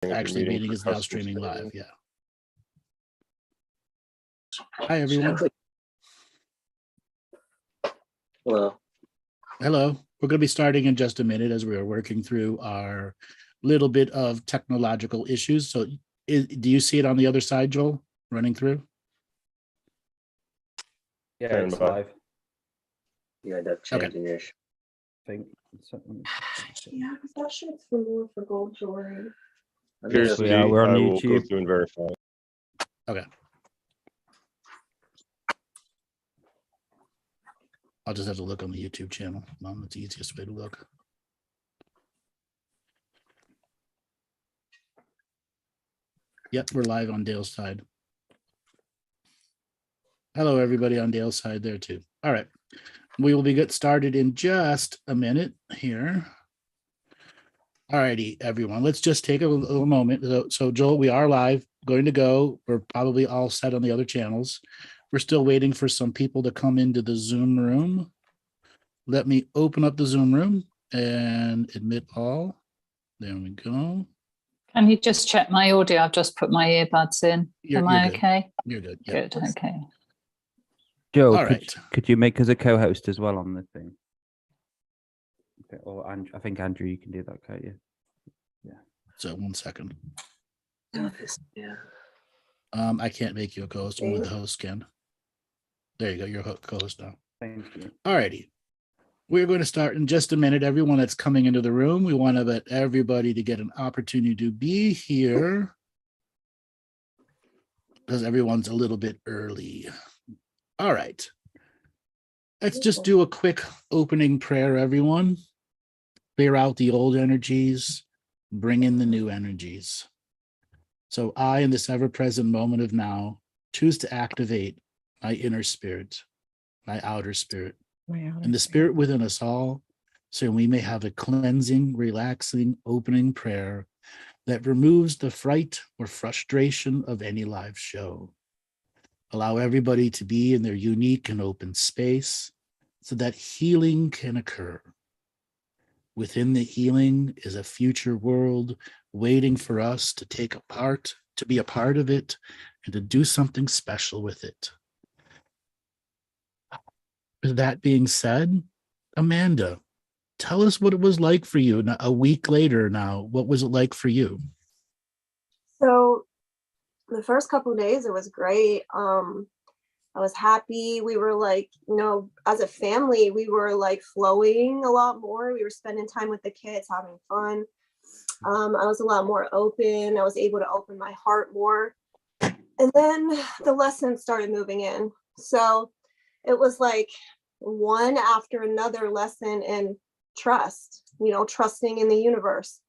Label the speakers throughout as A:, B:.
A: actually meeting is now streaming live. Yeah. Hi, everyone.
B: Hello.
A: Hello. We're going to be starting in just a minute as we are working through our little bit of technological issues. So do you see it on the other side, Joel, running through?
C: Yeah, it's live.
B: You end up changing your
C: thing.
D: Yeah, because that shit's for more for gold jewelry.
C: Yes, we are. We're on
E: I will go
C: YouTube.
E: through and verify.
A: Okay. I'll just have to look on the YouTube channel. That's the easiest way to look. Yep, we're live on Dale's side. Hello, everybody on Dale's side there too. All right. We will be get started in just a minute here. All righty, everyone. Let's just take a little moment. So Joel, we are live, going to go. We're probably all set on the other channels. We're still waiting for some people to come into the Zoom room. Let me open up the Zoom room and admit all. There we go.
F: Can you just check my audio? I've just put my earbuds in. Am I
A: good.
F: okay?
A: You're good. Yeah.
F: Good. Okay.
C: Joe,
A: All right.
C: could you make us a co-host as well on the thing? Okay, or I think Andrew, you can do that, can't you? Yeah.
A: So 1 second.
B: Yeah.
A: I can't make you a co-host. Only the host can. There you go. You're a co-host now.
C: Thank you.
A: All righty. We're going to start in just a minute. Everyone that's coming into the room, we want to let everybody to get an opportunity to be here because everyone's a little bit early. All right. Let's just do a quick opening prayer, everyone. Clear out the old energies, bring in the new energies. So I, in this ever-present moment of now, choose to activate my inner spirit, my outer spirit, and the spirit within us all, so we may have a cleansing, relaxing, opening prayer that removes the fright or frustration of any live show. Allow everybody to be in their unique and open space so that healing can occur. Within the healing is a future world waiting for us to take a part, to be a part of it, and to do something special with it. With that being said, Amanda, tell us what it was like for you a week later now. What was it like for you?
D: So the first couple of days, it was great. I was happy. We were like, as a family, we were like flowing a lot more. We were spending time with the kids, having fun. I was a lot more open. I was able to open my heart more. And then the lessons started moving in. So it was like one after another lesson in trust, trusting in the universe,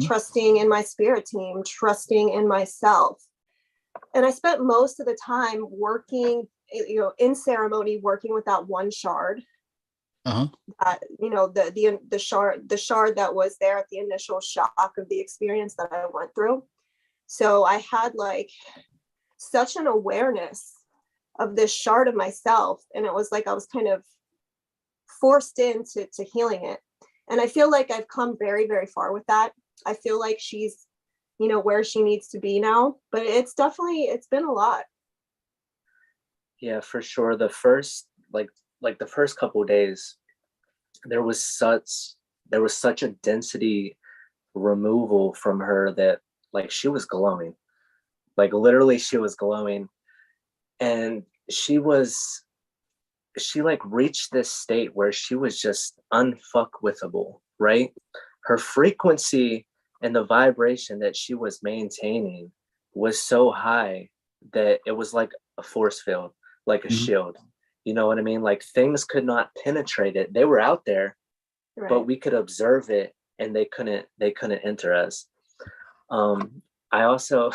D: trusting in my spirit team, trusting in myself. And I spent most of the time working, in ceremony, working with that one shard. That, the shard that was there at the initial shock of the experience that I went through. So I had like such an awareness of this shard of myself, and it was like I was kind of forced into healing it. And I feel like I've come very, very far with that. I feel like she's where she needs to be now, but it's been a lot.
B: Yeah, for sure. The first the first couple of days, there was such a density removal from her that like she was glowing, like literally she was glowing. And she like reached this state where she was just unfuckwithable, right? Her frequency and the vibration that she was maintaining was so high that it was like a force field, like a shield. You know what I mean? Like things could not penetrate it. They were out there, right, but we could observe it and they couldn't enter us. I also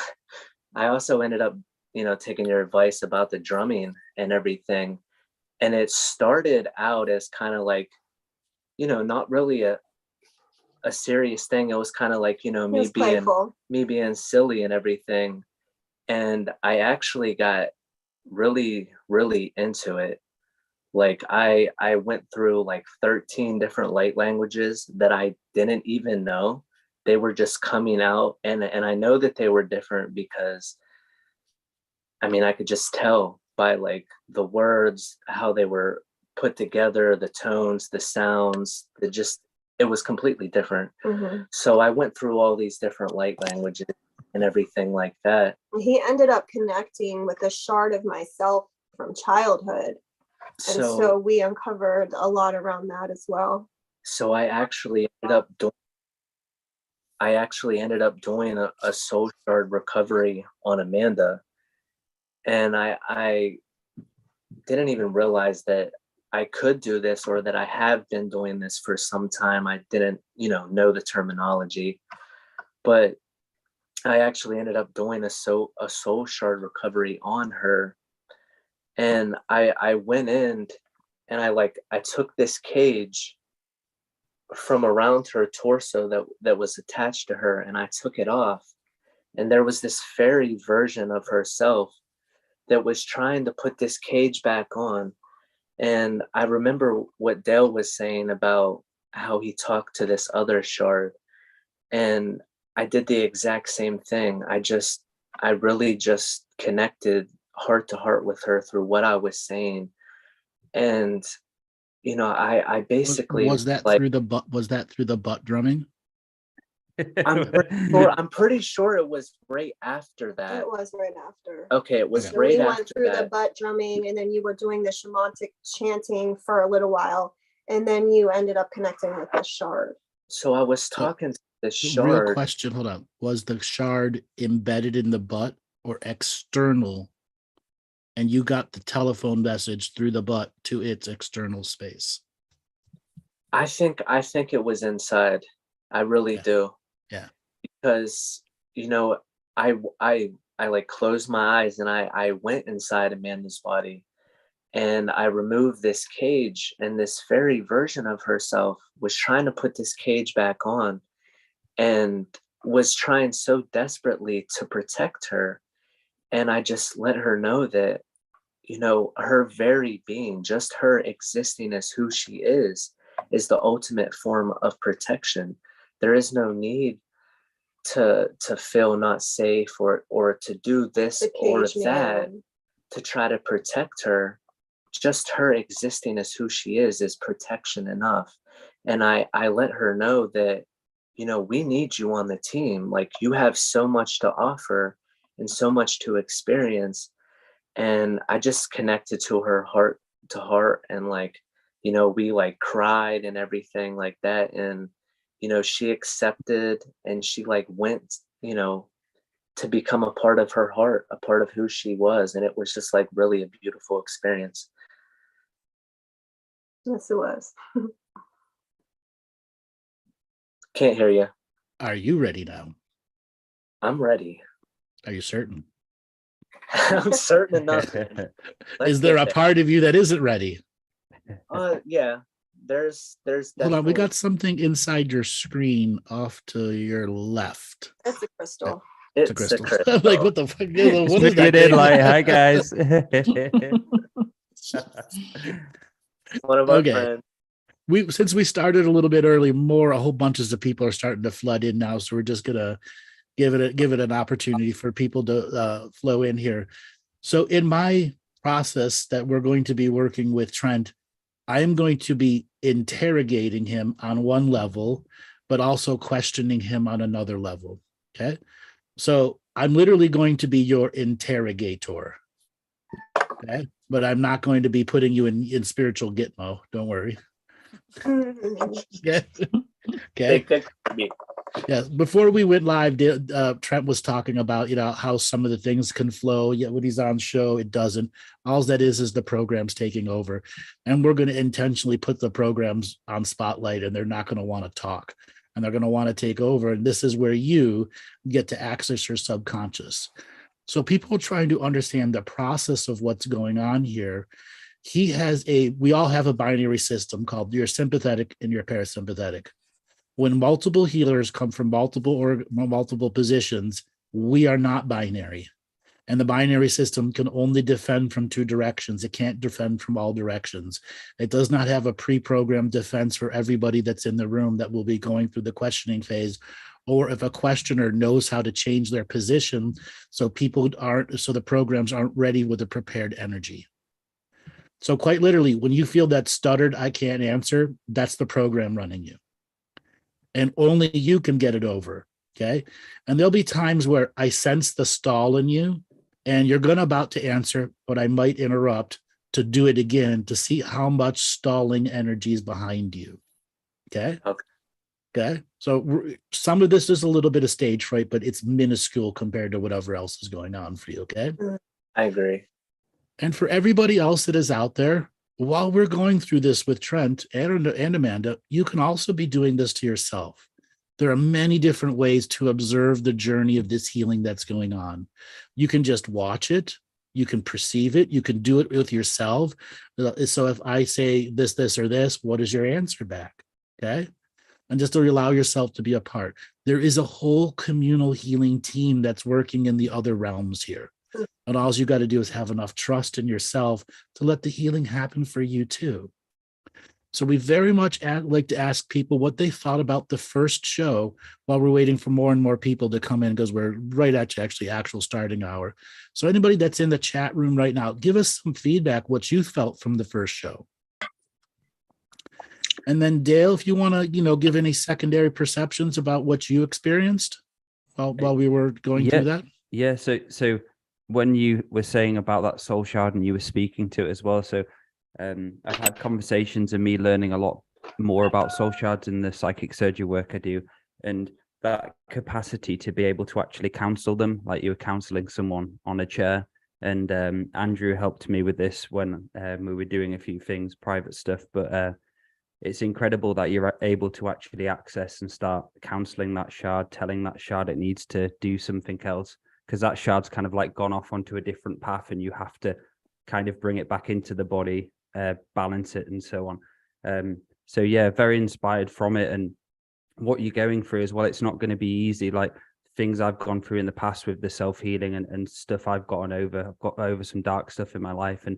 B: ended up, taking your advice about the drumming and everything. And it started out as kind of like, not really a serious thing. It was kind of like, me being silly and everything. And I actually got really, really into it. Like I went through like 13 different light languages that I didn't even know. they were just coming out, and I know that they were different because I mean, I could just tell by like the words, how they were put together, the tones, the sounds, it was completely different. So I went through all these different light languages and everything like that.
D: He ended up connecting with a shard of myself from childhood. And so we uncovered a lot around that as well.
B: So I actually ended up doing a soul shard recovery on Amanda. And I didn't even realize that I could do this, or that I have been doing this for some time. I didn't, know the terminology, but I actually ended up doing a soul shard recovery on her. And I went in and I took this cage from around her torso that was attached to her, and I took it off. And there was this fairy version of herself that was trying to put this cage back on. And I remember what Dale was saying about how he talked to this other shard. And I did the exact same thing. I really just connected heart to heart with her through what I was saying. And, I basically
A: was that through the butt drumming?
B: I'm pretty sure it was right after that.
D: It was right after.
B: Okay, it was
D: So
B: right
D: we
B: after
D: went through
B: that.
D: the butt drumming, and then you were doing the shamanic chanting for a little while, and then you ended up connecting with the shard.
B: So I was talking to the
A: Real
B: shard.
A: question, hold on. Was the shard embedded in the butt or external? And you got the telephone message through the butt to its external space?
B: I think it was inside. I really do.
A: Yeah.
B: Because, I like closed my eyes and I went inside Amanda's body, and I removed this cage, and this fairy version of herself was trying to put this cage back on, and was trying so desperately to protect her. And I just let her know that, her very being, just her existing as who she is the ultimate form of protection. There is no need to feel not safe or to do this or that to try to protect her. Just her existing as who she is protection enough. And I let her know that, we need you on the team. Like, you have so much to offer and so much to experience. And I just connected to her heart to heart, and we cried and everything like that. And she accepted, and she went to become a part of her heart, a part of who she was. And it was just really a beautiful experience.
D: Yes, it was.
B: Can't hear you.
A: Are you ready now?
B: I'm ready.
A: Are you certain?
B: I'm certain enough.
A: Is there a part of you that isn't ready?
B: Yeah. There's
A: Hold on, we got something inside your screen off to your left.
D: It's a crystal.
B: It's
A: a crystal.
B: crystal.
A: I'm like, what the fuck? What is that?
C: Did
A: thing?
C: like, hi guys.
B: One of our
A: Okay.
B: friends.
A: Since we started a little bit early, a whole bunches of people are starting to flood in now, so we're just gonna give it an opportunity for people to flow in here. So in my process that we're going to be working with Trent, I am going to be interrogating him on one level, but also questioning him on another level. Okay. So I'm literally going to be your interrogator. Okay. But I'm not going to be putting you in spiritual gitmo. Don't worry. Okay. Okay. Yeah. Before we went live, Trent was talking about, how some of the things can flow. Yet when he's on show, it doesn't. All that is the program's taking over. And we're going to intentionally put the programs on spotlight, and they're not going to want to talk, and they're going to want to take over. And this is where you get to access your subconscious. So people trying to understand the process of what's going on here. We all have a binary system called your sympathetic and your parasympathetic. When multiple healers come from multiple positions, we are not binary. And the binary system can only defend from two directions. It can't defend from all directions. It does not have a pre-programmed defense for everybody that's in the room that will be going through the questioning phase. Or if a questioner knows how to change their position, so the programs aren't ready with a prepared energy. So quite literally, when you feel that stuttered, I can't answer, that's the program running you. And only you can get it over, okay? And there'll be times where I sense the stall in you, and you're about to answer, but I might interrupt to do it again to see how much stalling energy is behind you. Okay. Okay. So some of this is a little bit of stage fright, but it's minuscule compared to whatever else is going on for you. Okay.
B: I agree.
A: And for everybody else that is out there, while we're going through this with Trent and Amanda, you can also be doing this to yourself. There are many different ways to observe the journey of this healing that's going on. You can just watch it. You can perceive it. You can do it with yourself. So if I say this, or this, what is your answer back? Okay. And just to allow yourself to be a part. There is a whole communal healing team that's working in the other realms here. And all you got to do is have enough trust in yourself to let the healing happen for you too. So we very much like to ask people what they thought about the first show while we're waiting for more and more people to come in, because we're right at actual starting hour. So anybody that's in the chat room right now, give us some feedback, what you felt from the first show. And then Dale, if you want to, give any secondary perceptions about what you experienced while we were going through that.
C: Yeah. So when you were saying about that soul shard and you were speaking to it as well. So I've had conversations and me learning a lot more about soul shards in the psychic surgery work I do, and that capacity to be able to actually counsel them, like you were counseling someone on a chair. And Andrew helped me with this when we were doing a few things, private stuff. But it's incredible that you're able to actually access and start counseling that shard, telling that shard it needs to do something else, because that shard's kind of like gone off onto a different path, and you have to kind of bring it back into the body, balance it, and so on. So yeah, very inspired from it. And what you're going through as well, it's not going to be easy. Like things I've gone through in the past with the self-healing and stuff I've got over some dark stuff in my life. And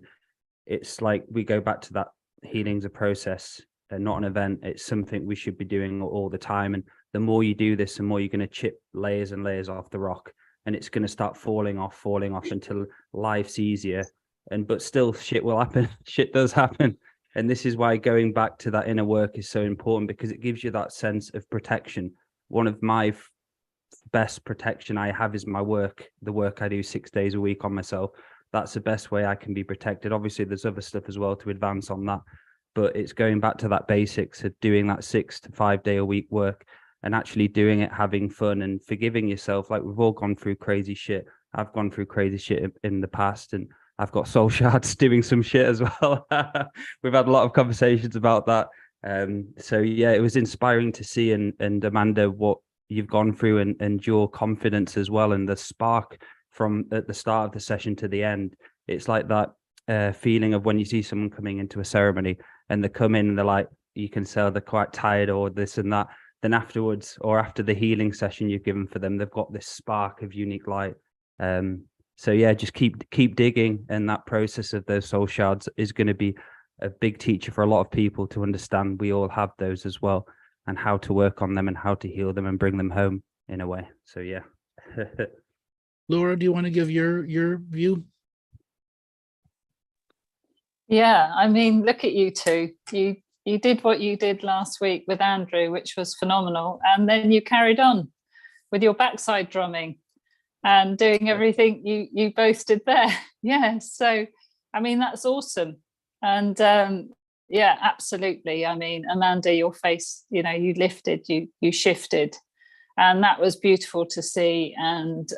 C: it's like we go back to that healing's a process and not an event. It's something we should be doing all the time. And the more you do this, the more you're going to chip layers and layers off the rock, and it's going to start falling off until life's easier. But still shit will happen. Shit does happen. And this is why going back to that inner work is so important, because it gives you that sense of protection. One of my best protection I have is my work, the work I do 6 days a week on myself. That's the best way I can be protected. Obviously, there's other stuff as well to advance on that, but it's going back to that basics of doing that 6 to 5 day a week work and actually doing it, having fun and forgiving yourself. Like we've all gone through crazy shit. I've gone through crazy shit in the past, and I've got soul shards doing some shit as well. We've had a lot of conversations about that. So yeah, it was inspiring to see. And Amanda, what you've gone through and your confidence as well, and the spark from at the start of the session to the end. It's like that feeling of when you see someone coming into a ceremony and they come in and they're like, you can tell they're quite tired or this and that. Then afterwards, or after the healing session you've given for them, they've got this spark of unique light. So yeah, just keep digging, and that process of those soul shards is going to be a big teacher for a lot of people to understand we all have those as well, and how to work on them and how to heal them and bring them home in a way. So yeah.
A: Laura, do you want to give your view?
F: Yeah, I mean, look at you two. You did what you did last week with Andrew, which was phenomenal, and then you carried on with your backside drumming and doing everything you both did there. Yeah, so I mean, that's awesome. And yeah, absolutely. I mean, Amanda, your face, you lifted, you shifted, and that was beautiful to see. And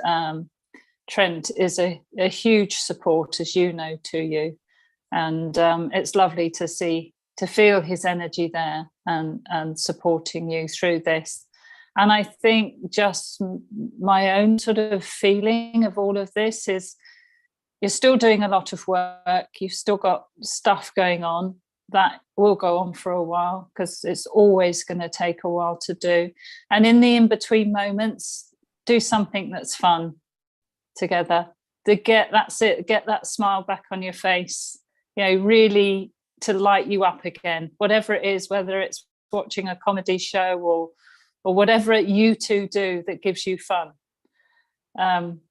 F: Trent is a huge support, as you know, to you, and it's lovely to feel his energy there and supporting you through this. And I think just my own sort of feeling of all of this is you're still doing a lot of work. You've still got stuff going on that will go on for a while, because it's always going to take a while to do. And in the in-between moments, do something that's fun together. get that smile back on your face, you know, really to light you up again, whatever it is, whether it's watching a comedy show or whatever you two do that gives you fun.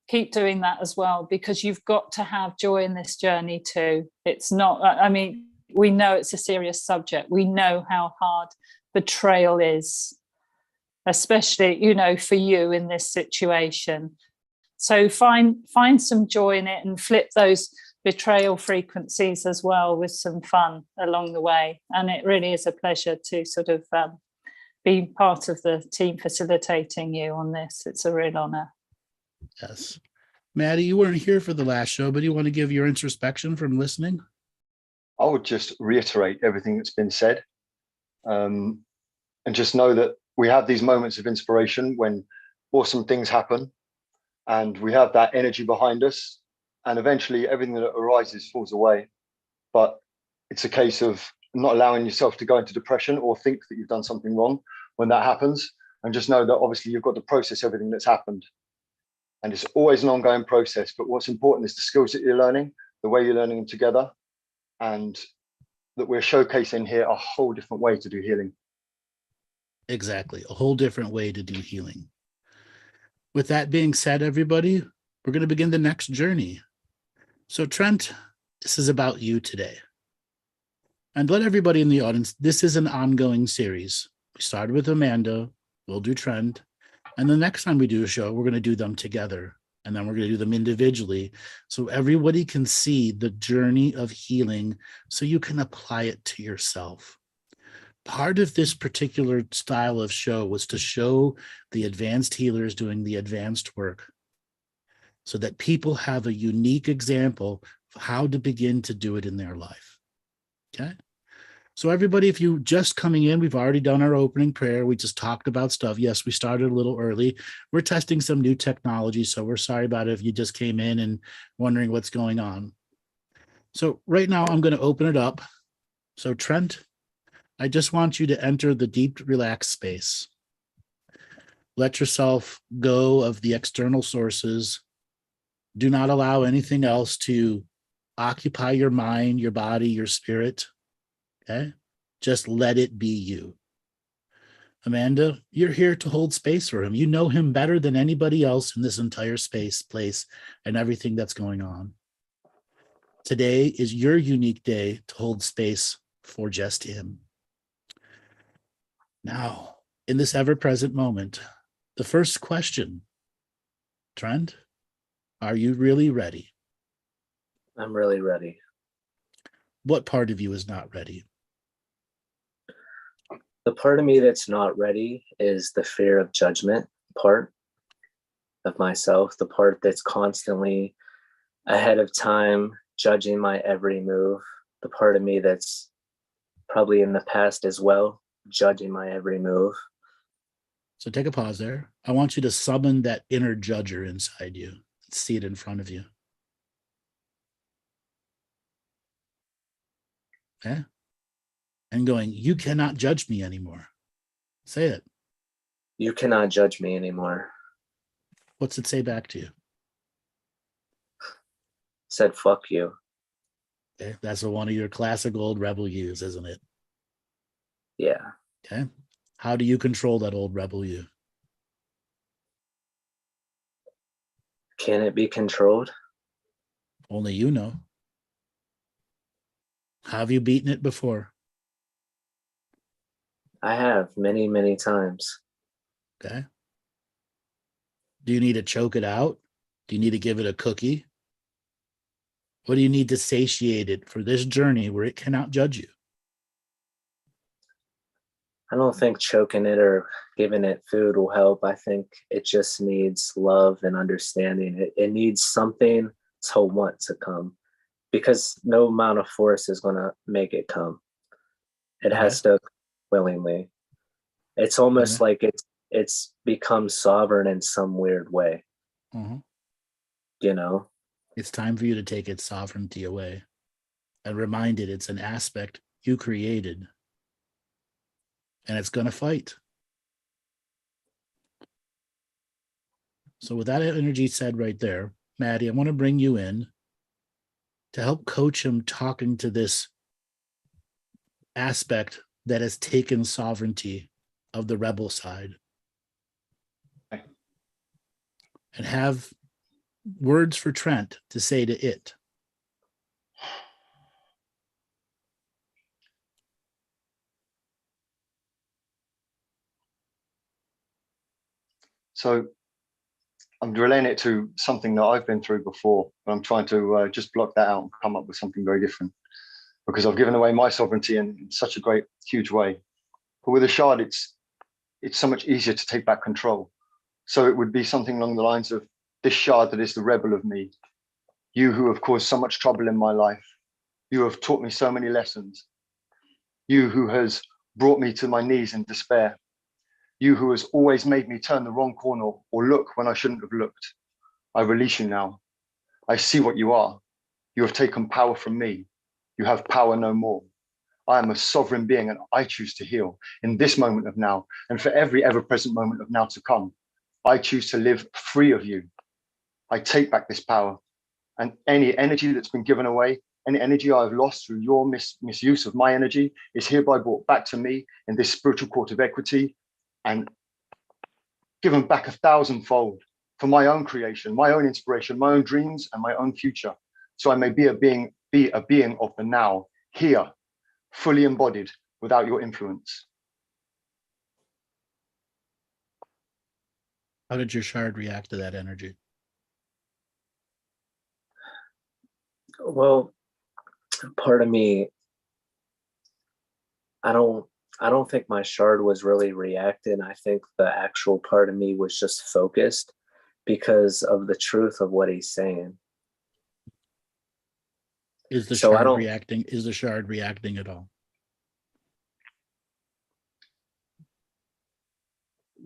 F: Keep doing that as well, because you've got to have joy in this journey too. It's not, I mean, we know it's a serious subject. We know how hard betrayal is, especially, you know, for you in this situation. So find some joy in it and flip those betrayal frequencies as well with some fun along the way. And it really is a pleasure to sort of be part of the team facilitating you on this. It's a real honor.
A: Yes. Maty, you weren't here for the last show, but you want to give your introspection from listening?
E: I would just reiterate everything that's been said, and just know that we have these moments of inspiration when awesome things happen, and we have that energy behind us, and eventually everything that arises falls away. But it's a case of not allowing yourself to go into depression or think that you've done something wrong when that happens, and just know that obviously you've got to process everything that's happened. And it's always an ongoing process, but what's important is the skills that you're learning, the way you're learning them together, and that we're showcasing here a whole different way to do healing.
A: Exactly. A whole different way to do healing. With that being said, everybody, we're going to begin the next journey. So Trent, this is about you today. And let everybody in the audience, this is an ongoing series. We started with Amanda, we'll do Trent. And the next time we do a show, we're going to do them together. And then we're going to do them individually. So everybody can see the journey of healing so you can apply it to yourself. Part of this particular style of show was to show the advanced healers doing the advanced work so that people have a unique example of how to begin to do it in their life. Okay? So everybody, if you just coming in, we've already done our opening prayer. We just talked about stuff. Yes, we started a little early. We're testing some new technology, so we're sorry about it if you just came in and wondering what's going on. So right now I'm going to open it up. So Trent, I just want you to enter the deep, relaxed space. Let yourself go of the external sources. Do not allow anything else to occupy your mind, your body, your spirit. Okay? Just let it be you. Amanda, you're here to hold space for him. You know him better than anybody else in this entire place, and everything that's going on. Today is your unique day to hold space for just him. Now, in this ever-present moment, the first question, Trent, are you really ready?
B: I'm really ready.
A: What part of you is not ready?
B: The part of me that's not ready is the fear of judgment part of myself, the part that's constantly ahead of time, judging my every move, the part of me that's probably in the past as well, judging my every move.
A: So take a pause there. I want you to summon that inner judger inside you. See it in front of you. Okay? And going, you cannot judge me anymore. Say it.
B: You cannot judge me anymore.
A: What's it say back to you?
B: Said, fuck you.
A: Okay? That's one of your classic old rebel yous, isn't it?
B: Yeah.
A: Okay. How do you control that old rebel you?
B: Can it be controlled?
A: Only you know. Have you beaten it before?
B: I have many, many times.
A: Okay. Do you need to choke it out? Do you need to give it a cookie? What do you need to satiate it for this journey where it cannot judge you?
B: I don't think choking it or giving it food will help. I think it just needs love and understanding. It needs something to want to come, because no amount of force is going to make it come. It has to willingly. It's almost like it's become sovereign in some weird way. You know?
A: It's time for you to take its sovereignty away and remind it it's an aspect you created. And it's going to fight. So with that energy said right there, Maty, I want to bring you in to help coach him talking to this aspect that has taken sovereignty of the rebel side.
E: Okay.
A: And have words for Trent to say to it.
E: So I'm relaying it to something that I've been through before, but I'm trying to just block that out and come up with something very different, because I've given away my sovereignty in such a great, huge way. But with a shard, it's so much easier to take back control. So it would be something along the lines of, this shard that is the rebel of me, you who have caused so much trouble in my life, you have taught me so many lessons, you who has brought me to my knees in despair, you who has always made me turn the wrong corner or look when I shouldn't have looked. I release you now. I see what you are. You have taken power from me. You have power no more. I am a sovereign being and I choose to heal in this moment of now and for every ever-present moment of now to come. I choose to live free of you. I take back this power, and any energy that's been given away, any energy I've lost through your misuse of my energy is hereby brought back to me in this spiritual court of equity and given back 1,000-fold for my own creation, my own inspiration, my own dreams, and my own future. So I may be a being of the now, here, fully embodied, without your influence.
A: How did your shard react to that energy?
B: Well, part of me, I don't think my shard was really reacting. I think the actual part of me was just focused because of the truth of what he's saying.
A: Is the
B: So I
A: shard
B: don't-
A: reacting? Is the shard reacting at all?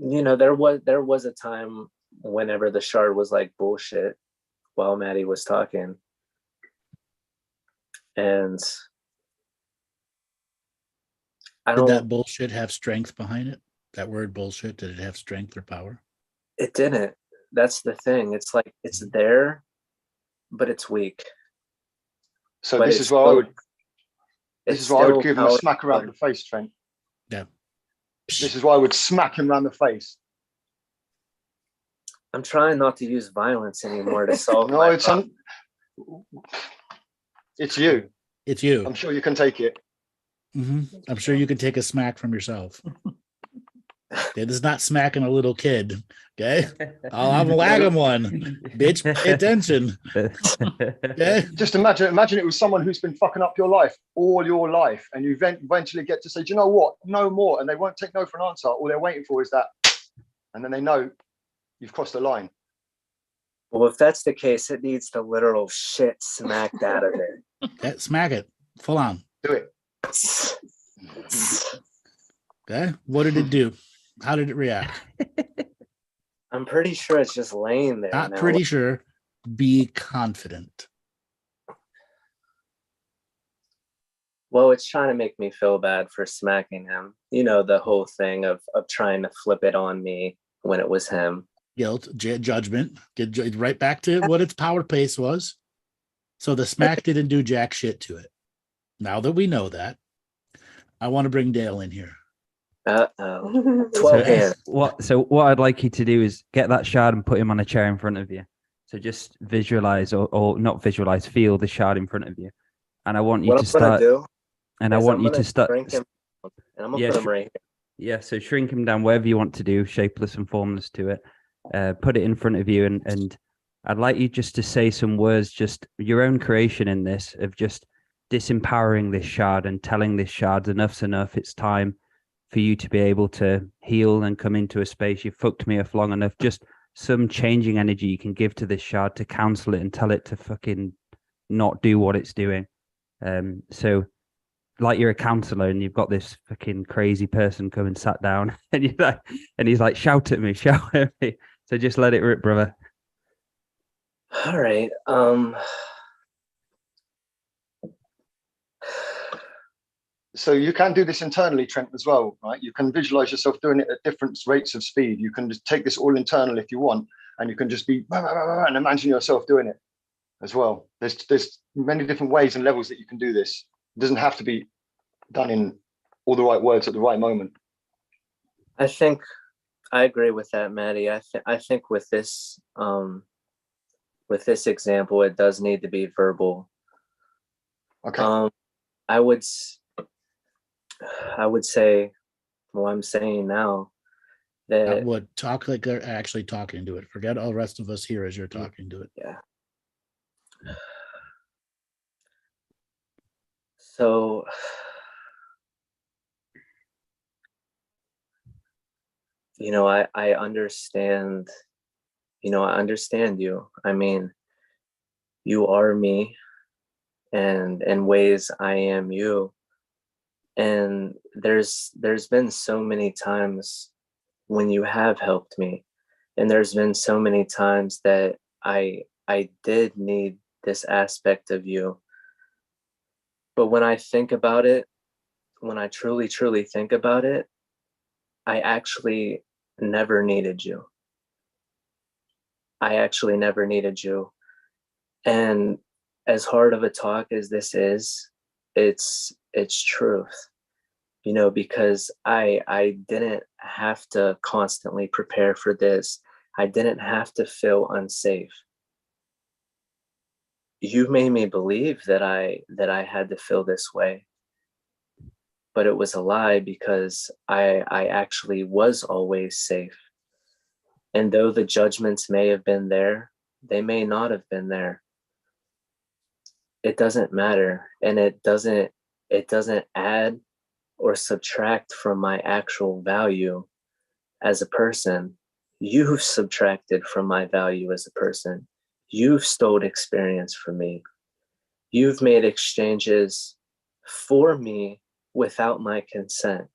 B: You know, there was a time whenever the shard was like bullshit while Maty was talking. And I
A: Did that
B: don't,
A: bullshit have strength behind it? That word bullshit, did it have strength or power?
B: it didn't. That's the thing. It's like, it's there, but it's weak.
E: So
B: But
E: this
B: it's
E: is why I would,
B: it's
E: this is why I would
B: still
E: give him a smack around
B: powerful.
E: the face, Trent.
A: Yeah.
E: This is why I would smack him around the face.
B: I'm trying not to use violence anymore to solve
E: No,
B: my
E: it's
B: problem.
E: it's you.
A: It's you.
E: I'm sure you can take it.
A: I'm sure you can take a smack from yourself. Okay, this is not smacking a little kid. Okay, I'm whack him one, bitch. Pay attention. Okay,
E: Just imagine it was someone who's been fucking up your life all your life, and you eventually get to say, do you know what? No more, and they won't take no for an answer. All they're waiting for is that, and then they know you've crossed the line.
B: Well, if that's the case, it needs the literal shit smacked out of it.
A: okay, smack it full on.
E: Do it.
A: Okay, what did it do? How did it react?
B: I'm pretty sure it's just laying there.
A: Not
B: now.
A: pretty sure. Be confident.
B: Well, it's trying to make me feel bad for smacking him. You know, the whole thing of trying to flip it on me when it was him.
A: Guilt, judgment. Get right back to what its power pace was. So the smack didn't do jack shit to it. Now that we know that, I want to bring Dale in here.
B: 12
C: So,
B: hands.
C: what I'd like you to do is get that shard and put him on a chair in front of you. So just visualize or not visualize, feel the shard in front of you. And I want you
B: What
C: to
B: I'm gonna
C: start.
B: do
C: And I
B: is
C: want
B: I'm
C: you
B: gonna
C: to start.
B: shrink him, and I'm gonna
C: Yeah,
B: put him right here.
C: Yeah, so shrink him down wherever you want to do, shapeless and formless to it. Put it in front of you, and I'd like you just to say some words, just your own creation in this, of just disempowering this shard and telling this shard enough's enough. It's time for you to be able to heal and come into a space. You fucked me off long enough. Just some changing energy you can give to this shard to counsel it and tell it to fucking not do what it's doing. So like you're a counselor and you've got this fucking crazy person come and sat down and you're like, and he's like, shout at me. So just let it rip, brother.
B: All right.
E: So you can do this internally, Trent, as well, right? You can visualize yourself doing it at different rates of speed. You can just take this all internal if you want, and you can just be and imagine yourself doing it as well. There's many different ways and levels that you can do this. It doesn't have to be done in all the right words at the right moment.
B: I think I agree with that, Maty. I think with this example, it does need to be verbal.
E: Okay.
B: I would say, what I'm saying now, that
A: would talk like they're actually talking to it. Forget all the rest of us here as you're talking to it.
B: yeah. So I understand, I understand you. I mean, you are me, and in ways I am you. And there's been so many times when you have helped me, and there's been so many times that I did need this aspect of you. But when I think about it, when I truly think about it, I actually never needed you. I actually never needed you. And as hard of a talk as this is, it's truth, because I didn't have to constantly prepare for this. I didn't have to feel unsafe. You made me believe that I had to feel this way. But it was a lie, because I actually was always safe. And though the judgments may have been there, they may not have been there. It doesn't matter. And it doesn't add or subtract from my actual value as a person. You've subtracted from my value as a person. You've stole experience from me. You've made exchanges for me without my consent.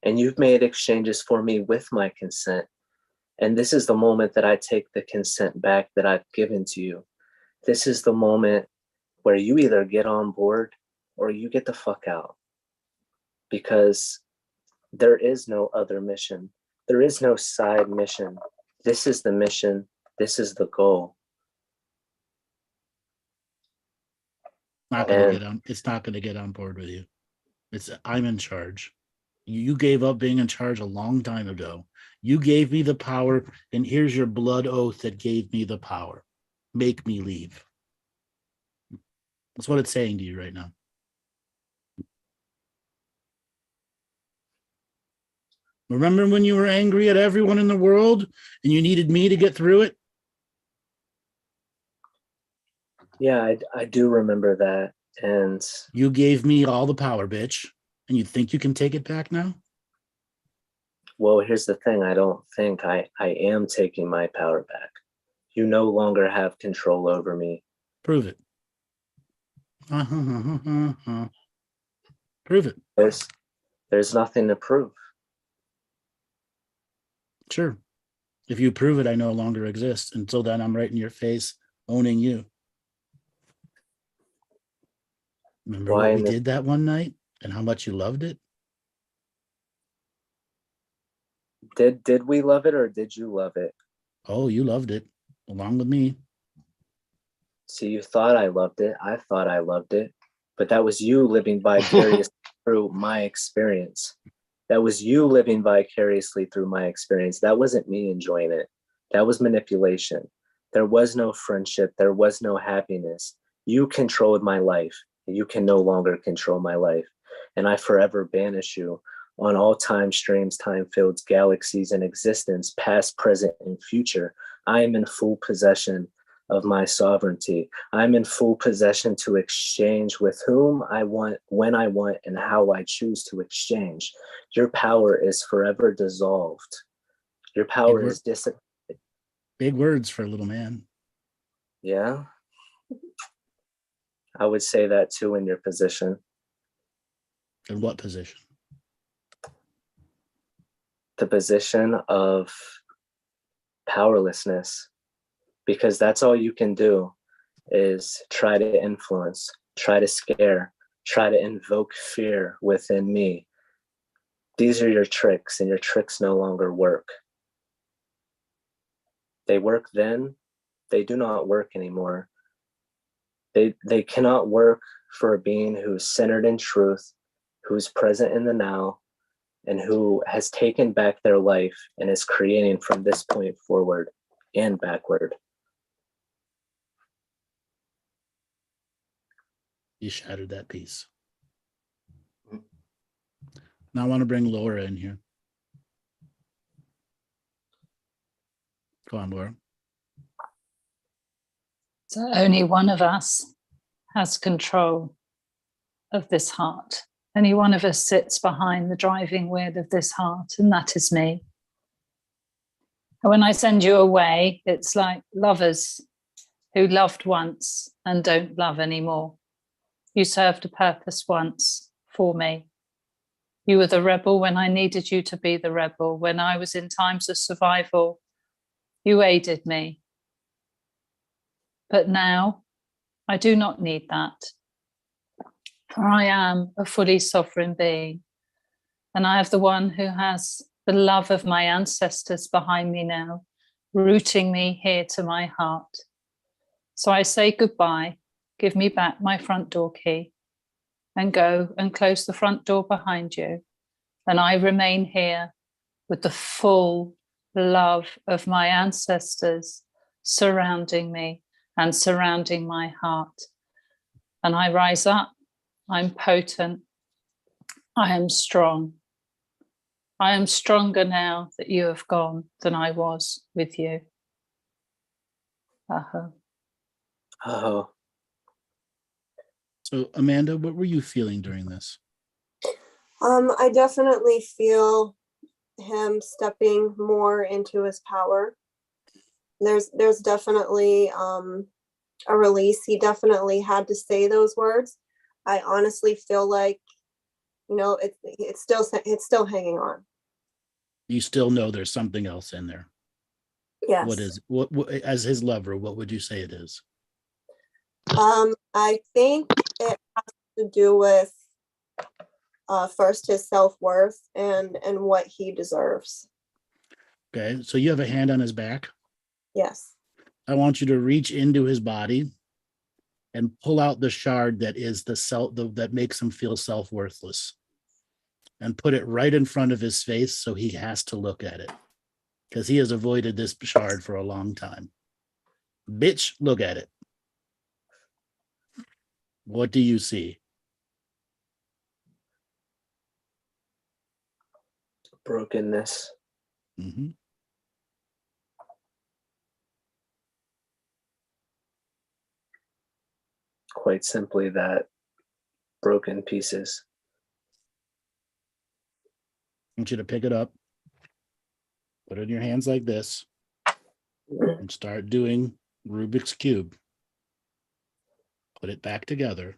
B: And you've made exchanges for me with my consent. And this is the moment that I take the consent back that I've given to you. This is the moment where you either get on board or you get the fuck out. Because there is no other mission. There is no side mission. This is the mission. This is the goal.
A: It's not going to get on board with you. I'm in charge. You gave up being in charge a long time ago. You gave me the power, and here's your blood oath that gave me the power. Make me leave. That's what it's saying to you right now. Remember when you were angry at everyone in the world and you needed me to get through it?
B: Yeah, I do remember that. And
A: you gave me all the power, bitch. And you think you can take it back now?
B: Well, here's the thing. I don't think I am taking my power back. You no longer have control over me.
A: Prove it. Prove it.
B: There's nothing to prove.
A: Sure. If you prove it, I no longer exist. Until then, I'm right in your face, owning you. Remember what we did that one night and how much you loved it?
B: Did we love it, or did you love it?
A: Oh, you loved it along with me.
B: See, you thought I loved it. I thought I loved it. But that was you living vicariously through my experience. That was you living vicariously through my experience. That wasn't me enjoying it. That was manipulation. There was no friendship. There was no happiness. You controlled my life. You can no longer control my life. And I forever banish you on all time streams, time fields, galaxies, and existence, past, present, and future. I am in full possession of my sovereignty. I'm in full possession to exchange with whom I want, when I want, and how I choose to exchange. Your power is forever dissolved. Your power is dissipated.
A: Big words for a little man.
B: Yeah. I would say that too in your position.
A: In what position?
B: The position of powerlessness. Because that's all you can do is try to influence, try to scare, try to invoke fear within me. These are your tricks, and your tricks no longer work. They work then, they do not work anymore. They cannot work for a being who's centered in truth, who's present in the now, and who has taken back their life and is creating from this point forward and backward.
A: You shattered that piece. Now I want to bring Laura in here. Go on, Laura.
F: So only one of us has control of this heart. Only one of us sits behind the driving wheel of this heart, and that is me. And when I send you away, it's like lovers who loved once and don't love anymore. You served a purpose once for me. You were the rebel when I needed you to be the rebel. When I was in times of survival, you aided me. But now I do not need that. For I am a fully sovereign being, and I have the one who has the love of my ancestors behind me now, rooting me here to my heart. So I say goodbye, give me back my front door key, and go and close the front door behind you. And I remain here with the full love of my ancestors surrounding me and surrounding my heart. And I rise up. I'm potent. I am strong. I am stronger now that you have gone than I was with you.
B: Oh,
A: So Amanda, what were you feeling during this?
D: I definitely feel him stepping more into his power. There's definitely a release. He definitely had to say those words. I honestly feel like, you know, it's still hanging on.
A: You still know there's something else in there.
D: Yes.
A: What is what as his lover, what would you say it is?
D: I think it has to do with first his self-worth and what he deserves.
A: Okay, so you have a hand on his back.
D: Yes.
A: I want you to reach into his body and pull out the shard that is that makes him feel self-worthless, and put it right in front of his face so he has to look at it, because he has avoided this shard for a long time. Bitch, look at it. What do you see?
B: brokenness.
A: Mm-hmm.
B: Quite simply that, broken pieces.
A: I want you to pick it up, put it in your hands like this, and start doing Rubik's Cube. Put it back together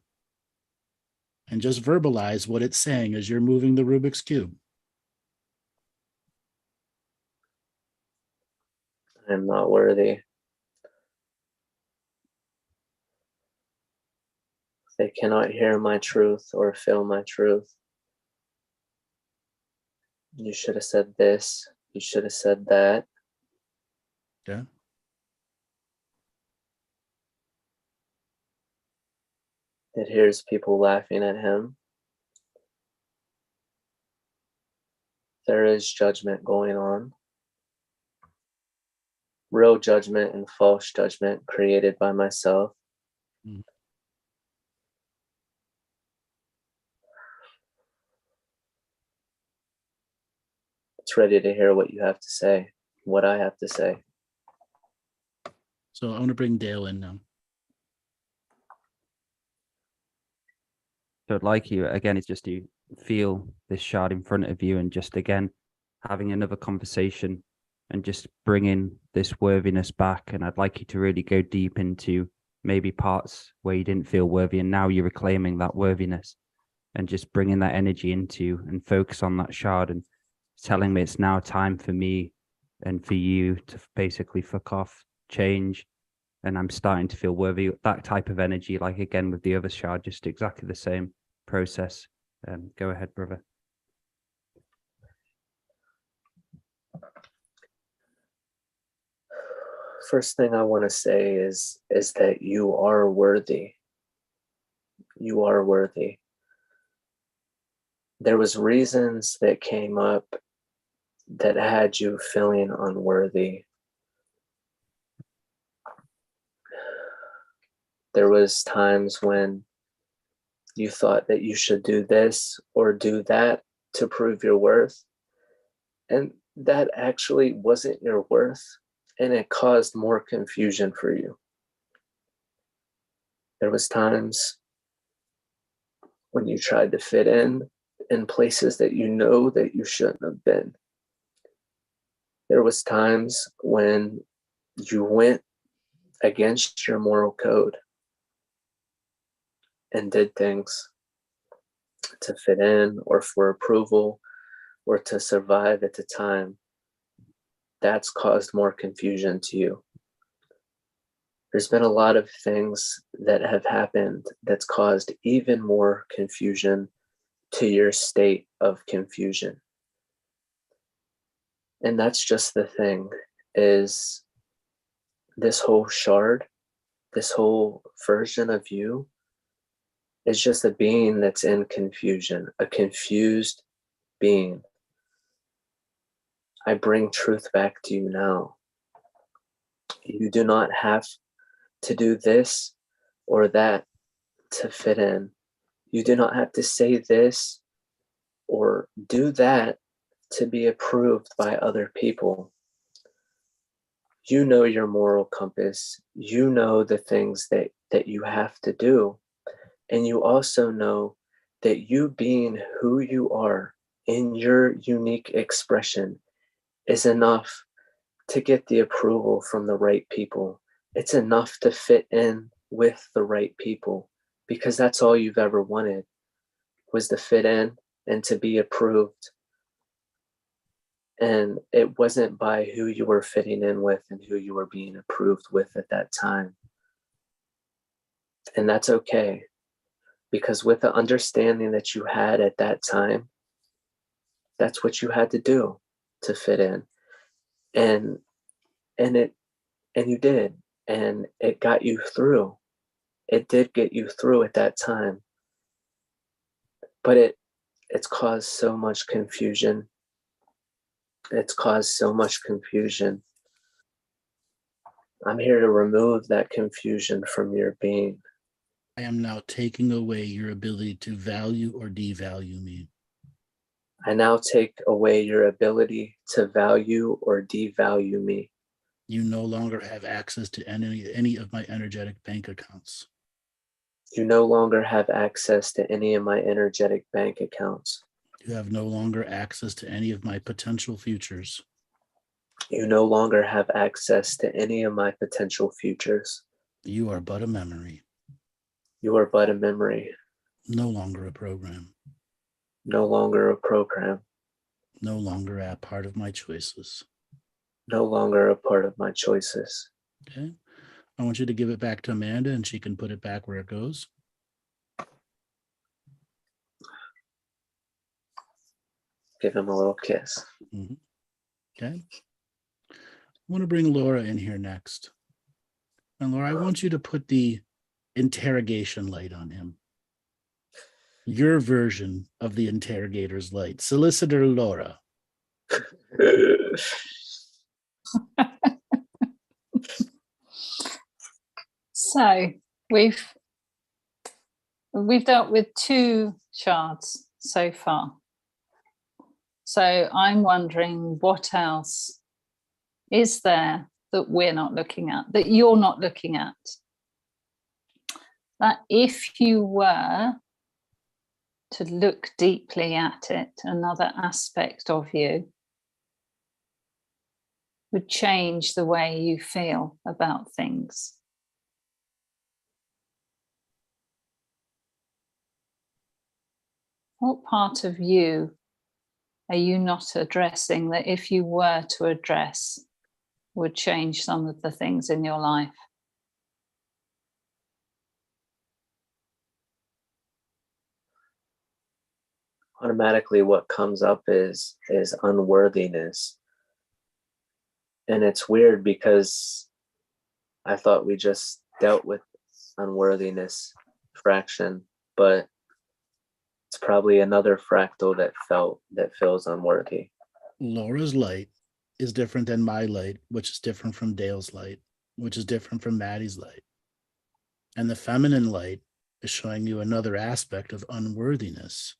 A: and just verbalize what it's saying as you're moving the Rubik's Cube.
B: I'm not worthy. They cannot hear my truth or feel my truth. You should have said this. You should have said that.
A: Yeah.
B: It hears people laughing at him. There is judgment going on. Real judgment and false judgment created by myself.
A: Mm.
B: It's ready to hear what you have to say, what I have to say.
A: So I want to bring Dale in now.
C: So I'd like you, again, it's just to feel this shard in front of you and just, again, having another conversation and just bringing this worthiness back. And I'd like you to really go deep into maybe parts where you didn't feel worthy, and now you're reclaiming that worthiness and just bringing that energy into and focus on that shard and telling me it's now time for me and for you to basically fuck off, change, and I'm starting to feel worthy. That type of energy, like again with the other shard, just exactly the same process. Go ahead, brother.
B: First thing I want to say is that you are worthy. You are worthy. There was reasons that came up that had you feeling unworthy. There was times when you thought that you should do this or do that to prove your worth. And that actually wasn't your worth, and it caused more confusion for you. There was times when you tried to fit in places that you know that you shouldn't have been. There was times when you went against your moral code and did things to fit in or for approval or to survive at the time. That's caused more confusion to you. There's been a lot of things that have happened that's caused even more confusion to your state of confusion. And that's just the thing, is this whole shard, this whole version of you is just a being that's in confusion, a confused being. I bring truth back to you now. You do not have to do this or that to fit in. You do not have to say this or do that to be approved by other people. You know your moral compass. You know the things that you have to do. And you also know that you being who you are in your unique expression is enough to get the approval from the right people. It's enough to fit in with the right people, because that's all you've ever wanted, was to fit in and to be approved. And it wasn't by who you were fitting in with and who you were being approved with at that time. And that's okay, because with the understanding that you had at that time, that's what you had to do to fit in. And you did, and it got you through. It did get you through at that time. But it's caused so much confusion. It's caused so much confusion. I'm here to remove that confusion from your being.
A: I am now taking away your ability to value or devalue me.
B: I now take away your ability to value or devalue me.
A: You no longer have access to any of my energetic bank accounts.
B: You no longer have access to any of my energetic bank accounts.
A: You have no longer access to any of my potential futures.
B: You no longer have access to any of my potential futures.
A: You are but a memory.
B: You are but a memory.
A: No longer a program.
B: No longer a program.
A: No longer a part of my choices.
B: No longer a part of my choices.
A: Okay. I want you to give it back to Amanda and she can put it back where it goes.
B: Give him a little kiss.
A: Mm-hmm. Okay. I want to bring Laura in here next. And Laura, I want you to put the interrogation light on him. Your version of the interrogator's light. Solicitor Laura.
F: So we've dealt with 2 shards so far. So I'm wondering, what else is there that we're not looking at, that you're not looking at? That if you were to look deeply at it, another aspect of you would change the way you feel about things. What part of you are you not addressing that, if you were to address, would change some of the things in your life?
B: Automatically what comes up is unworthiness. And it's weird because I thought we just dealt with unworthiness fraction, but it's probably another fractal that feels unworthy.
A: Laura's light is different than my light, which is different from Dale's light, which is different from Maty's light. And the feminine light is showing you another aspect of unworthiness.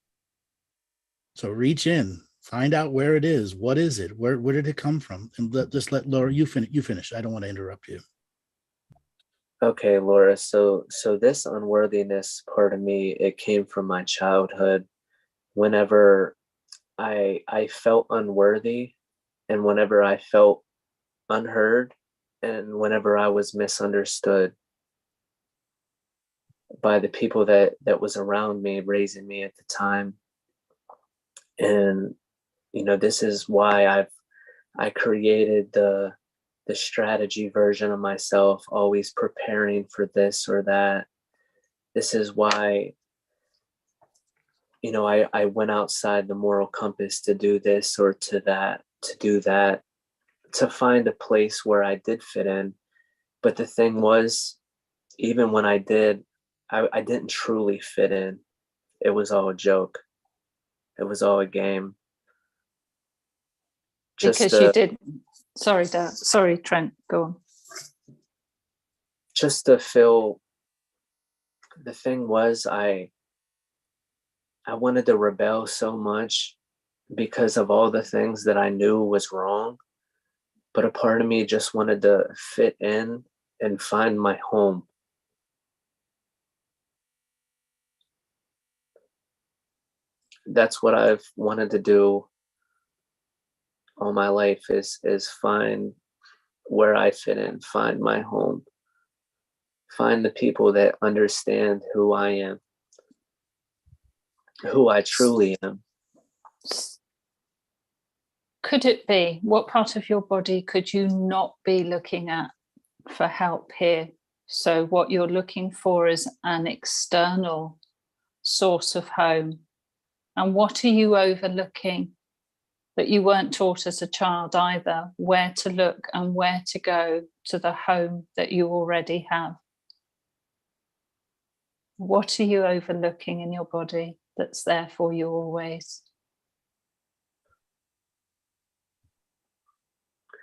A: So reach in, find out where it is. What is it? Where did it come from? And just let Laura, you finish. I don't want to interrupt you.
B: Okay, Laura, so this unworthiness part of me, it came from my childhood. Whenever I felt unworthy, and whenever I felt unheard, and whenever I was misunderstood by the people that was around me, raising me at the time. And this is why I created the strategy version of myself, always preparing for this or that. This is why I went outside the moral compass to do this or to do that, to find a place where I did fit in. But the thing was, even when I did, I didn't truly fit in. It was all a joke. It was all a game.
F: Because you did. Sorry, Dad. Sorry, Trent. Go on.
B: Just to feel. The thing was, I wanted to rebel so much because of all the things that I knew was wrong. But a part of me just wanted to fit in and find my home. That's what I've wanted to do all my life, is find where I fit in, find my home, find the people that understand who I am, who I truly am.
F: Could it be, what part of your body could you not be looking at for help here? So what you're looking for is an external source of home. And what are you overlooking that you weren't taught as a child either? Where to look and where to go to the home that you already have? What are you overlooking in your body that's there for you always?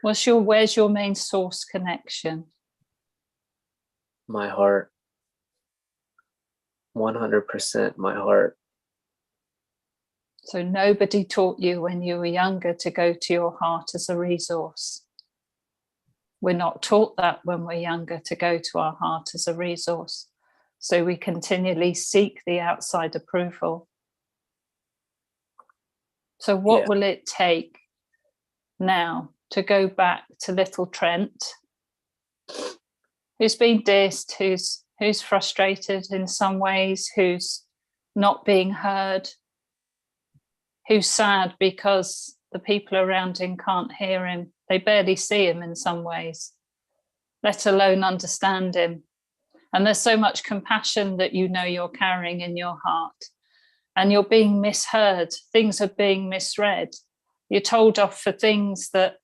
F: Where's your main source connection?
B: My heart. 100% my heart.
F: So nobody taught you when you were younger to go to your heart as a resource. We're not taught that when we're younger, to go to our heart as a resource. So we continually seek the outside approval. So what will it take now to go back to little Trent, who's been dissed, who's frustrated in some ways, who's not being heard, who's sad because the people around him can't hear him. They barely see him in some ways, let alone understand him. And there's so much compassion that you're carrying in your heart, and you're being misheard. Things are being misread. You're told off for things that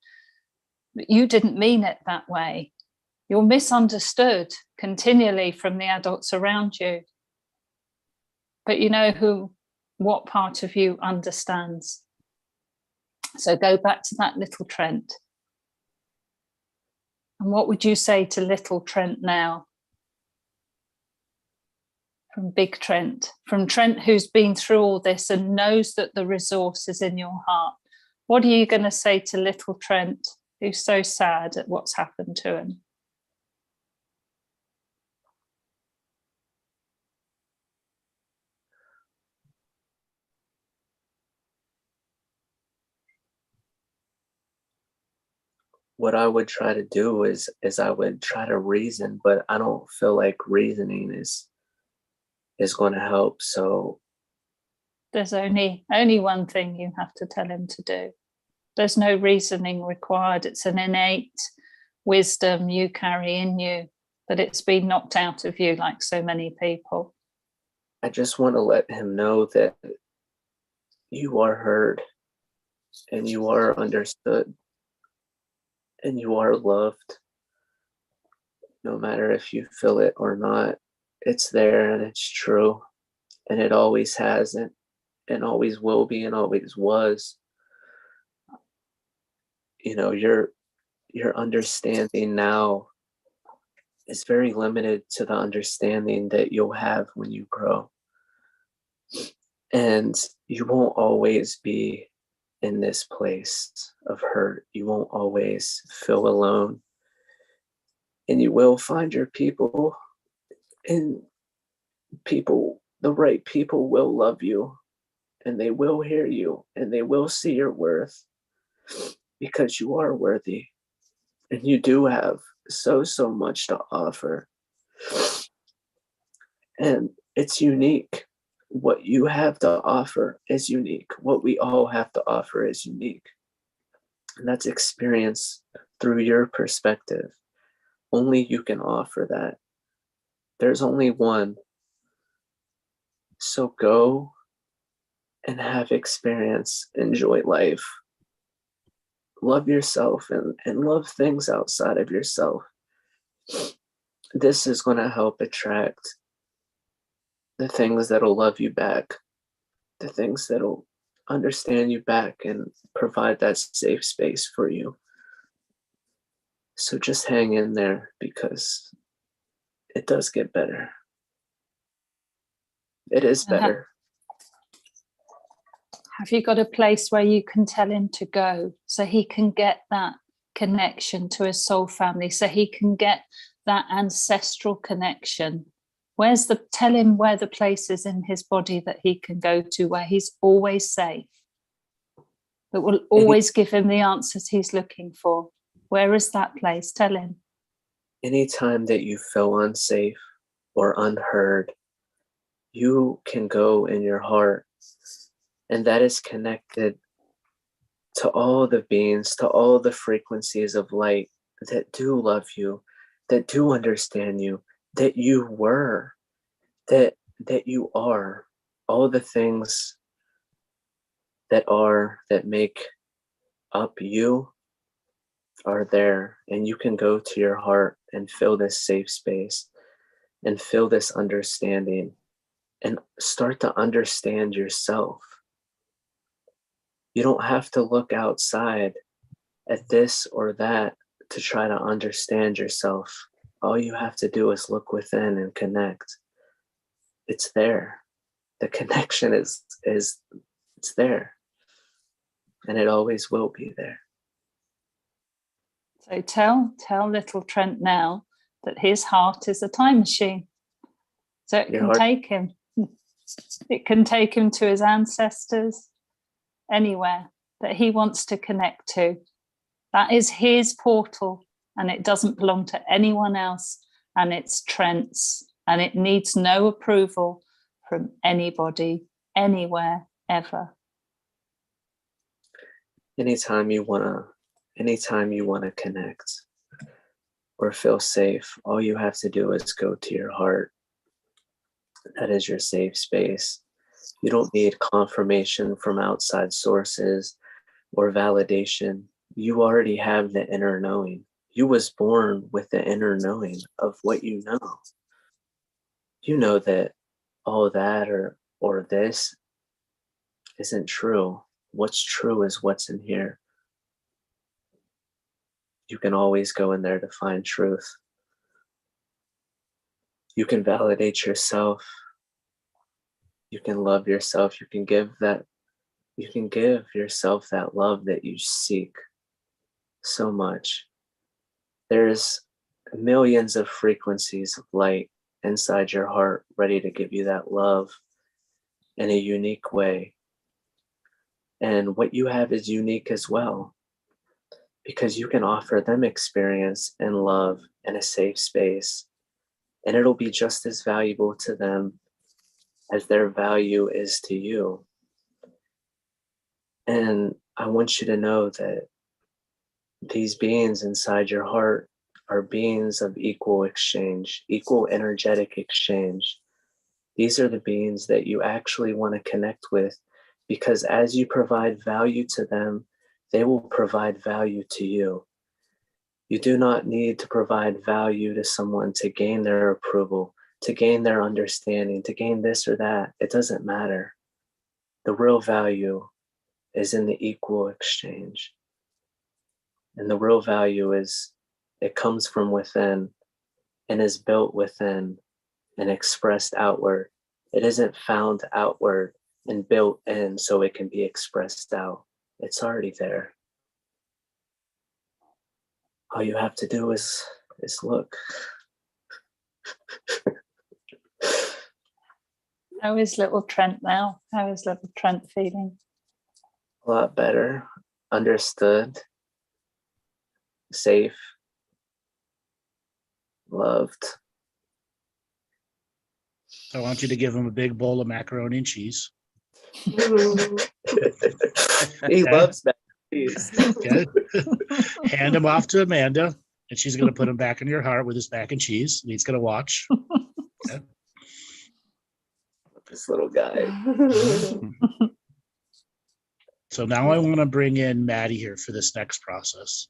F: you didn't mean it that way. You're misunderstood continually from the adults around you. But you know what part of you understands. So go back to that little Trent. And what would you say to little Trent now? From big Trent, from Trent who's been through all this and knows that the resource is in your heart. What are you going to say to little Trent who's so sad at what's happened to him?
B: What I would try to do is I would try to reason, but I don't feel like reasoning is going to help. So
F: there's only one thing you have to tell him to do. There's no reasoning required. It's an innate wisdom you carry in you, but it's been knocked out of you like so many people.
B: I just want to let him know that you are heard and you are understood and you are loved. no matter if you feel it or not. It's there and it's true, and it always has and always will be and always was. You know, your understanding now is very limited to the understanding that you'll have when you grow. And you won't always be in this place of hurt. You won't always feel alone. And you will find your people, and the right people will love you, and they will hear you, and they will see your worth, because you are worthy, and you do have so much to offer. And it's unique. What you have to offer is unique. What we all have to offer is unique. And that's experience through your perspective. Only you can offer that. There's only one. So go and have experience. Enjoy life. Love yourself and love things outside of yourself. This is going to help attract the things that'll love you back, the things that'll understand you back and provide that safe space for you. So just hang in there, because it does get better. It is better.
F: Have you got a place where you can tell him to go so he can get that connection to his soul family, so he can get that ancestral connection? Tell him where the place is in his body that he can go to, where he's always safe, that will always give him the answers he's looking for. Where is that place? Tell him.
B: Anytime that you feel unsafe or unheard, you can go in your heart, and that is connected to all the beings, to all the frequencies of light that do love you, that do understand you, that you were, that you are. All the things that make up you are there, and you can go to your heart and feel this safe space and feel this understanding and start to understand yourself. You don't have to look outside at this or that to try to understand yourself. All you have to do is look within and connect. It's there. The connection is it's there, and it always will be there.
F: So tell little Trent now that his heart is a time machine. So it can take him. It can take him to his ancestors, anywhere that he wants to connect to. That is his portal, and it doesn't belong to anyone else, and it's Trent's, and it needs no approval from anybody, anywhere, ever. Anytime you want
B: to connect or feel safe, all you have to do is go to your heart. That is your safe space. You don't need confirmation from outside sources or validation. You already have the inner knowing. You was born with the inner knowing of what you know. You know that all that or this isn't true. What's true is what's in here. You can always go in there to find truth. You can validate yourself. You can love yourself. You can give yourself that love that you seek so much. There's millions of frequencies of light inside your heart ready to give you that love in a unique way. And what you have is unique as well, because you can offer them experience and love in a safe space, and it'll be just as valuable to them as their value is to you. And I want you to know that these beings inside your heart are beings of equal exchange, equal energetic exchange. These are the beings that you actually want to connect with, because as you provide value to them, they will provide value to you. You do not need to provide value to someone to gain their approval, to gain their understanding, to gain this or that. It doesn't matter. The real value is in the equal exchange. And the real value is, it comes from within and is built within and expressed outward. It isn't found outward and built in so it can be expressed out. It's already there. All you have to do is look.
F: How is little Trent now? How is little Trent feeling?
B: A lot better, understood, safe, loved.
A: I want you to give him a big bowl of macaroni and cheese.
B: He loves that cheese.
A: Okay. Hand him off to Amanda, and she's going to put him back in your heart with his mac and cheese. And he's going to watch. Okay.
B: This little guy.
A: So now I want to bring in Maty here for this next process.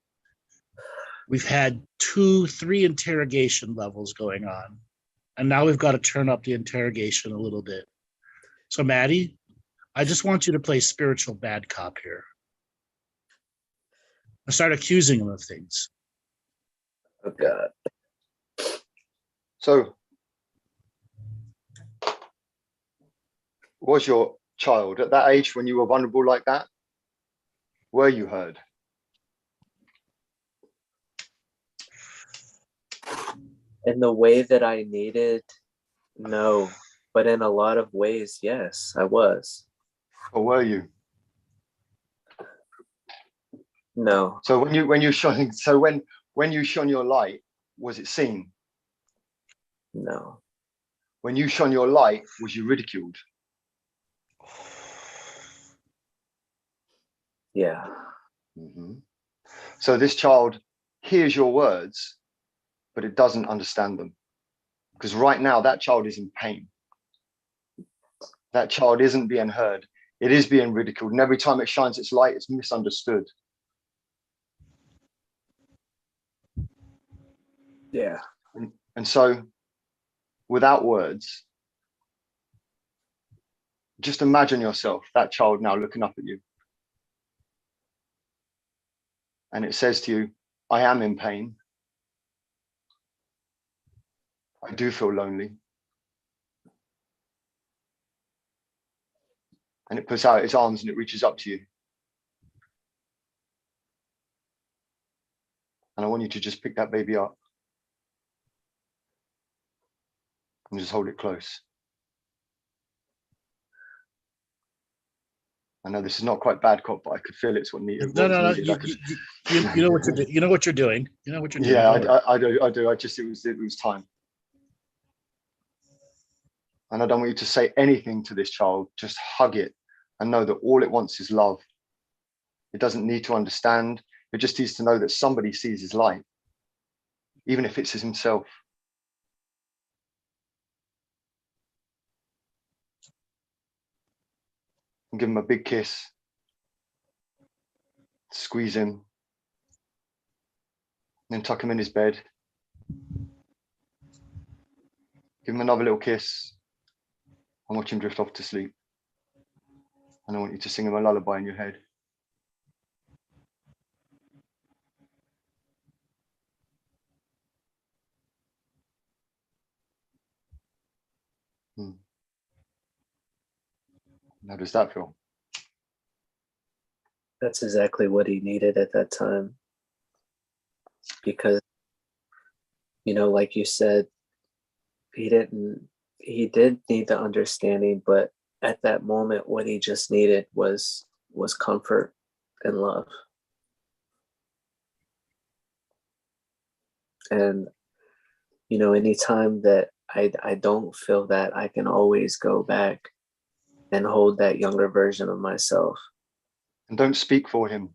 A: We've had 2-3 interrogation levels going on, and now we've got to turn up the interrogation a little bit. So Maty, I just want you to play spiritual bad cop here. I start accusing him of things.
B: Oh God.
E: So, was your child at that age when you were vulnerable like that? Were you heard?
B: In the way that I needed, no. But in a lot of ways, yes, I was.
E: Or were you?
B: No.
E: So when you shone, when you shone your light, was it seen?
B: No.
E: When you shone your light, was you ridiculed?
B: Yeah.
E: Mm-hmm. So this child hears your words, but it doesn't understand them. Because right now that child is in pain. That child isn't being heard. It is being ridiculed. And every time it shines its light, it's misunderstood.
B: Yeah.
E: And so without words, just imagine yourself, that child now looking up at you. And it says to you, I am in pain. I do feel lonely. And it puts out its arms and it reaches up to you. And I want you to just pick that baby up and just hold it close. I know this is not quite bad cop, but I could feel it's what needed.
A: No. You know what you're doing. You know what you're doing. You know what you're doing.
E: Yeah, I do. I just it was time. And I don't want you to say anything to this child. Just hug it and know that all it wants is love. It doesn't need to understand. It just needs to know that somebody sees his light, even if it's himself. And give him a big kiss. Squeeze him. Then tuck him in his bed. Give him another little kiss. And watch him drift off to sleep. And I want you to sing him a lullaby in your head. How does that feel?
B: That's exactly what he needed at that time. Because, like you said, he did need the understanding, but at that moment, what he just needed was comfort and love. And, anytime that I don't feel that, I can always go back and hold that younger version of myself.
E: And don't speak for him.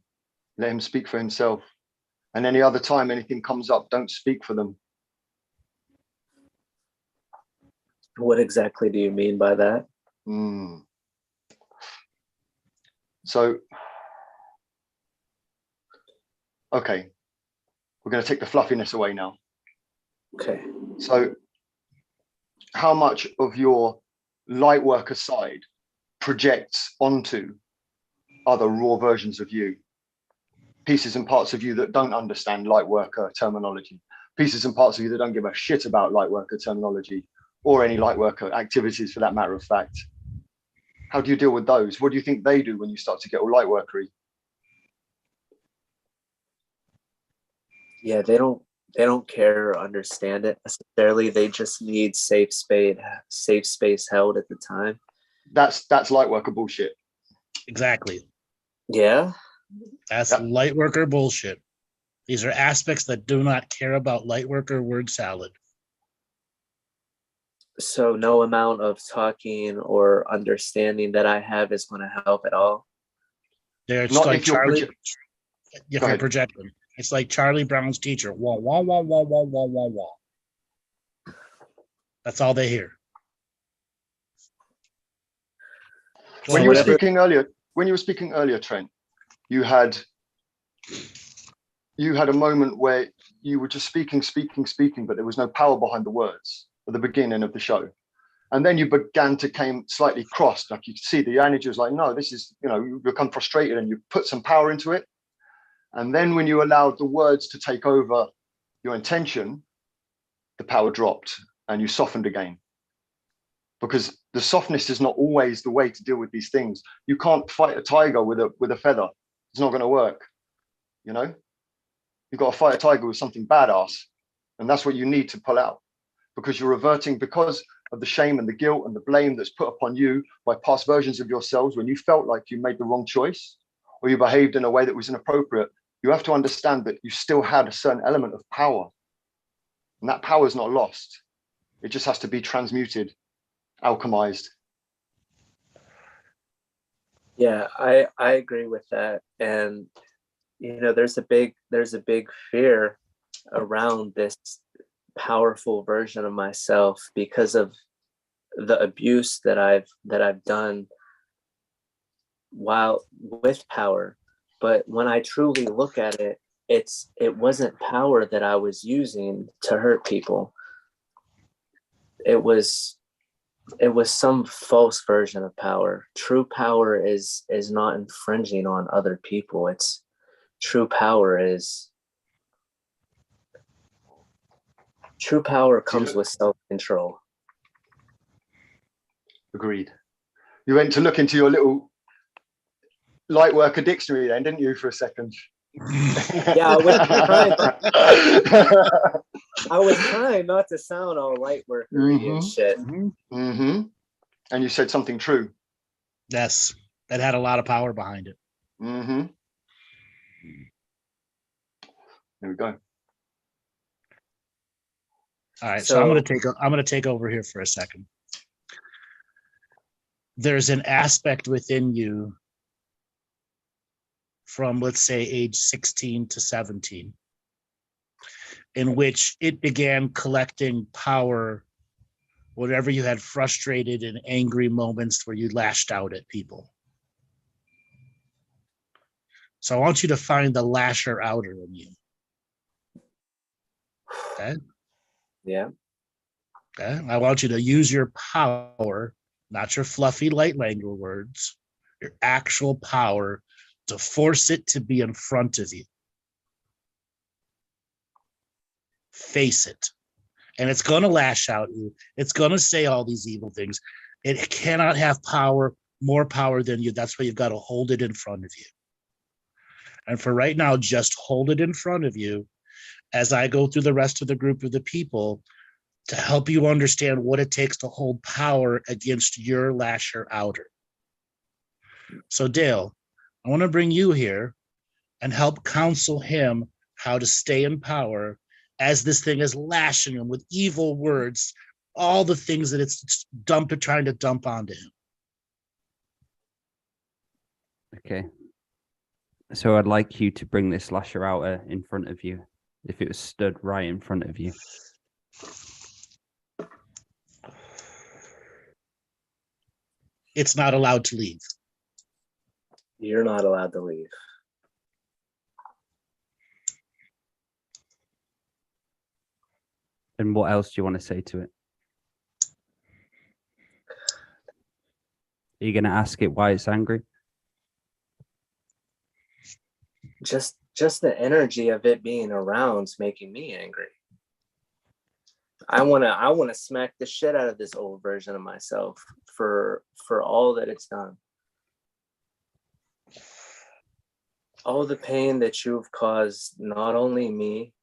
E: Let him speak for himself. And any other time anything comes up, don't speak for them.
B: What exactly do you mean by that?
E: So, okay. We're going to take the fluffiness away now.
B: Okay.
E: So how much of your light worker side projects onto other raw versions of you? Pieces and parts of you that don't understand light worker terminology, pieces and parts of you that don't give a shit about light worker terminology or any light worker activities for that matter of fact. How do you deal with those? What do you think they do when you start to get all light workery?
B: Yeah, they don't care or understand it necessarily. They just need safe space held at the time.
E: That's light worker bullshit.
A: Exactly.
B: Yeah.
A: That's
E: Yep.
A: light worker bullshit. These are aspects that do not care about light worker word salad.
B: So no amount of talking or understanding that I have is going to help at all.
A: They're just
E: Not
A: like
E: if you're
A: Charlie.
E: Go
A: If you're
E: ahead.
A: projecting, it's like Charlie Brown's teacher. Wah wah wah wah wah wah wah wah. That's all they hear.
E: When
B: So
E: you were
B: whatever-
E: speaking earlier, Trent, you had a moment where you were just speaking, but there was no power behind the words at the beginning of the show. And then you began to came slightly crossed. Like you could see the energy was like, no, this is, you become frustrated and you put some power into it. And then when you allowed the words to take over your intention, the power dropped and you softened again. Because the softness is not always the way to deal with these things. You can't fight a tiger with a feather. It's not going to work. You've got to fight a tiger with something badass. And that's what you need to pull out, because you're reverting because of the shame and the guilt and the blame that's put upon you by past versions of yourselves when you felt like you made the wrong choice or you behaved in a way that was inappropriate. You have to understand that you still had a certain element of power, and that power is not lost. It just has to be transmuted, alchemized.
B: Yeah, I agree with that. And there's a big fear around this powerful version of myself because of the abuse that I've done while with power. But when I truly look at it, it wasn't power that I was using to hurt people. It was some false version of power. True power is not infringing on other people. True power comes with self-control.
E: Agreed. You went to look into your little light worker dictionary then, didn't you, for a second?
B: Yeah, I was trying not to sound all light workery and shit.
E: Mm-hmm. And you said something true.
A: Yes, that had a lot of power behind it.
E: Mm-hmm. There we go.
A: All right, so I'm gonna take over here for a second. There's an aspect within you from, let's say, age 16 to 17, in which it began collecting power whatever you had frustrated and angry moments where you lashed out at people. So I want you to find the lasher outer in you. Okay?
B: Yeah.
A: Okay? I want you to use your power, not your fluffy light language words, your actual power to force it to be in front of you. Face it. And it's going to lash out you. It's going to say all these evil things. It cannot have power, more power than you. That's why you've got to hold it in front of you. And for right now, just hold it in front of you as I go through the rest of the group of the people to help you understand what it takes to hold power against your lasher outer. So Dale, I want to bring you here and help counsel him how to stay in power as this thing is lashing him with evil words, all the things that it's trying to dump onto him.
C: Okay. So I'd like you to bring this lasher outer in front of you, if it was stood right in front of you.
A: It's not allowed to leave.
B: You're not allowed to leave.
C: And what else do you want to say to it? Are you going to ask it why it's angry?
B: Just the energy of it being around's making me angry. I wanna smack the shit out of this old version of myself for all that it's done. All the pain that you've caused, not only me,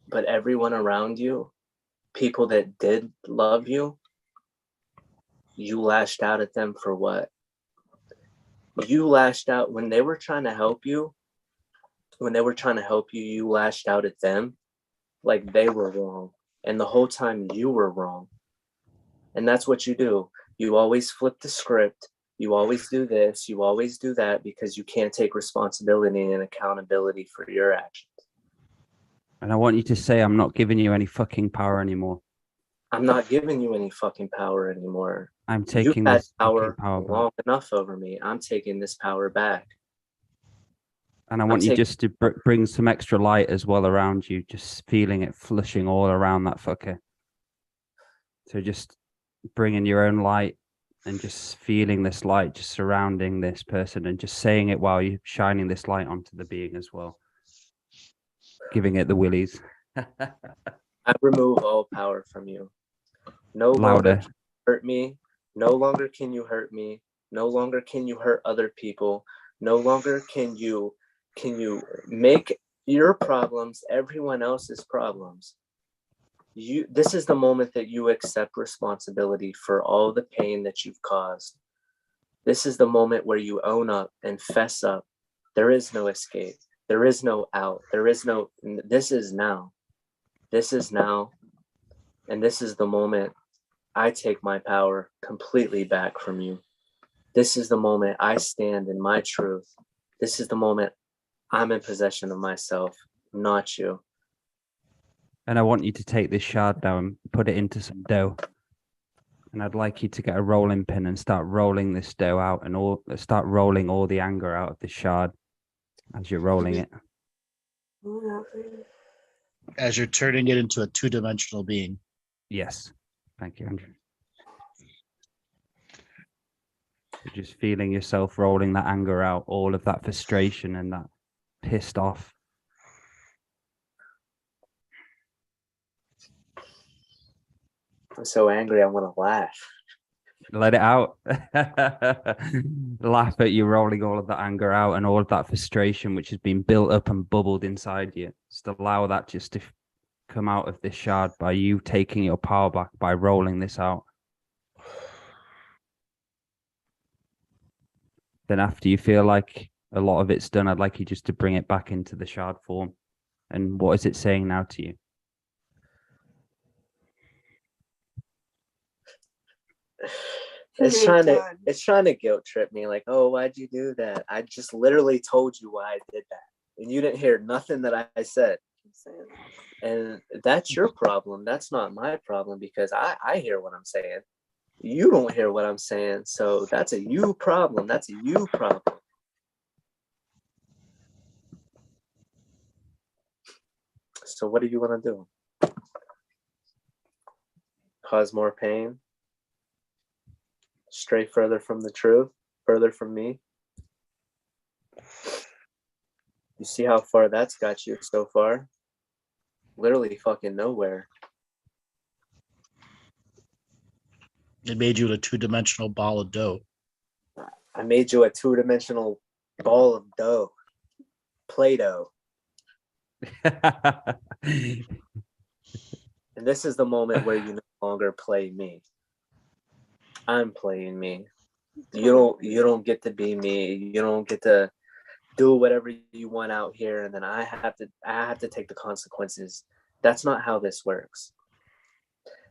B: but everyone around you, people that did love you, you lashed out at them for what? You lashed out when they were trying to help you. When they were trying to help you, you lashed out at them like they were wrong. And the whole time you were wrong. And that's what you do. You always flip the script. You always do this. You always do that because you can't take responsibility and accountability for your actions.
C: And I want you to say, I'm not giving you any fucking power anymore.
B: I'm not giving you any fucking power anymore.
C: I'm taking
B: You've had
C: this
B: power
C: back.
B: long enough over me. I'm taking this power back.
C: And I want you just to bring some extra light as well around you, just feeling it flushing all around that fucker. So just bringing your own light and just feeling this light just surrounding this person and just saying it while you're shining this light onto the being as well. Giving it the willies.
B: I remove all power from you. No
C: Louder.
B: longer hurt me. No longer can you hurt me. No longer can you hurt other people. No longer can you make your problems everyone else's problems. This is the moment that you accept responsibility for all the pain that you've caused. This is the moment where you own up and fess up. There is no escape. There is no out. There is no, this is now. This is now. And this is the moment I take my power completely back from you. This is the moment I stand in my truth. This is the moment I'm in possession of myself, not you.
C: And I want you to take this shard now and put it into some dough. And I'd like you to get a rolling pin and start rolling this dough out and start rolling all the anger out of this shard as you're rolling it.
A: As you're turning it into a two-dimensional being.
C: Yes. Thank you, Andrew. You're just feeling yourself rolling that anger out, all of that frustration and that pissed off.
B: I'm so angry, I want to laugh.
C: Let it out. Laugh at you rolling all of that anger out and all of that frustration which has been built up and bubbled inside you. Just allow that just to come out of this shard by you taking your power back by rolling this out. Then after you feel like a lot of it's done, I'd like you just to bring it back into the shard form. And what is it saying now to you?
B: It's trying to guilt trip me like, oh, why'd you do that? I just literally told you why I did that. And you didn't hear nothing that I said. And that's your problem. That's not my problem because I hear what I'm saying. You don't hear what I'm saying. So that's a you problem. That's a you problem. So what do you want to do? Cause more pain? Stray further from the truth? Further from me? You see how far that's got you so far? Literally fucking nowhere.
A: It made you a two-dimensional ball of dough.
B: I made you a two-dimensional ball of dough. Play-Doh. And this is the moment where you no longer play me. I'm playing me. You don't get to be me. You don't get to do whatever you want out here, and then I have to take the consequences. That's not how this works.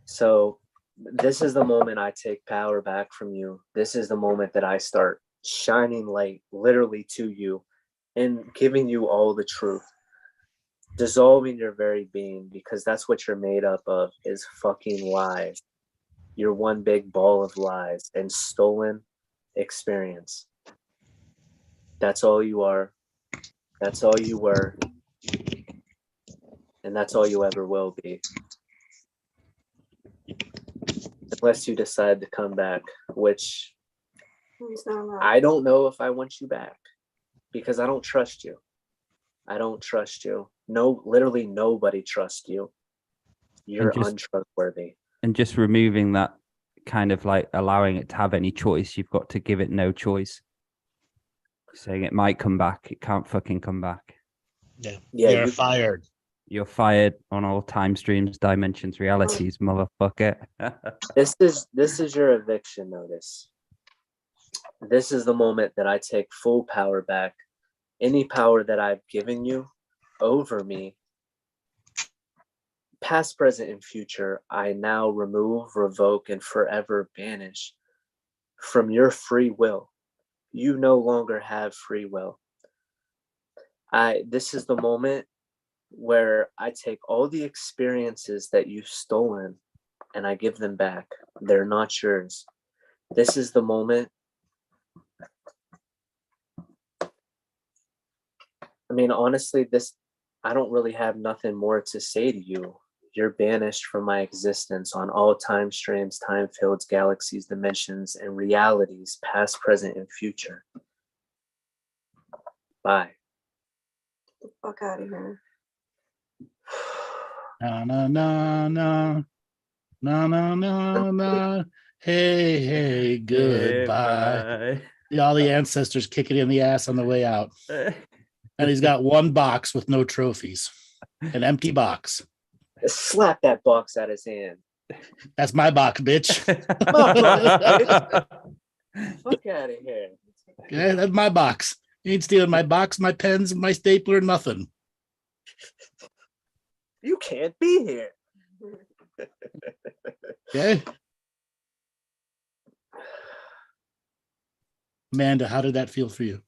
B: So this is the moment I take power back from you. This is the moment that I start shining light literally to you and giving you all the truth. Dissolving your very being, because that's what you're made up of, is fucking lies. You're one big ball of lies and stolen experience. That's all you are. That's all you were. And that's all you ever will be. Unless you decide to come back, which
D: He's not allowed.
B: I don't know if I want you back because I don't trust you. I don't trust you. No, literally nobody trusts you. You're untrustworthy.
C: And just removing that kind of like allowing it to have any choice, you've got to give it no choice. Saying it might come back, it can't fucking come back.
A: Yeah,
B: Yeah,
A: you're fired.
C: You're fired on all time streams, dimensions, realities, motherfucker.
B: This is your eviction notice. This is the moment that I take full power back. Any power that I've given you over me, past, present, and future, I now remove, revoke, and forever banish from your free will. You no longer have free will. This is the moment where I take all the experiences that you've stolen and I give them back. They're not yours. This is the moment. I mean, honestly, I don't really have nothing more to say to you. You're banished from my existence on all time streams, time fields, galaxies, dimensions, and realities, past, present, and future. Bye.
D: Get the fuck out of here.
A: Na na na na na na na na. Hey, goodbye. All the ancestors kicking in the ass on the way out. And he's got one box with no trophies. An empty box.
B: Slap that box out of his hand.
A: That's my box, bitch.
B: Fuck out of here.
A: Yeah, that's my box. You ain't stealing my box, my pens, my stapler, nothing.
B: You can't be here.
A: Okay. Amanda, how did that feel for you?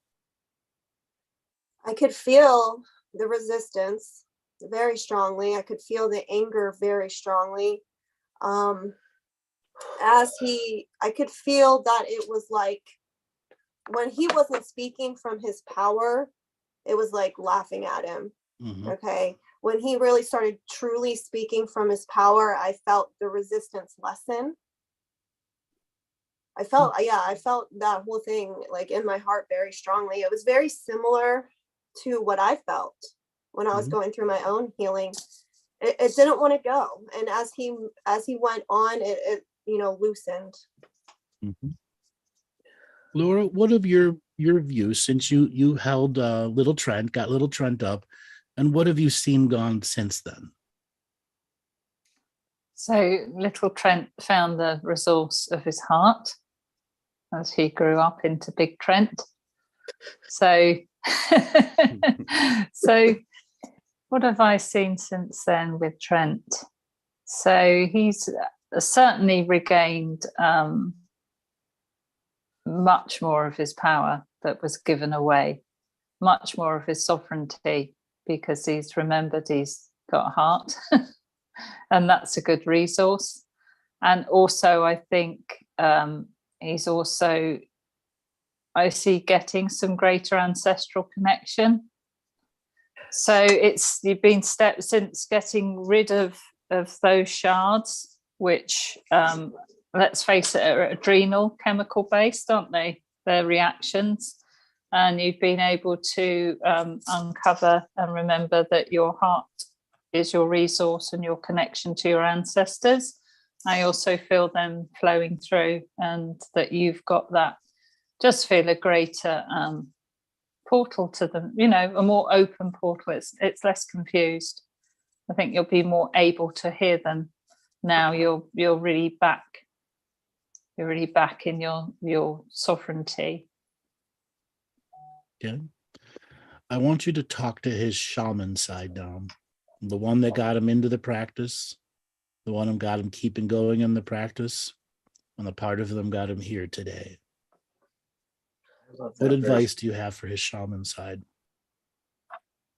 D: I could feel the resistance very strongly. I could feel the anger very strongly. I could feel that it was like when he wasn't speaking from his power, it was like laughing at him.
A: Mm-hmm.
D: Okay. When he really started truly speaking from his power, I felt the resistance lessen. I felt that whole thing like in my heart very strongly. It was very similar to what I felt when I was going through my own healing. It didn't want to go. And as he went on, it loosened.
A: Mm-hmm. Laura, what of your views since you held Little Trent, got Little Trent up, and what have you seen gone since then?
F: So Little Trent found the resource of his heart as he grew up into Big Trent. So, so what have I seen since then with Trent? So he's certainly regained much more of his power that was given away, much more of his sovereignty, because he's remembered he's got a heart and that's a good resource. And also I think he's also, I see getting some greater ancestral connection. So you've been since getting rid of those shards, which let's face it, are adrenal chemical based, aren't they? Their reactions. And you've been able to uncover and remember that your heart is your resource and your connection to your ancestors. I also feel them flowing through, and that you've got that, just feel a greater portal to them, a more open portal. It's less confused. I think you'll be more able to hear them now. You're really back. You're really back in your sovereignty.
A: Yeah. I want you to talk to his shaman side now. The one that got him into the practice, the one who got him keeping going in the practice, and the part of them got him here today. What advice do you have for his shaman side?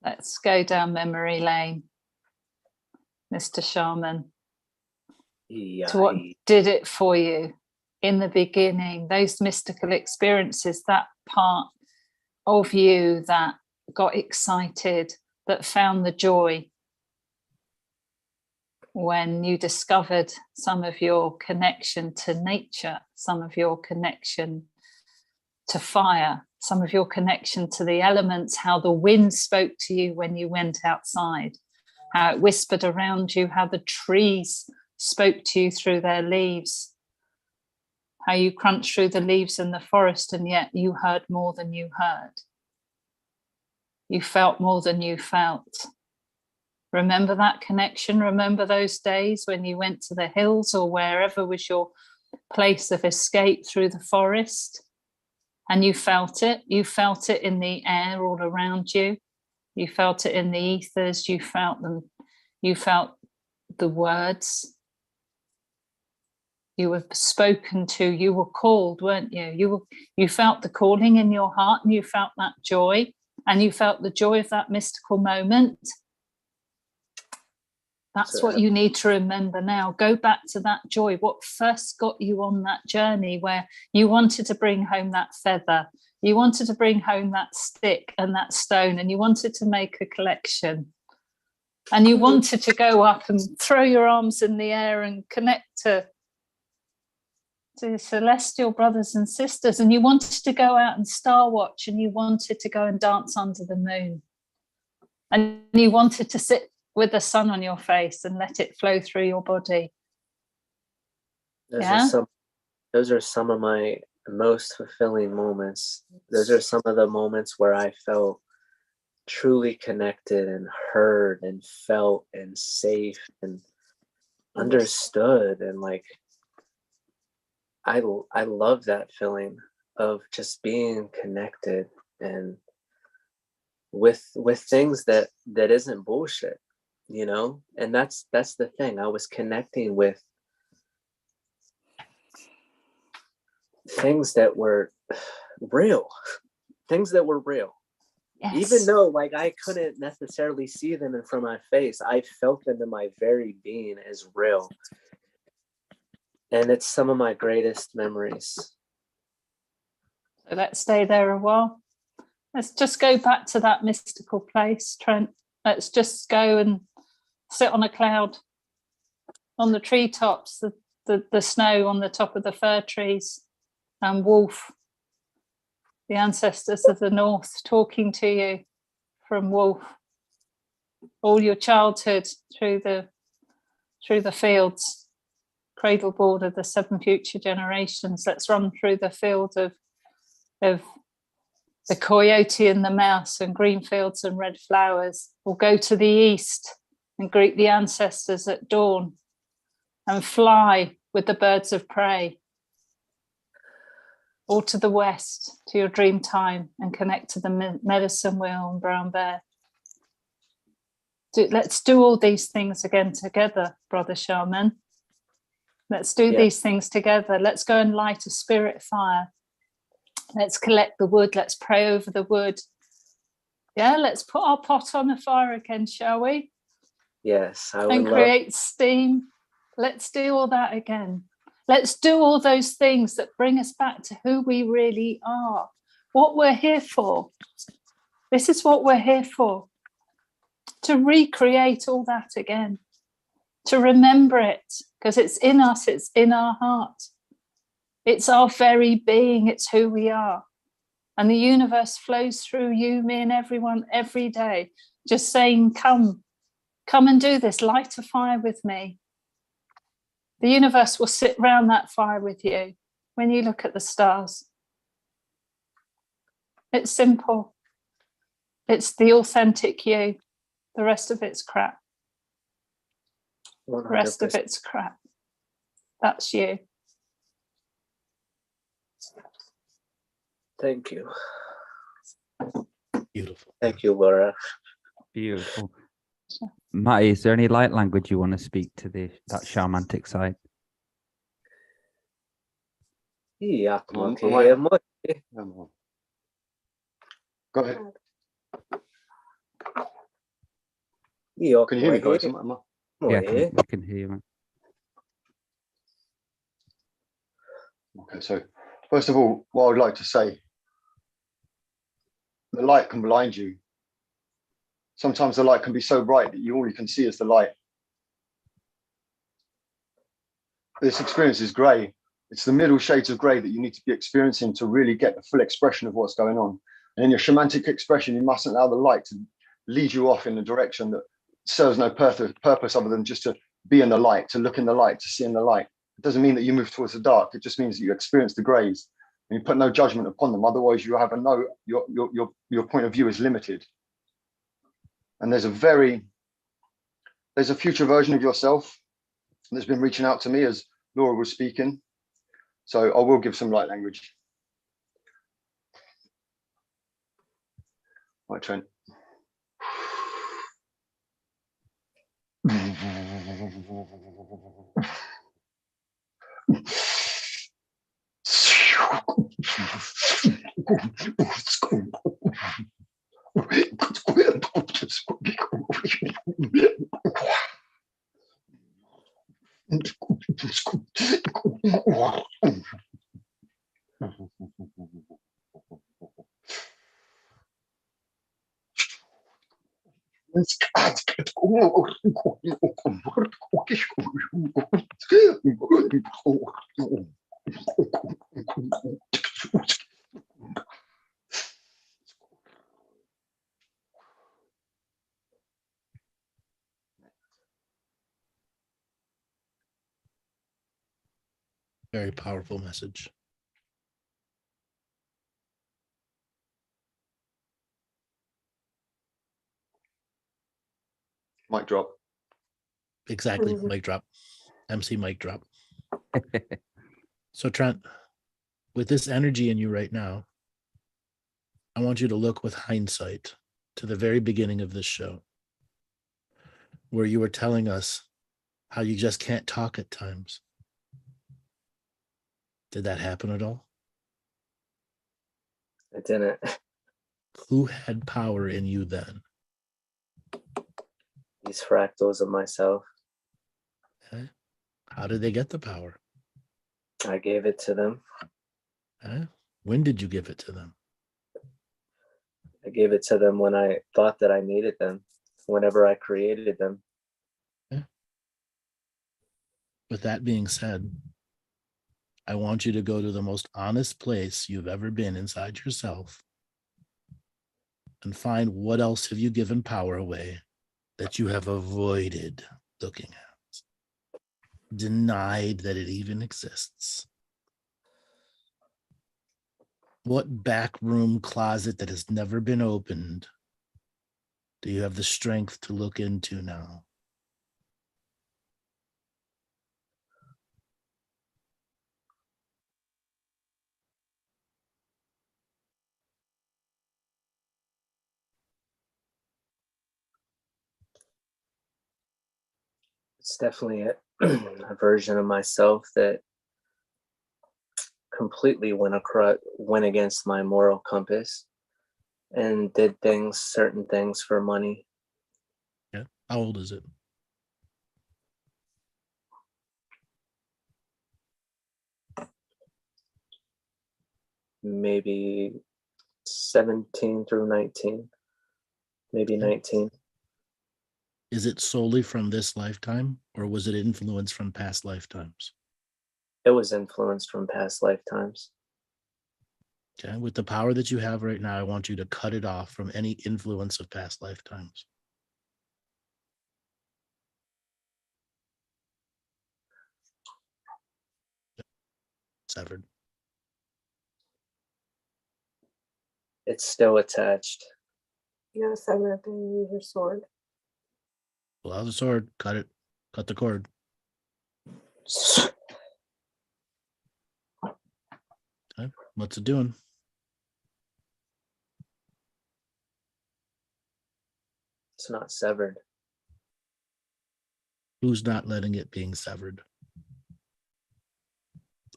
F: Let's go down memory lane, Mr. Shaman. To what did it for you in the beginning, those mystical experiences, that part of you that got excited, that found the joy. when you discovered some of your connection to nature, some of your connection to fire, some of your connection to the elements, how the wind spoke to you when you went outside, how it whispered around you, how the trees spoke to you through their leaves, how you crunched through the leaves in the forest and yet you heard more than you heard. You felt more than you felt. Remember that connection? Remember those days when you went to the hills or wherever was your place of escape through the forest and you felt it? You felt it in the air all around you. You felt it in the ethers. You felt them. You felt the words. You were spoken to. You were called, weren't you? You felt the calling in your heart and you felt that joy and you felt the joy of that mystical moment. That's what you need to remember now. Go back to that joy. What first got you on that journey where you wanted to bring home that feather, you wanted to bring home that stick and that stone, and you wanted to make a collection. And you wanted to go up and throw your arms in the air and connect to celestial brothers and sisters. And you wanted to go out and star watch, and you wanted to go and dance under the moon. And you wanted to sit with the sun on your face and let it flow through your body.
B: Those are some of my most fulfilling moments. Those are some of the moments where I felt truly connected and heard and felt and safe and understood. And like, I love that feeling of just being connected and with things that isn't bullshit. You know, and that's the thing. I was connecting with things that were real, things that were real. Yes. Even though like I couldn't necessarily see them in front of my face, I felt them in my very being as real. And it's some of my greatest memories.
F: So let's stay there a while. Let's just go back to that mystical place, Trent. Let's just go and sit on a cloud, on the treetops, the snow on the top of the fir trees, and Wolf, the ancestors of the north, talking to you from Wolf. All your childhood through the fields, cradleboard of the 7 future generations. Let's run through the field of the coyote and the mouse and green fields and red flowers. We'll go to the east and greet the ancestors at dawn and fly with the birds of prey. Or to the west, to your dream time, and connect to the medicine wheel and brown bear. Let's do all these things again together, brother shaman. Let's do these things together. Let's go and light a spirit fire. Let's collect the wood. Let's pray over the wood. Yeah, let's put our pot on the fire again, shall we?
B: Yes, I would
F: and create steam. Let's do all that again. Let's do all those things that bring us back to who we really are, what we're here for. This is what we're here for. To recreate all that again, to remember it, because it's in us, it's in our heart. It's our very being, it's who we are. And the universe flows through you, me, and everyone every day, just saying, come and do this, light a fire with me. The universe will sit round that fire with you when you look at the stars. It's simple. It's the authentic you. The rest of it's crap.
B: 100%.
F: The rest of it's crap. That's you.
B: Thank you.
A: Beautiful.
B: Thank you, Laura.
C: Beautiful. Maty, is there any light language you want to speak to that shamanic side?
E: Go ahead. Can you hear me, guys?
C: Yeah, I can hear you, man.
E: Okay, so first of all, what I would like to say, the light can blind you. Sometimes the light can be so bright that all you can see is the light. this experience is grey. It's the middle shades of grey that you need to be experiencing to really get the full expression of what's going on. And in your shamanic expression, you mustn't allow the light to lead you off in a direction that serves no purpose other than just to be in the light, to look in the light, to see in the light. It doesn't mean that you move towards the dark. It just means that you experience the greys and you put no judgment upon them. Otherwise, you have your point of view is limited. And there's a future version of yourself that's been reaching out to me as Laura was speaking. So I will give some light language. Right, Trent.
A: Very powerful message.
E: Mic drop.
A: Exactly.
D: Mhm.
A: Mic drop. MC mic drop. So Trent, with this energy in you right now, I want you to look with hindsight to the very beginning of this show, where you were telling us how you just can't talk at times. Did that happen at all?
B: It didn't.
A: Who had power in you then?
B: These fractals of myself.
A: Eh? How did they get the power?
B: I gave it to them.
A: Eh? When did you give it to them?
B: I gave it to them when I thought that I needed them, whenever I created them.
A: With that being said, I want you to go to the most honest place you've ever been inside yourself and find what else have you given power away that you have avoided looking at, denied that it even exists. What back room closet that has never been opened do you have the strength to look into now?
B: It's definitely a version of myself that completely went against my moral compass and did certain things for money.
A: Yeah. How old is it?
B: Maybe 17 through 19, maybe 19.
A: Is it solely from this lifetime, or was it influenced from past lifetimes?
B: It was influenced from past lifetimes.
A: Okay. With the power that you have right now, I want you to cut it off from any influence of past lifetimes. Severed.
B: It's still attached.
D: You gotta sever it and use your sword.
A: Pull out the sword, cut it, cut the cord. Okay. What's it doing?
B: It's not severed.
A: Who's not letting it being severed?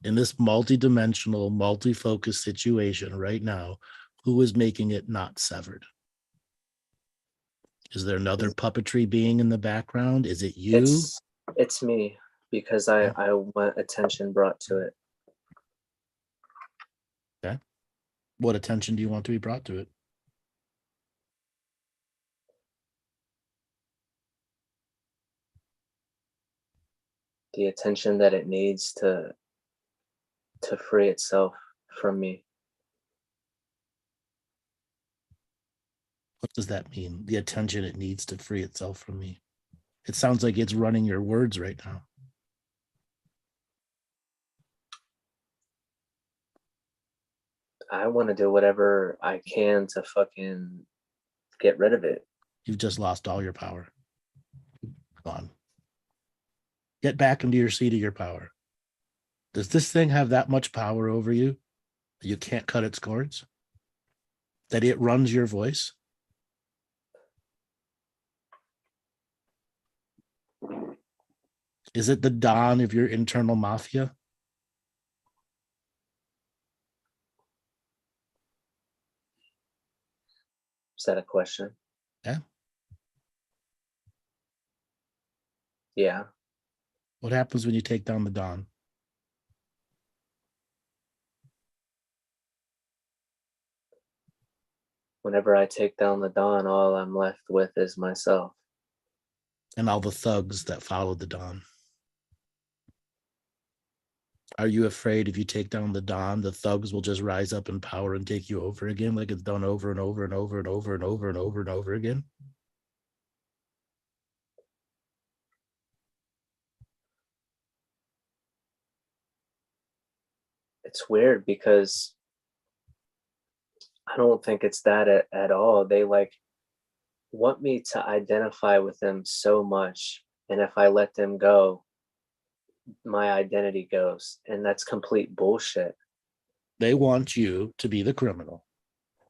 A: In this multi-dimensional, multi-focused situation right now, who is making it not severed? Is there another puppetry being in the background? Is it you?
B: It's me, because I want attention brought to it.
A: Okay. What attention do you want to be brought to it?
B: the attention that it needs to free itself from me.
A: What does that mean? The attention it needs to free itself from me. It sounds like it's running your words right now.
B: I want to do whatever I can to fucking get rid of it.
A: You've just lost all your power. Gone. Get back into your seat of your power. Does this thing have that much power over you that you can't cut its cords? That it runs your voice? Is it the dawn of your internal mafia?
B: Is that a question?
A: Yeah.
B: Yeah.
A: What happens when you take down the dawn?
B: Whenever I take down the dawn, all I'm left with is myself.
A: And all the thugs that followed the dawn. Are you afraid if you take down the dawn, the thugs will just rise up in power and take you over again, like it's done over and over and over and over and over and over and over again?
B: It's weird because I don't think it's that at all. They like want me to identify with them so much. And if I let them go, my identity goes. And that's complete bullshit.
A: They want you to be the criminal.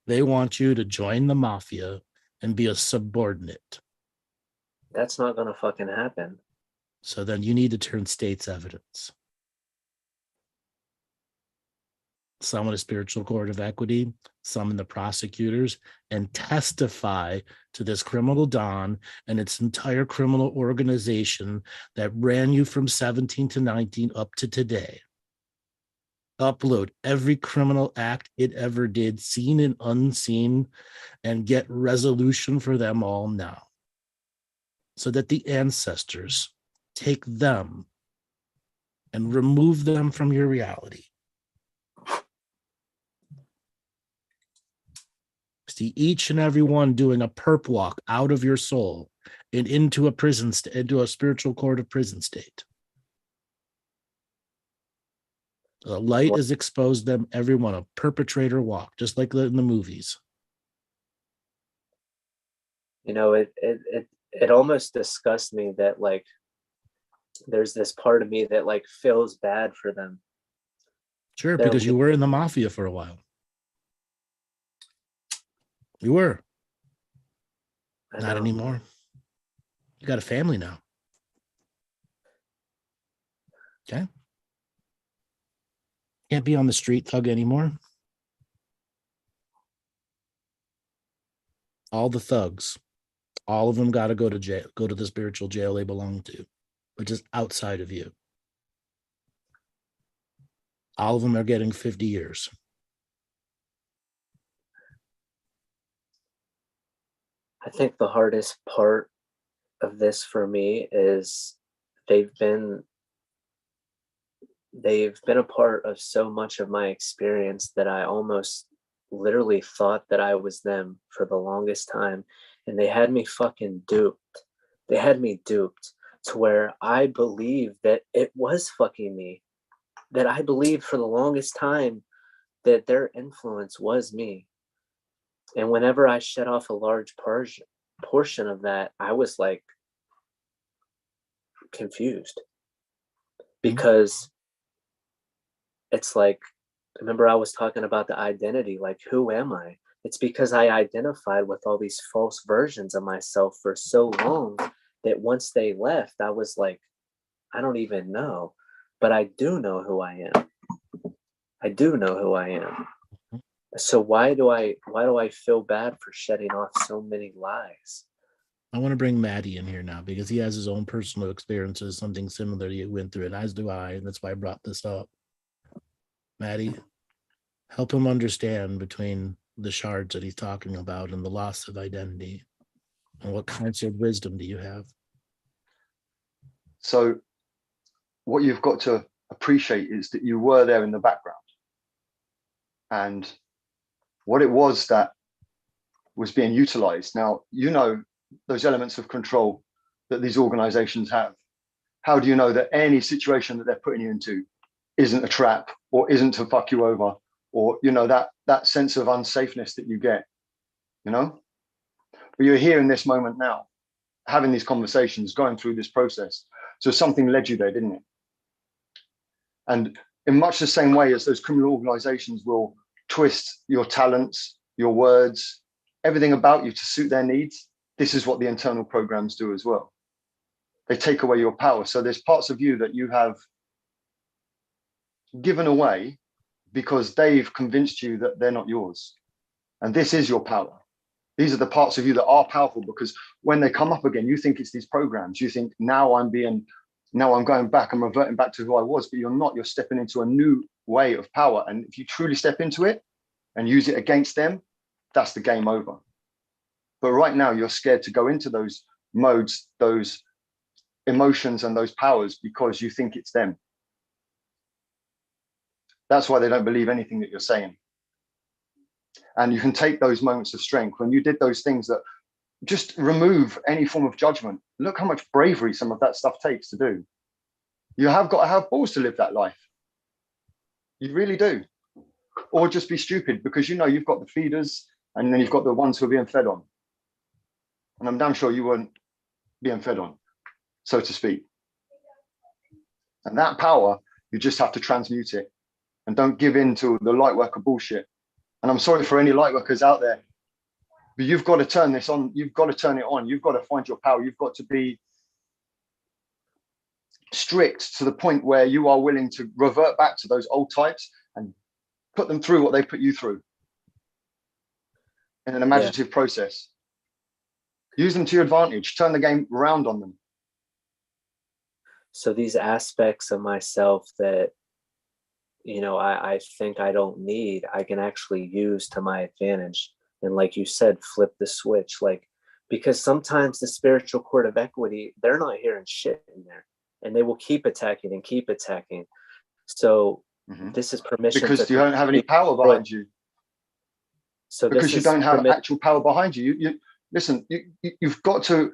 A: They want you to join the mafia and be a subordinate.
B: That's not going to fucking happen.
A: So then you need to turn state's evidence. Summon a spiritual court of equity, summon the prosecutors, and testify to this criminal dawn and its entire criminal organization that ran you from 17 to 19 up to today. Upload every criminal act it ever did, seen and unseen, and get resolution for them all now. So that the ancestors take them and remove them from your reality. See each and every one doing a perp walk out of your soul and into a prison, into a spiritual court of prison state. The light has exposed them, everyone, a perpetrator walk, just like in the movies.
B: You know, it almost disgusts me that like there's this part of me that like feels bad for them.
A: Sure, because you were in the mafia for a while. You were. Not anymore. You got a family now. Okay. Can't be on the street thug anymore. All the thugs, all of them got to go to jail, go to the spiritual jail they belong to, which is outside of you. All of them are getting 50 years.
B: I think the hardest part of this for me is they've been a part of so much of my experience that I almost literally thought that I was them for the longest time. And they had me fucking duped. They had me duped to where I believed that it was fucking me. That I believed for the longest time that their influence was me. And whenever I shut off a large portion of that, I was like confused. Because it's like, remember I was talking about the identity, like who am I? It's because I identified with all these false versions of myself for so long that once they left, I was like, I don't even know, but I do know who I am. I do know who I am. So why do I feel bad for shedding off so many lies?
A: I want to bring Maty in here now because he has his own personal experiences, something similar you went through, and as do I, and that's why I brought this up. Maty, help him understand between the shards that he's talking about and the loss of identity. And what kinds of wisdom do you have?
E: So what you've got to appreciate is that you were there in the background. And what it was that was being utilized. Now, you know those elements of control that these organizations have. How do you know that any situation that they're putting you into isn't a trap or isn't to fuck you over, or, you know, that sense of unsafeness that you get, you know? But you're here in this moment now, having these conversations, going through this process. So something led you there, didn't it? And in much the same way as those criminal organizations will twist your talents, your words, everything about you to suit their needs, this is what the internal programs do as well. They take away your power. So there's parts of you that you have given away because they've convinced you that they're not yours. And this is your power. These are the parts of you that are powerful, because when they come up again, you think it's these programs. You think, now I'm going back, I'm reverting back to who I was, but you're not. You're stepping into a new way of power. And if you truly step into it and use it against them, that's the game over. But right now, you're scared to go into those modes, those emotions and those powers, because you think it's them. That's why they don't believe anything that you're saying. And you can take those moments of strength when you did those things that just remove any form of judgment. Look how much bravery some of that stuff takes to do. You have got to have balls to live that life. You really do. Or just be stupid, because you know you've got the feeders and then you've got the ones who are being fed on. And I'm damn sure you weren't being fed on, so to speak. And that power, you just have to transmute it, and don't give in to the light worker bullshit. And I'm sorry for any light workers out there, but you've got to turn this on. You've got to turn it on. You've got to find your power. You've got to be strict to the point where you are willing to revert back to those old types and put them through what they put you through in an imaginative process. Use them to your advantage. Turn the game around on them.
B: So these aspects of myself that, you know, I think I don't need, I can actually use to my advantage. And like you said, flip the switch. Like, because sometimes the spiritual court of equity, they're not hearing shit in there, and they will keep attacking and keep attacking. So this is permission.
E: Because you don't have any power behind you.
B: So
E: because you don't have actual power behind you. You listen, you've got to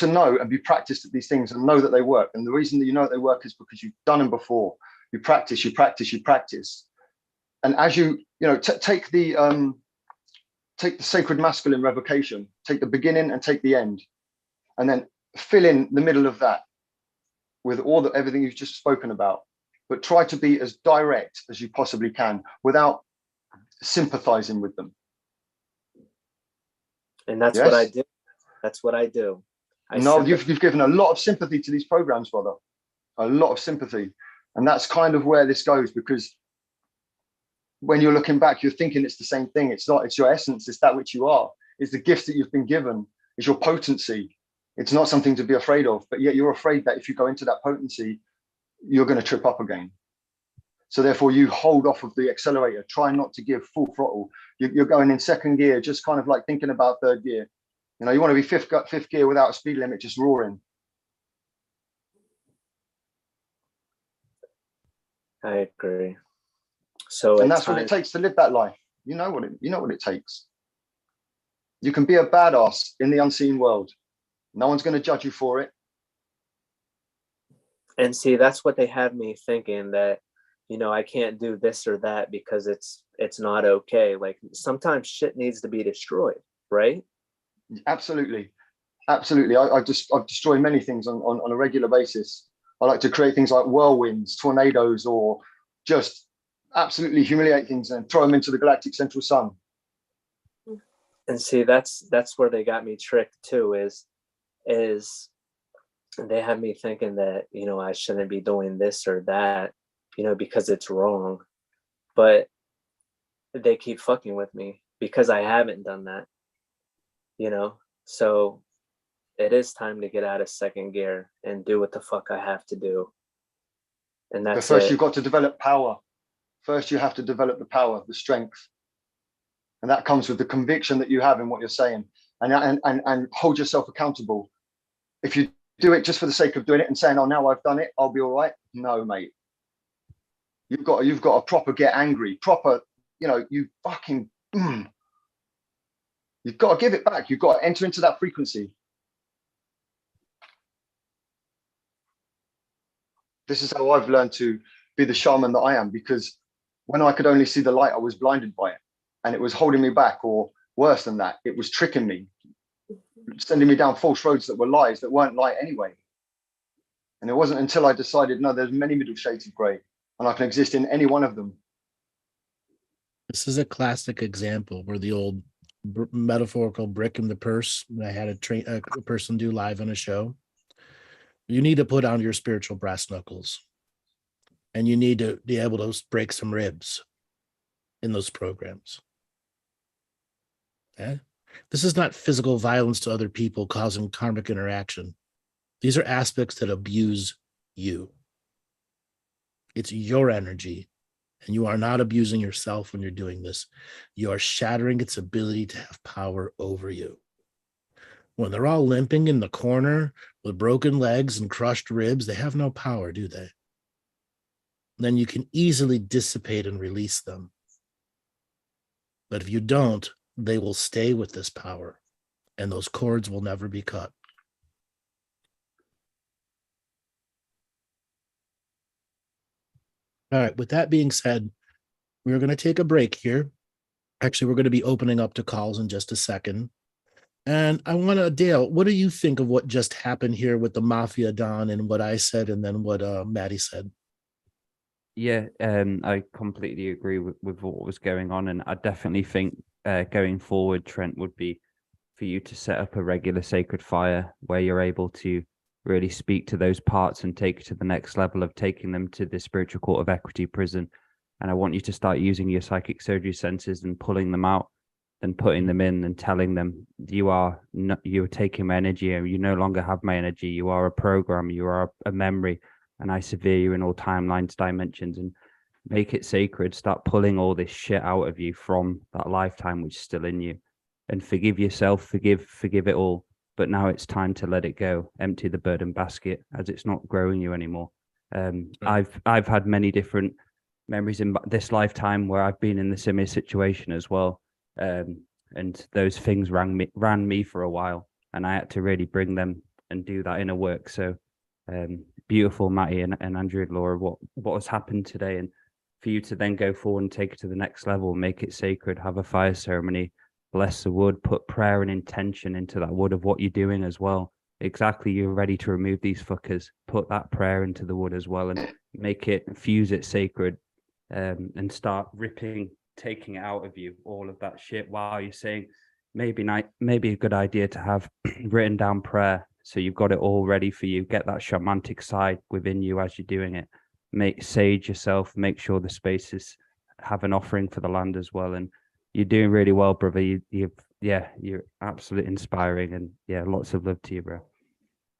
E: know and be practiced at these things and know that they work. And the reason that you know that they work is because you've done them before. You practice, you practice, you practice. And as you know, take the sacred masculine revocation, take the beginning and take the end, and then fill in the middle of that with everything you've just spoken about. But try to be as direct as you possibly can without sympathizing with them.
B: And that's what I do. That's what I do.
E: You've given a lot of sympathy to these programs, brother. A lot of sympathy. And that's kind of where this goes, because when you're looking back, you're thinking it's the same thing. It's not. It's your essence. It's that which you are. It's the gift that you've been given. It's your potency. It's not something to be afraid of. But yet you're afraid that if you go into that potency, you're going to trip up again. So therefore, you hold off of the accelerator. Try not to give full throttle. You're going in second gear, just kind of like thinking about third gear. You know, you want to be fifth gear without a speed limit, just roaring.
B: I agree. So,
E: and that's what it takes to live that life. You know what it takes. You can be a badass in the unseen world. No one's going to judge you for it.
B: And see, that's what they have me thinking, that, you know, I can't do this or that because it's not okay. Like, sometimes shit needs to be destroyed, right? Absolutely.
E: I've destroyed many things on a regular basis. I like to create things like whirlwinds, tornadoes, or just absolutely humiliate things and throw them into the galactic central sun.
B: And see, that's where they got me tricked too, is they have me thinking that, you know, I shouldn't be doing this or that, you know, because it's wrong. But they keep fucking with me because I haven't done that, you know? So it is time to get out of second gear and do what the fuck I have to do. And that's
E: but first you've got to develop power. First you have to develop the power, the strength. And that comes with the conviction that you have in what you're saying, and hold yourself accountable. If you do it just for the sake of doing it and saying, oh, now I've done it, I'll be all right. No, mate. You've got to proper get angry, proper, you fucking, you've got to give it back. You've got to enter into that frequency. This is how I've learned to be the shaman that I am, because when I could only see the light, I was blinded by it, and it was holding me back, or worse than that, it was tricking me, sending me down false roads that were lies, that weren't light anyway. And it wasn't until I decided, no, there's many middle shades of grey, and I can exist in any one of them.
A: This is a classic example where the old metaphorical brick in the purse that I had a person do live on a show. You need to put on your spiritual brass knuckles, and you need to be able to break some ribs in those programs. Okay? This is not physical violence to other people causing karmic interaction. These are aspects that abuse you. It's your energy, and you are not abusing yourself when you're doing this. You are shattering its ability to have power over you. When they're all limping in the corner with broken legs and crushed ribs, they have no power, do they? Then you can easily dissipate and release them. But if you don't, they will stay with this power, and those cords will never be cut. All right, with that being said, we're going to take a break here. Actually, we're going to be opening up to calls in just a second. And I want to, Dale, what do you think of what just happened here with the Mafia Don and what I said and then what Maty said?
C: Yeah, I completely agree with what was going on. And I definitely think going forward, Trent, would be for you to set up a regular sacred fire where you're able to really speak to those parts and take it to the next level of taking them to the spiritual court of equity prison. And I want you to start using your psychic surgery senses and pulling them out, then putting them in and telling them you're taking my energy, and you no longer have my energy. You are a program, you are a memory, and I sever you in all timelines, dimensions, and make it sacred. Start pulling all this shit out of you from that lifetime which is still in you, and forgive yourself, forgive it all. But now it's time to let it go. Empty the burden basket, as it's not growing you anymore. I've had many different memories in this lifetime where I've been in the similar situation as well. And those things ran me for a while, and I had to really bring them and do that inner work. So beautiful, Maty and Andrew and Laura, what has happened today, and for you to then go forward and take it to the next level, make it sacred, have a fire ceremony, bless the wood, put prayer and intention into that wood of what you're doing as well. Exactly, you're ready to remove these fuckers, put that prayer into the wood as well, and make it, fuse it sacred, and start taking it out of you, all of that shit, while you're saying maybe a good idea to have written down prayer, so you've got it all ready for you. Get that shamanic side within you as you're doing it. Sage yourself, make sure the spaces have an offering for the land as well. And you're doing really well, brother. You're absolutely inspiring, and lots of love to you, bro.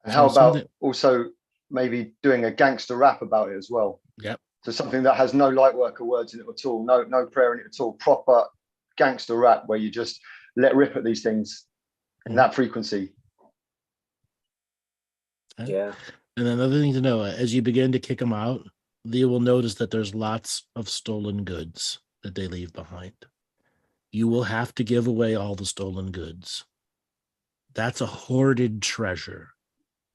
E: And how about also maybe doing a gangster rap about it as well?
A: Yep.
E: So something that has no light worker words in it at all, no prayer in it at all, proper gangster rap where you just let rip at these things in that frequency.
B: Yeah.
A: And another thing to know, as you begin to kick them out, you will notice that there's lots of stolen goods that they leave behind. You will have to give away all the stolen goods. That's a hoarded treasure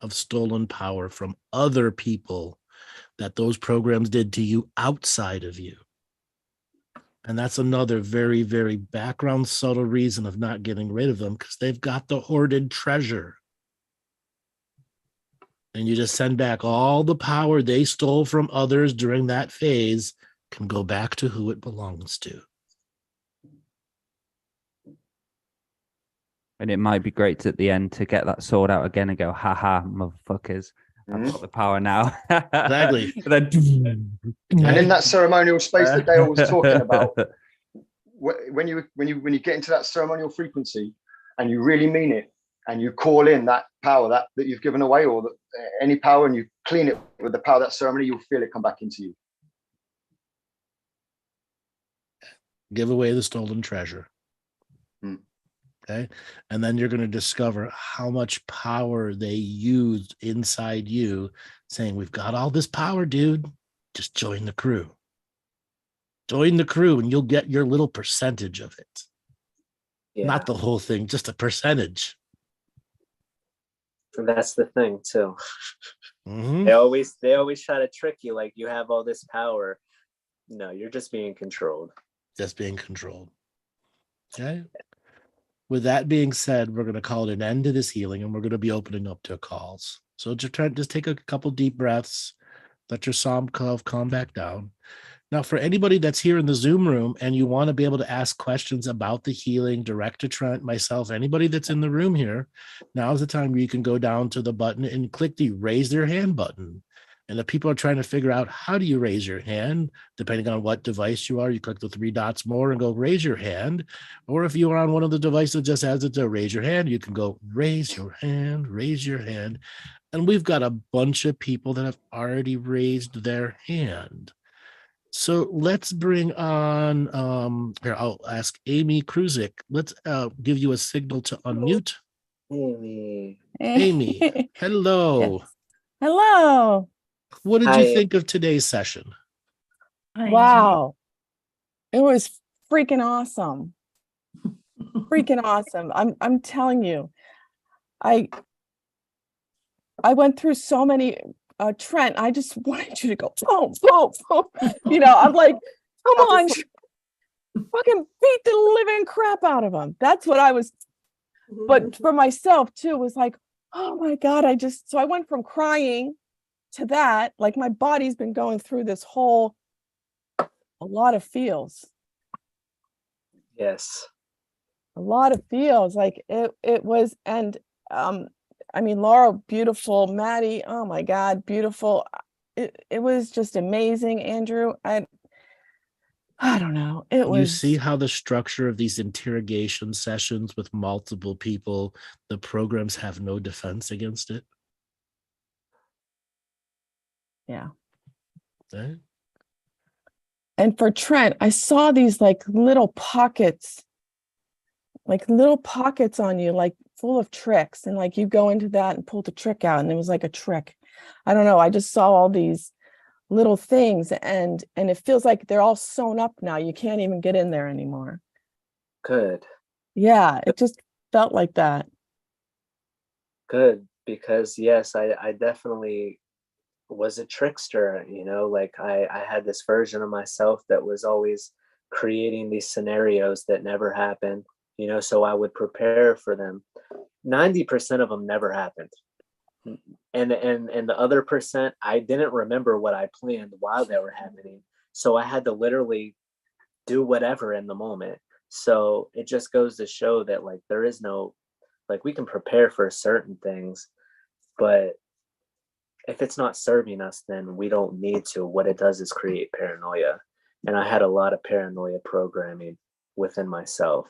A: of stolen power from other people that those programs did to you outside of you. And that's another very, very background, subtle reason of not getting rid of them, because they've got the hoarded treasure. And you just send back all the power they stole from others during that phase, can go back to who it belongs to.
C: And it might be great at the end to get that sword out again and go, haha, motherfuckers, I've got the power now.
A: Exactly.
C: And
E: in that ceremonial space that Dale was talking about, when you get into that ceremonial frequency and you really mean it, and you call in that power that you've given away, or any power, and you clean it with the power of that ceremony, you'll feel it come back into you.
A: Give away the stolen treasure. Okay. And then you're going to discover how much power they used inside you, saying, we've got all this power, dude. Just join the crew. Join the crew and you'll get your little percentage of it.
B: Yeah.
A: Not the whole thing, just a percentage.
B: And that's the thing too.
A: Mhm.
B: They always try to trick you like you have all this power. No, you're just being controlled.
A: Just being controlled. Okay. With that being said, we're going to call it an end to this healing and we're going to be opening up to calls. So just take a couple deep breaths. Let your psalm calm back down. Now, for anybody that's here in the Zoom room and you want to be able to ask questions about the healing, direct to Trent, myself, anybody that's in the room here, now's the time where you can go down to the button and click the raise their hand button. And if people are trying to figure out how do you raise your hand, depending on what device you are, you click the 3 dots more and go raise your hand. Or if you are on one of the devices that just has it to raise your hand, you can go raise your hand, raise your hand. And we've got a bunch of people that have already raised their hand. So let's bring on, here, I'll ask Amy Kruzik. Let's give you a signal to unmute.
B: Amy.
A: Amy, hello.
G: Yes. Hello.
A: What did
B: Hi.
A: you think of today's session?
G: Wow. It was freaking awesome. Freaking awesome. I'm telling you. I went through so many Trent, I just wanted you to go boom, boom, boom. You know, I'm like, come on, fucking beat the living crap out of him. That's what I was. But for myself too, was like, oh my God, so I went from crying to that. Like my body's been going through this whole, a lot of feels.
B: Yes.
G: A lot of feels. Like it was, and I mean, Laura, beautiful. Maty, oh my God, beautiful. It was just amazing, Andrew. I don't know. It was.
A: You see how the structure of these interrogation sessions with multiple people, the programs have no defense against it?
G: Yeah.
A: Okay.
G: And for Trent, I saw these like little pockets on you, like full of tricks. And like you go into that and pull the trick out, and it was like a trick. I don't know. I just saw all these little things, and it feels like they're all sewn up now. You can't even get in there anymore.
B: Good.
G: Yeah, it just felt like that.
B: Good. Because yes, I definitely was a trickster, you know, like I had this version of myself that was always creating these scenarios that never happened, you know, so I would prepare for them. 90% of them never happened. And the other percent, I didn't remember what I planned while they were happening. So I had to literally do whatever in the moment. So it just goes to show that like there is no, like we can prepare for certain things, but if it's not serving us, then we don't need to. What it does is create paranoia. And I had a lot of paranoia programming within myself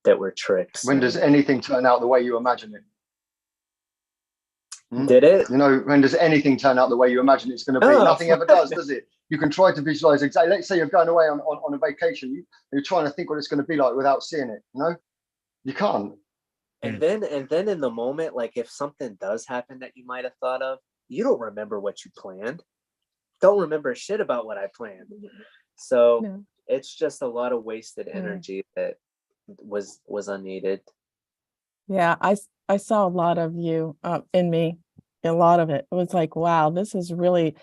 B: that were tricks.
E: When does anything turn out the way you imagine it?
B: Did it?
E: You know, when does anything turn out the way you imagine it's going to be?
B: Oh.
E: Nothing ever does it? You can try to visualize exactly. Let's say you're going away on a vacation. You're trying to think what it's going to be like without seeing it. You know, you can't.
B: And then in the moment, like if something does happen that you might have thought of, you don't remember what you planned. Don't remember shit about what I planned. So
G: No.
B: it's just a lot of wasted energy that was unneeded.
G: Yeah, I saw a lot of you in me, a lot of it. It was like, wow, this is really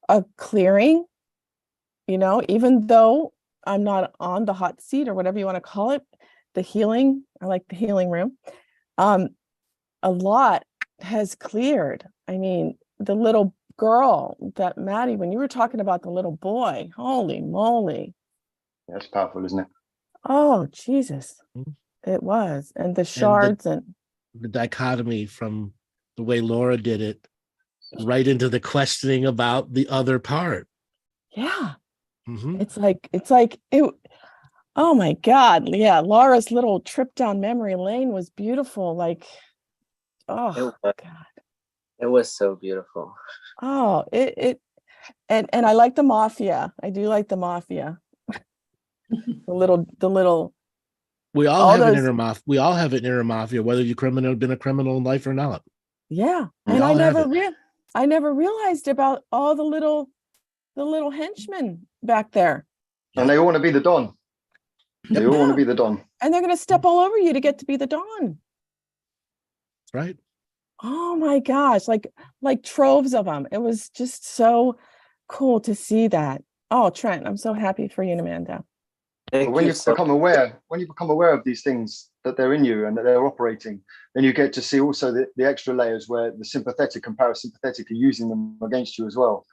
G: a clearing, you know, even though I'm not on the hot seat or whatever you want to call it, the healing, I like the healing room. A lot has cleared. I mean, the little girl that Maty, when you were talking about the little boy, holy moly.
E: That's powerful, isn't it?
G: Oh, Jesus. It was. And the shards and
A: the dichotomy from the way Laura did it right into the questioning about the other part.
G: yeah.
A: Mhm.
G: It's like it. Oh my God. Yeah. Laura's little trip down memory lane was beautiful. Like, oh God.
B: It was so beautiful.
G: Oh, and I like the mafia. I do like the mafia. the little
A: We all
G: All
A: have an
G: those-
A: inner mafia. We all have an inner mafia, whether you've been a criminal in life or not.
G: Yeah.
A: We
G: And
A: all have it.
G: I never realized about all the little henchmen back there.
E: And they all want to be the Don. They all want to be the Don.
G: And they're going to step all over you to get to be the Don.
A: That's right.
G: Oh my gosh, like troves of them. It was just so cool to see that. Oh, Trent, I'm so happy for you, Amanda.
B: Thank
E: But when
B: you
E: you
B: so
E: become aware, of these things that they're in you and that they're operating, then you get to see also the extra layers where the sympathetic and parasympathetic are using them against you as well.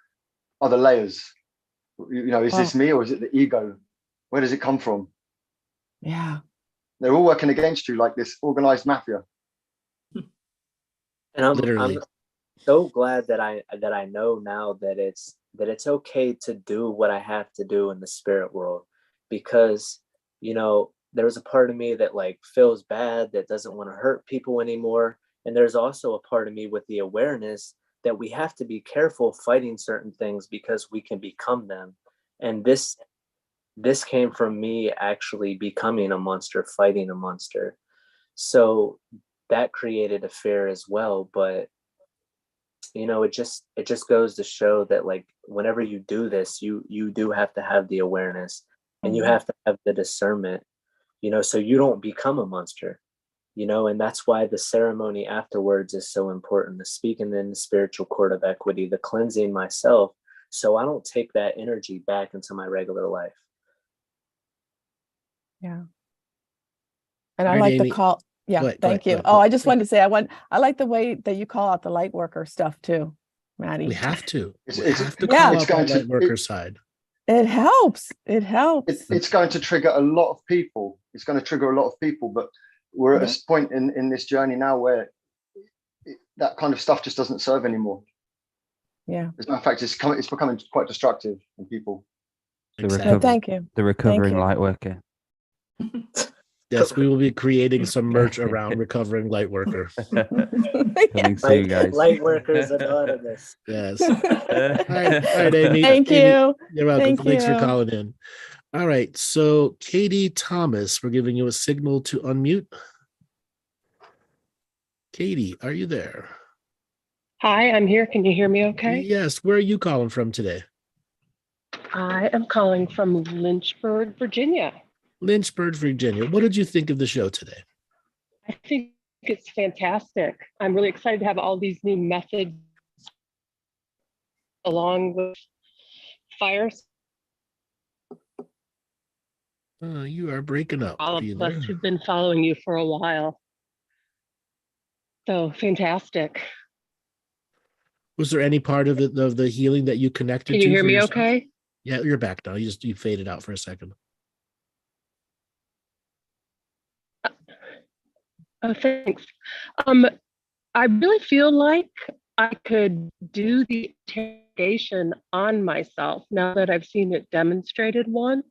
E: Other layers. Is this me or is it the ego? Where does it come from?
G: Yeah.
E: They're all working against you like this organized mafia.
B: And I'm
A: Literally.
B: so glad that I know now that it's okay to do what I have to do in the spirit world, because there's a part of me that like feels bad, that doesn't want to hurt people anymore, and there's also a part of me with the awareness that we have to be careful fighting certain things because we can become them. And this came from me actually becoming a monster, fighting a monster. So that created a fear as well. But it just goes to show that like whenever you do this, you do have to have the awareness, and you have to have the discernment, so you don't become a monster, and that's why the ceremony afterwards is so important, the speaking in the spiritual court of equity, the cleansing myself, so I don't take that energy back into my regular life.
G: Yeah. And I
A: All right,
G: like the
A: Amy.
G: call. Yeah,
A: Go ahead,
G: thank you.
A: go ahead.
G: Oh, I just wanted to say I like the way that you call out the light worker stuff too, Maddie.
A: We have to. We
E: It's-
A: have to
G: yeah.
A: call
E: It's
A: out the
E: going to-
A: light worker side.
G: It helps. It helps.
E: It's going to trigger a lot of people. It's going to trigger a lot of people, but we're at a point in this journey now where that kind of stuff just doesn't serve anymore.
G: Yeah.
E: As a matter of fact, it's becoming quite destructive in people.
A: Exactly.
G: So thank you.
C: The recovering
G: you.
C: light worker.
A: Yes, we will be creating some merch around recovering light worker.
C: Coming soon, guys.
B: Light workers anonymous.
A: Yes. All right, Amy.
G: Thank
A: Amy,
G: you.
A: you're welcome.
G: Thank
A: Thanks for
G: you.
A: calling in. All right. So, Katie Thomas, we're giving you a signal to unmute. Katie, are you there?
H: Hi, I'm here. Can you hear me okay?
A: Yes. Where are you calling from today?
H: I am calling from Lynchburg, Virginia.
A: Lynchburg, Virginia. What did you think of the show today?
H: I think it's fantastic. I'm really excited to have all these new methods along with fires.
A: You are breaking up.
H: All
A: Are you
H: of us
A: there?
H: who've been following you for a while. So fantastic.
A: Was there any part of it of the healing that you connected
H: Can
A: to?
H: you hear
A: for
H: me
A: yourself?
H: okay?
A: Yeah, you're back now. You faded out for a second.
H: Oh, thanks. I really feel like I could do the interrogation on myself now that I've seen it demonstrated once.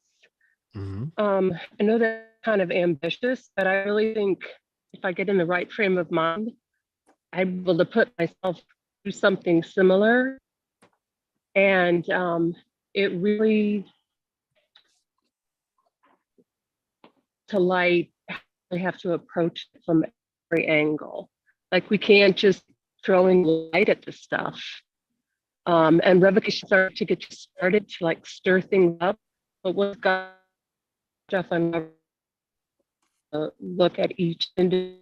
A: Mhm.
H: I know that's kind of ambitious, but I really think if I get in the right frame of mind, I'm able to put myself through something similar. And it really to light, I have to approach it from every angle. Like we can't just throwing light at the stuff. And revocation started to get started to like stir things up. But what's got Jeff and look at each individual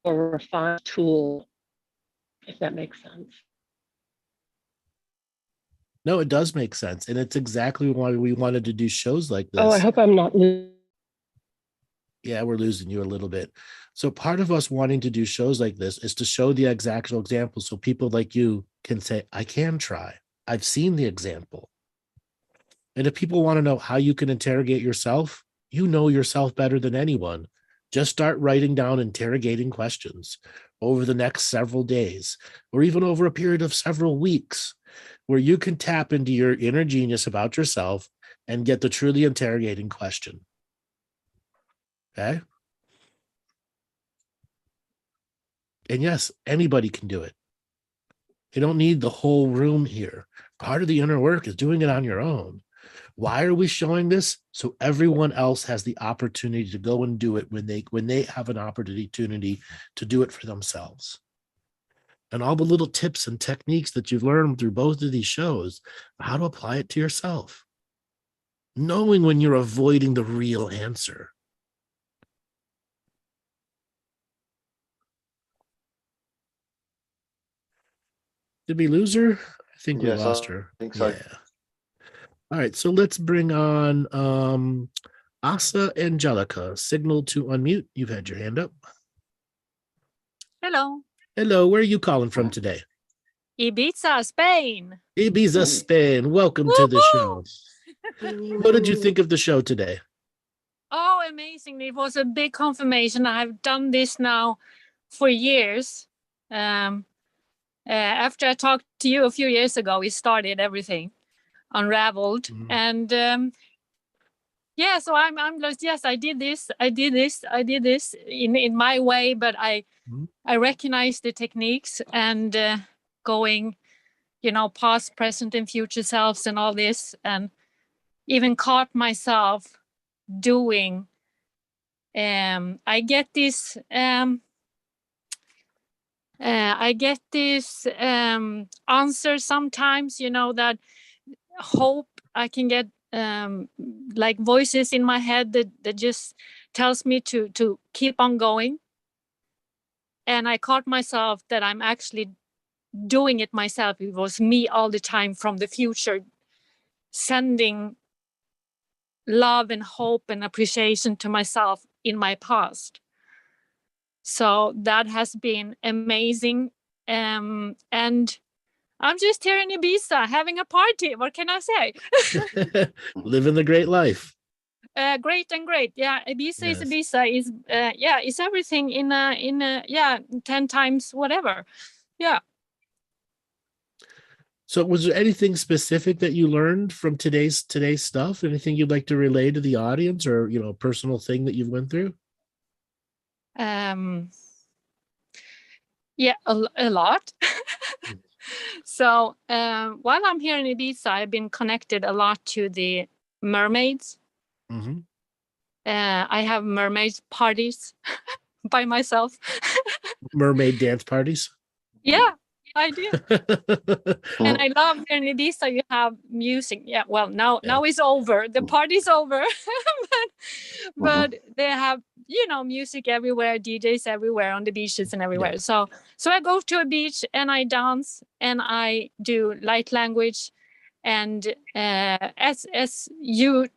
H: refined tool, if that makes sense.
A: No, it does make sense. And it's exactly why we wanted to do shows like this.
H: Oh, I hope I'm not
A: Yeah, we're losing you a little bit. So part of us wanting to do shows like this is to show the actual example so people like you can say, I can try. I've seen the example. And if people want to know how you can interrogate yourself, you know yourself better than anyone. Just start writing down interrogating questions over the next several days, or even over a period of several weeks, where you can tap into your inner genius about yourself and get the truly interrogating question. Okay? And yes, anybody can do it. You don't need the whole room here. Part of the inner work is doing it on your own. Why are we showing this? So everyone else has the opportunity to go and do it when they have an opportunity to do it for themselves. And all the little tips and techniques that you've learned through both of these shows, how to apply it to yourself. Knowing when you're avoiding the real answer. Did we lose her? I think we
E: Yes,
A: lost
E: I
A: her.
E: think so.
A: Yeah. All right, so let's bring on Asa Angelica. Signal to unmute. You've had your hand up.
I: Hello.
A: Hello, where are you calling from today?
I: Ibiza, Spain.
A: Ibiza, Spain. Welcome to the show. What did you think of the show today?
I: Oh, amazing. It was a big confirmation. I've done this now for years. After I talked to you a few years ago, we started everything, unraveled. And yeah, so I'm just, yes, I did this in my way, but I recognize the techniques and going, past, present, and future selves and all this, and even caught myself doing. I get this answer sometimes, that hope. I can get like voices in my head that just tells me to keep on going. And I caught myself that I'm actually doing it myself. It was me all the time from the future, sending love and hope and appreciation to myself in my past. So that has been amazing. And I'm just here in Ibiza having a party. What can I say?
A: Living the great life.
I: Great and great. Yeah, Ibiza
A: Yes.
I: is Ibiza. Is it's everything in a 10 times whatever. Yeah.
A: So was there anything specific that you learned from today's stuff? Anything you'd like to relay to the audience, or a personal thing that you've went through?
I: Yeah, a lot. So while I'm here in Ibiza, I've been connected a lot to the mermaids.
A: Mm-hmm.
I: I have mermaid parties by myself.
A: Mermaid dance parties.
I: Yeah, I do. And I love here in Ibiza you have music. Yeah, well now it's over. The party's over. but they have music everywhere, DJs everywhere on the beaches and everywhere.
A: Yeah.
I: So I go to a beach and I dance and I do light language. And as you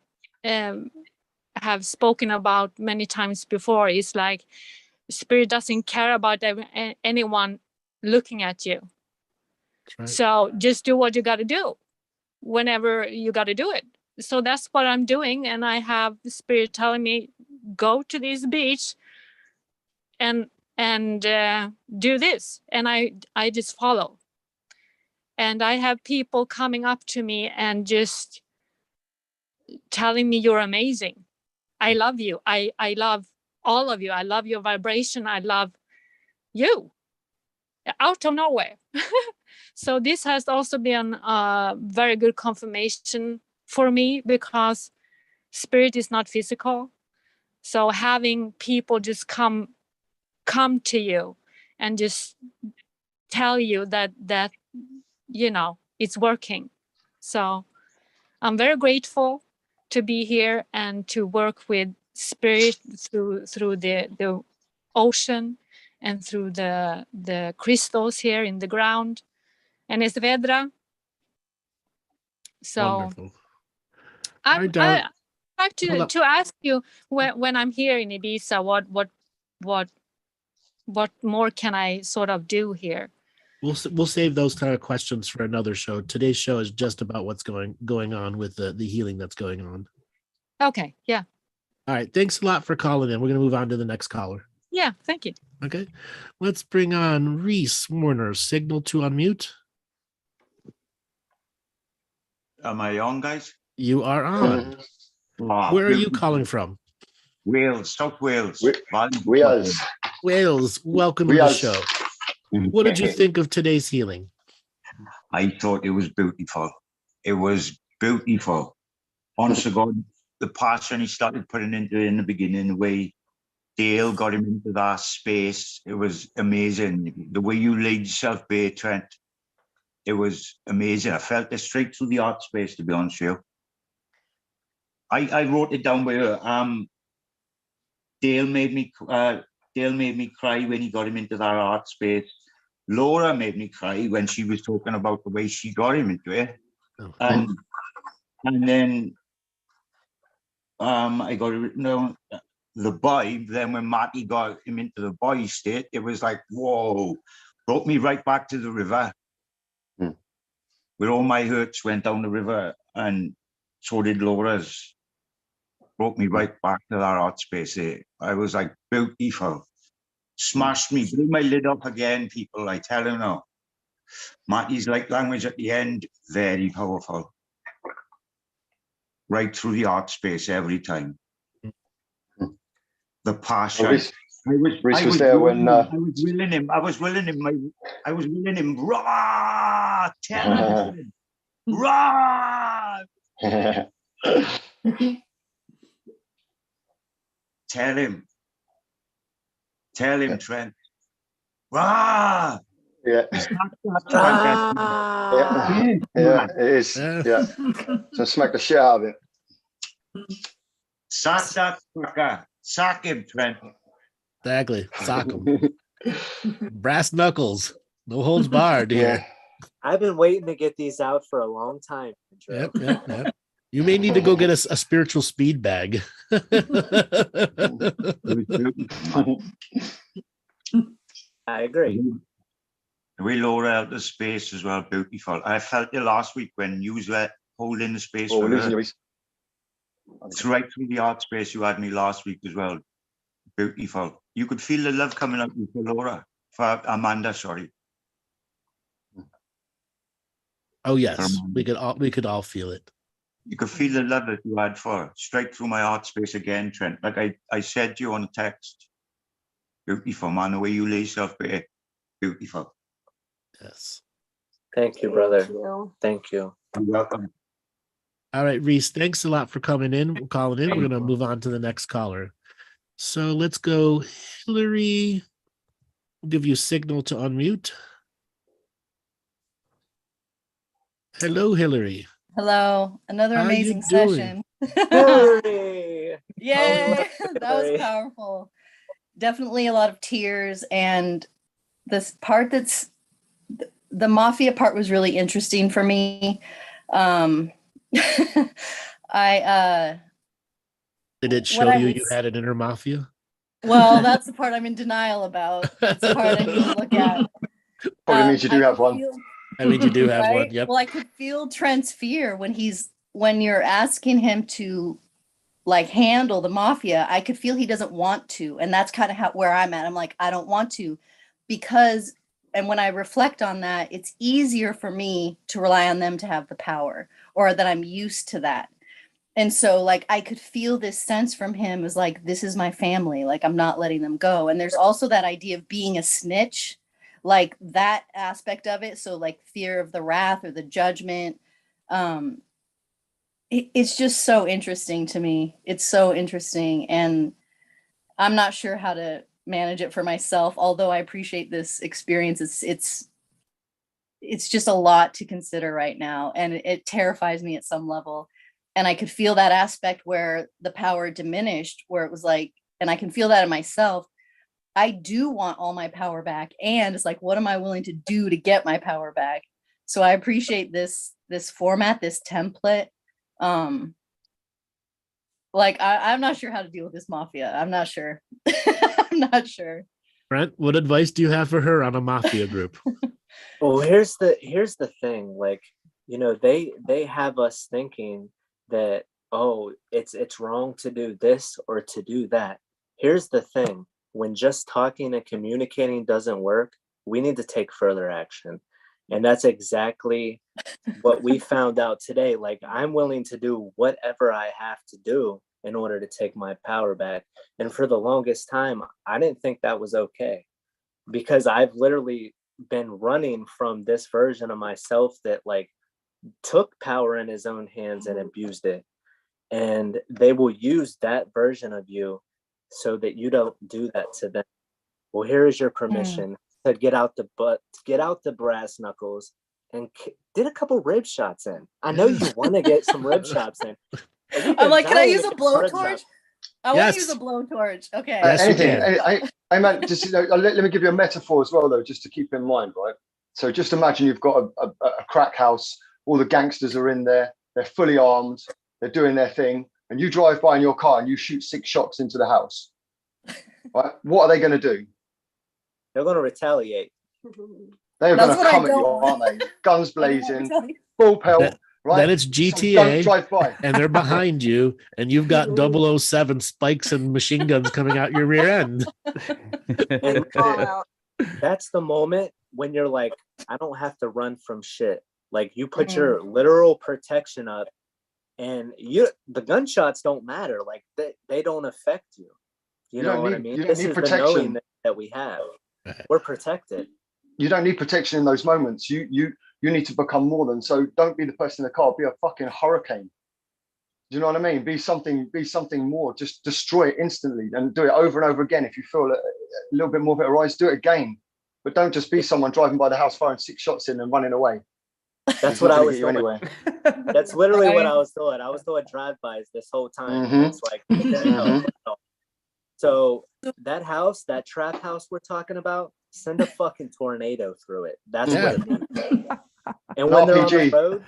I: have spoken about many times before, it's like spirit doesn't care about anyone looking at you. Right. So just do what you got to do whenever you got to do it. So that's what I'm doing. And I have the spirit telling me, go to this beach and do this. And I just follow. And I have people coming up to me and just telling me you're amazing. I love you. I love all of you. I love your vibration. I love you. Out of nowhere. So this has also been a very good confirmation for me, because spirit is not physical. So having people just come to you and just tell you that it's working. So I'm very grateful to be here and to work with spirit through the ocean and through the crystals here in the ground and Esvedra. So
A: wonderful.
I: I'd like to ask you when I'm here in Ibiza, what more can I sort of do here?
A: We'll save those kind of questions for another show. Today's show is just about what's going on with the healing that's going on.
I: Okay. Yeah.
A: All right. Thanks a lot for calling in. We're going to move on to the next caller.
I: Yeah. Thank you.
A: Okay. Let's bring on Reese Warner. Signal to unmute.
J: Am I on, guys?
A: You are on. Where are you calling from?
J: Wales, South Wales.
E: Wales.
A: Wales. Welcome to the show. What did you think of today's healing?
J: I thought it was beautiful. It was beautiful. honest to God, the passion he started putting into it in the beginning, the way Dale got him into that space, it was amazing. The way you laid yourself bare, Trent, it was amazing. I felt it straight through the art space, to be honest with you. I wrote it down with her. Dale made me cry when he got him into that art space. Laura made me cry when she was talking about the way she got him into it. And then I got it written down, the boy. Then when Maty got him into the boy state, it was like, whoa, brought me right back to the river. Where all my hurts went down the river, and so did Laura's. Brought me right back to that art space there. I was like, beautiful. Smashed me, blew my lid up again, people, I tell you now. Maty's light language at the end, very powerful. Right through the art space every time. The passion.
E: Reese was there when
J: I was willing him, raw, tell him, raw. Tell him, Trent. Rah!
E: Yeah. Yeah, it is. Yeah. So smack the shit out of it.
J: Sack that fucker. Sack him, Trent.
A: Exactly. Sock him. Brass knuckles. No holds barred here.
B: I've been waiting to get these out for a long time.
A: Yep. You may need to go get a spiritual speed bag.
B: I agree.
J: We lower out the space as well, beautiful. I felt it last week when you were holding the space for her. It's right through the art space you had me last week as well. Beautiful. You could feel the love coming out for Laura, for Amanda, sorry.
A: Oh yes, we could all feel it.
J: You could feel the love that you had for her, straight through my art space again, Trent. Like I said to you on the text. Beautiful, man, the way you lay yourself bare. Beautiful.
A: Yes.
B: Thank you, brother. Thank you.
J: You're welcome.
A: All right, Reese, thanks a lot for calling in. We're going to move on to the next caller. So let's go, Hillary. We'll give you a signal to unmute. Hello, Hillary.
K: Hello, another
A: How
K: amazing
A: you doing?
K: session.
B: Hillary!
K: Yay, that was powerful. Definitely a lot of tears, and this part that's the mafia part was really interesting for me.
A: Did it show you had an inner mafia?
K: Well, that's the part I'm in denial about. That's the part I need to look at.
E: Probably means you do have one.
A: I mean, you do have one. Yep.
K: Well, I could feel Trent's fear when you're asking him to like handle the mafia. I could feel he doesn't want to, and that's kind of where I'm at. I'm like, I don't want to, because, and when I reflect on that, it's easier for me to rely on them to have the power, or that I'm used to that. And so like I could feel this sense from him as like, this is my family, like I'm not letting them go. And there's also that idea of being a snitch, like that aspect of it. So like fear of the wrath or the judgment. It's just so interesting to me. It's so interesting. And I'm not sure how to manage it for myself, although I appreciate this experience. It's just a lot to consider right now. And it terrifies me at some level. And I could feel that aspect where the power diminished, where it was like, and I can feel that in myself. I do want all my power back. And it's like, what am I willing to do to get my power back? So I appreciate this format, this template. Like I'm not sure how to deal with this mafia. I'm not sure. I'm not sure.
A: Brent, what advice do you have for her on a mafia group?
B: Well, here's the thing. Like, you know, they have us thinking that, oh, it's wrong to do this or to do that. Here's the thing. When just talking and communicating doesn't work, we need to take further action. And that's exactly what we found out today. Like, I'm willing to do whatever I have to do in order to take my power back. And for the longest time, I didn't think that was okay, because I've literally been running from this version of myself that like took power in his own hands and abused it. and they will use that version of you so that you don't do that to them. Well, here is your permission to get out the brass knuckles and did a couple rib shots in. I know you want to get some rib shots in.
K: I'm like, can I use a blowtorch? I want to use a blowtorch. Okay.
E: Anything. I meant just let me give you a metaphor as well, though, just to keep in mind, right? So just imagine you've got a crack house. All the gangsters are in there. They're fully armed. They're doing their thing, and you drive by in your car and you shoot 6 shots into the house. Right? What are they going to do?
B: They're going to retaliate.
E: They're going to come at you, aren't they? Guns blazing, full pelt. Right?
A: Then it's GTA,
E: drive by.
A: And they're behind you, and you've got 007 spikes and machine guns coming out your rear end.
B: And that's the moment when you're like, I don't have to run from shit. Like, you put your literal protection up, and the gunshots don't matter. Like, they don't affect you. You know what I mean? This is the knowing that we have. We're protected.
E: You don't need protection in those moments. You need to become more than. So don't be the person in the car. Be a fucking hurricane. Do you know what I mean? Be something more. Just destroy it instantly and do it over and over again. If you feel a little bit more of it arise, do it again. But don't just be someone driving by the house, firing 6 shots in and running away.
B: That's what I was doing. Anyway. That's literally what I was doing. I was doing drive-bys this whole time. It's like, so that house, that trap house we're talking about, send a fucking tornado through it. That's what it means. And when they're on the road,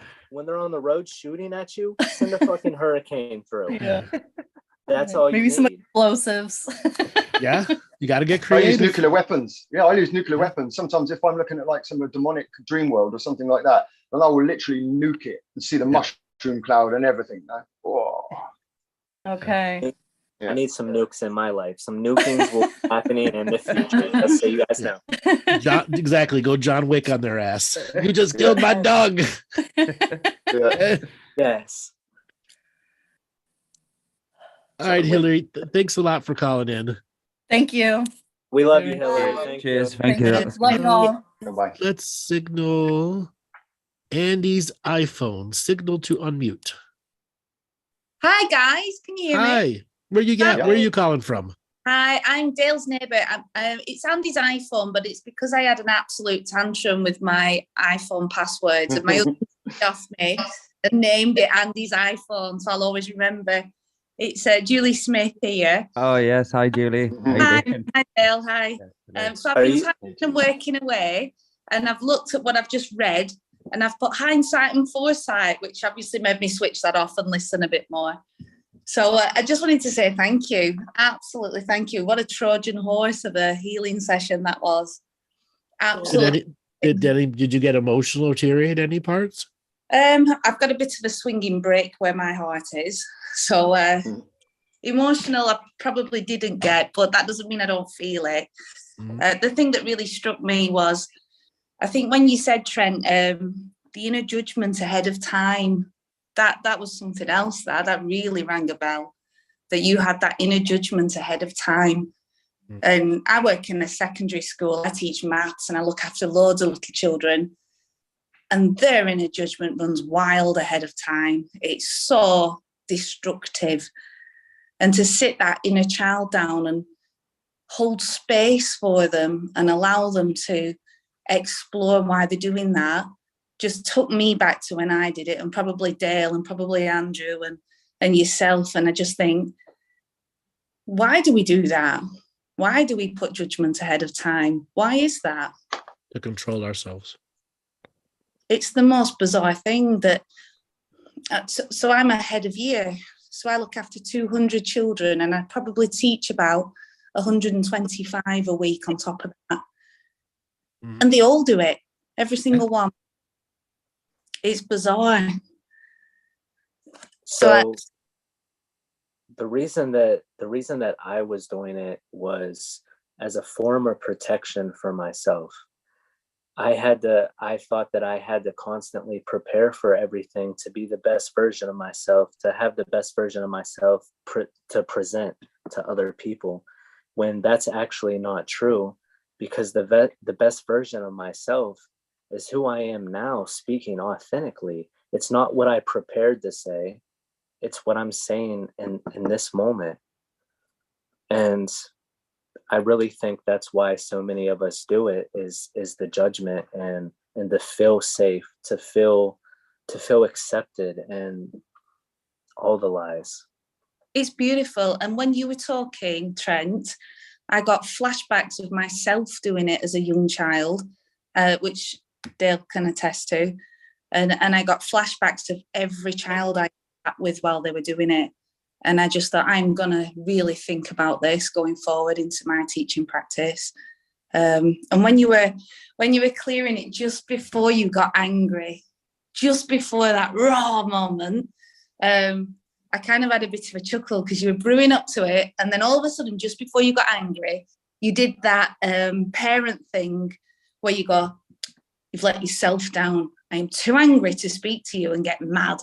B: on the road shooting at you, send a fucking hurricane through. Yeah. That's all.
K: Maybe some explosives.
A: Yeah, you got to get creative.
E: I use nuclear weapons. Yeah, I use nuclear weapons. Sometimes if I'm looking at like some demonic dream world or something like that, then I will literally nuke it and see the mushroom cloud and everything. Oh.
K: Okay.
B: I need some nukes in my life. Some nukings will be happening in the future. Just so you guys know.
A: Exactly. Go John Wick on their ass. You just killed my dog.
B: Yes.
A: All right, Hillary. Thanks a lot for calling in.
K: Thank you.
B: We love you, Hillary.
C: Cheers. Thank you.
K: Love you all.
E: Bye.
A: Let's signal Andy's iPhone. Signal to unmute.
L: Hi guys, can you hear me?
A: Hi. Where are you calling from?
L: Hi, I'm Dale's neighbour. It's Andy's iPhone, but it's because I had an absolute tantrum with my iPhone passwords, and my husband off me and named it Andy's iPhone, so I'll always remember. It's Julie Smith here.
C: Oh yes, hi Julie.
L: Hi Dale. Hi. So I've been typing and working away, and I've looked at what I've just read, and I've put hindsight and foresight, which obviously made me switch that off and listen a bit more. So I just wanted to say thank you. Absolutely thank you. What a Trojan horse of a healing session that was. Absolutely.
A: Did you get emotional or teary at any parts?
L: I've got a bit of a swinging break where my heart is. So emotional I probably didn't get, but that doesn't mean I don't feel it. The thing that really struck me was, I think when you said, Trent, the inner judgment ahead of time, that was something else that really rang a bell, that you had that inner judgment ahead of time. And I work in a secondary school. I teach maths and I look after loads of little children, and their inner judgment runs wild ahead of time. It's so destructive. And to sit that inner child down and hold space for them and allow them to explore why they're doing that just took me back to when I did it, and probably Dale and probably Andrew and yourself. And I just think, why do we do that? Why do we put judgment ahead of time? Why is that?
A: To control ourselves.
L: It's the most bizarre thing that, so I'm a head of year. So I look after 200 children, and I probably teach about 125 a week on top of that. And they all do it, every single one. It's bizarre.
B: So the reason that I was doing it was as a form of protection for myself. I thought that I had to constantly prepare for everything to be the best version of myself, to have the best version of myself to present to other people, when that's actually not true, because the best version of myself is who I am now, speaking authentically. It's not what I prepared to say. it's what I'm saying in this moment. And I really think that's why so many of us do it, is the judgment and to feel safe, to feel accepted, and all the lies.
L: It's beautiful. And when you were talking, Trent, I got flashbacks of myself doing it as a young child, which Dale can attest to. And I got flashbacks of every child I sat with while they were doing it. And I just thought, I'm going to really think about this going forward into my teaching practice. And when you were clearing it just before you got angry, just before that raw moment, I kind of had a bit of a chuckle because you were brewing up to it. And then all of a sudden, just before you got angry, you did that parent thing where you go, you've let yourself down. I am too angry to speak to you and get mad.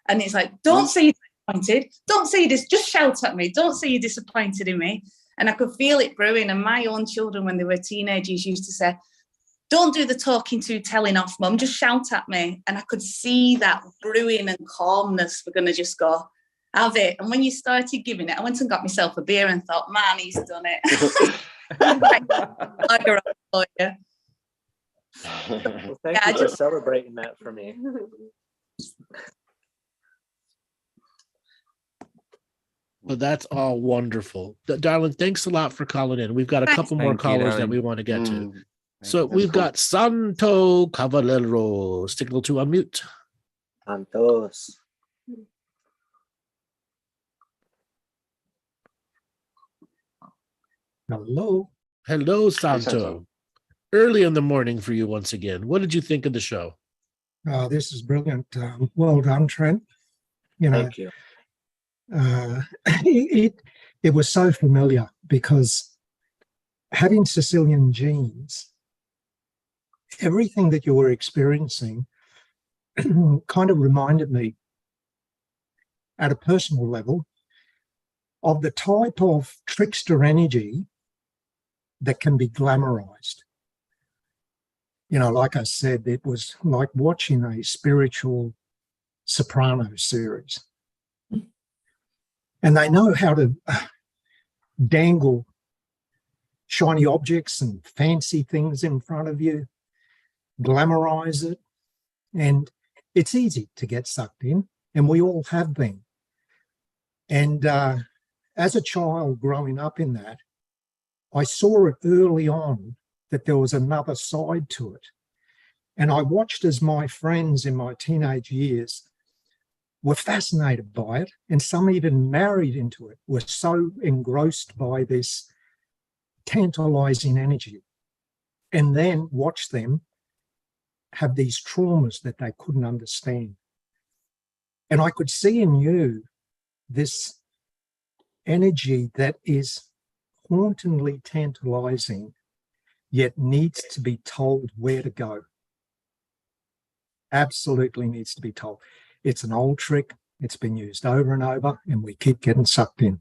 L: And it's like, don't say you're disappointed. Don't say this. Just shout at me. Don't say you're disappointed in me. And I could feel it brewing. And my own children, when they were teenagers, used to say, don't do the talking to, telling off, Mum. Just shout at me. And I could see that brewing and calmness. We're going to just go, have it. And when you started giving it, I went and got myself a beer and thought, man, he's done it.
B: Well, thank you for celebrating that for me.
A: Well, that's all wonderful. Darling, thanks a lot for calling in. We've got a couple more callers that we want to get to. So we've got Santo Caballero. Signal to unmute.
B: Santos.
M: Hello.
A: Hello, Santo. Early in the morning for you once again. What did you think of the show?
M: This is brilliant. Well done, Trent. You know,
B: thank you.
M: It was so familiar because having Sicilian genes, everything that you were experiencing kind of reminded me at a personal level of the type of trickster energy that can be glamorized. You know, like I said, it was like watching a spiritual soprano series. And they know how to dangle shiny objects and fancy things in front of you, glamorize it, and it's easy to get sucked in, and we all have been. And as a child growing up in that, I saw it early on that there was another side to it. And I watched as my friends in my teenage years were fascinated by it, and some even married into it, were so engrossed by this tantalizing energy, and then watch them have these traumas that they couldn't understand. And I could see in you this energy that is hauntingly tantalizing, yet needs to be told where to go. Absolutely needs to be told. It's an old trick. It's been used over and over, and we keep getting sucked in.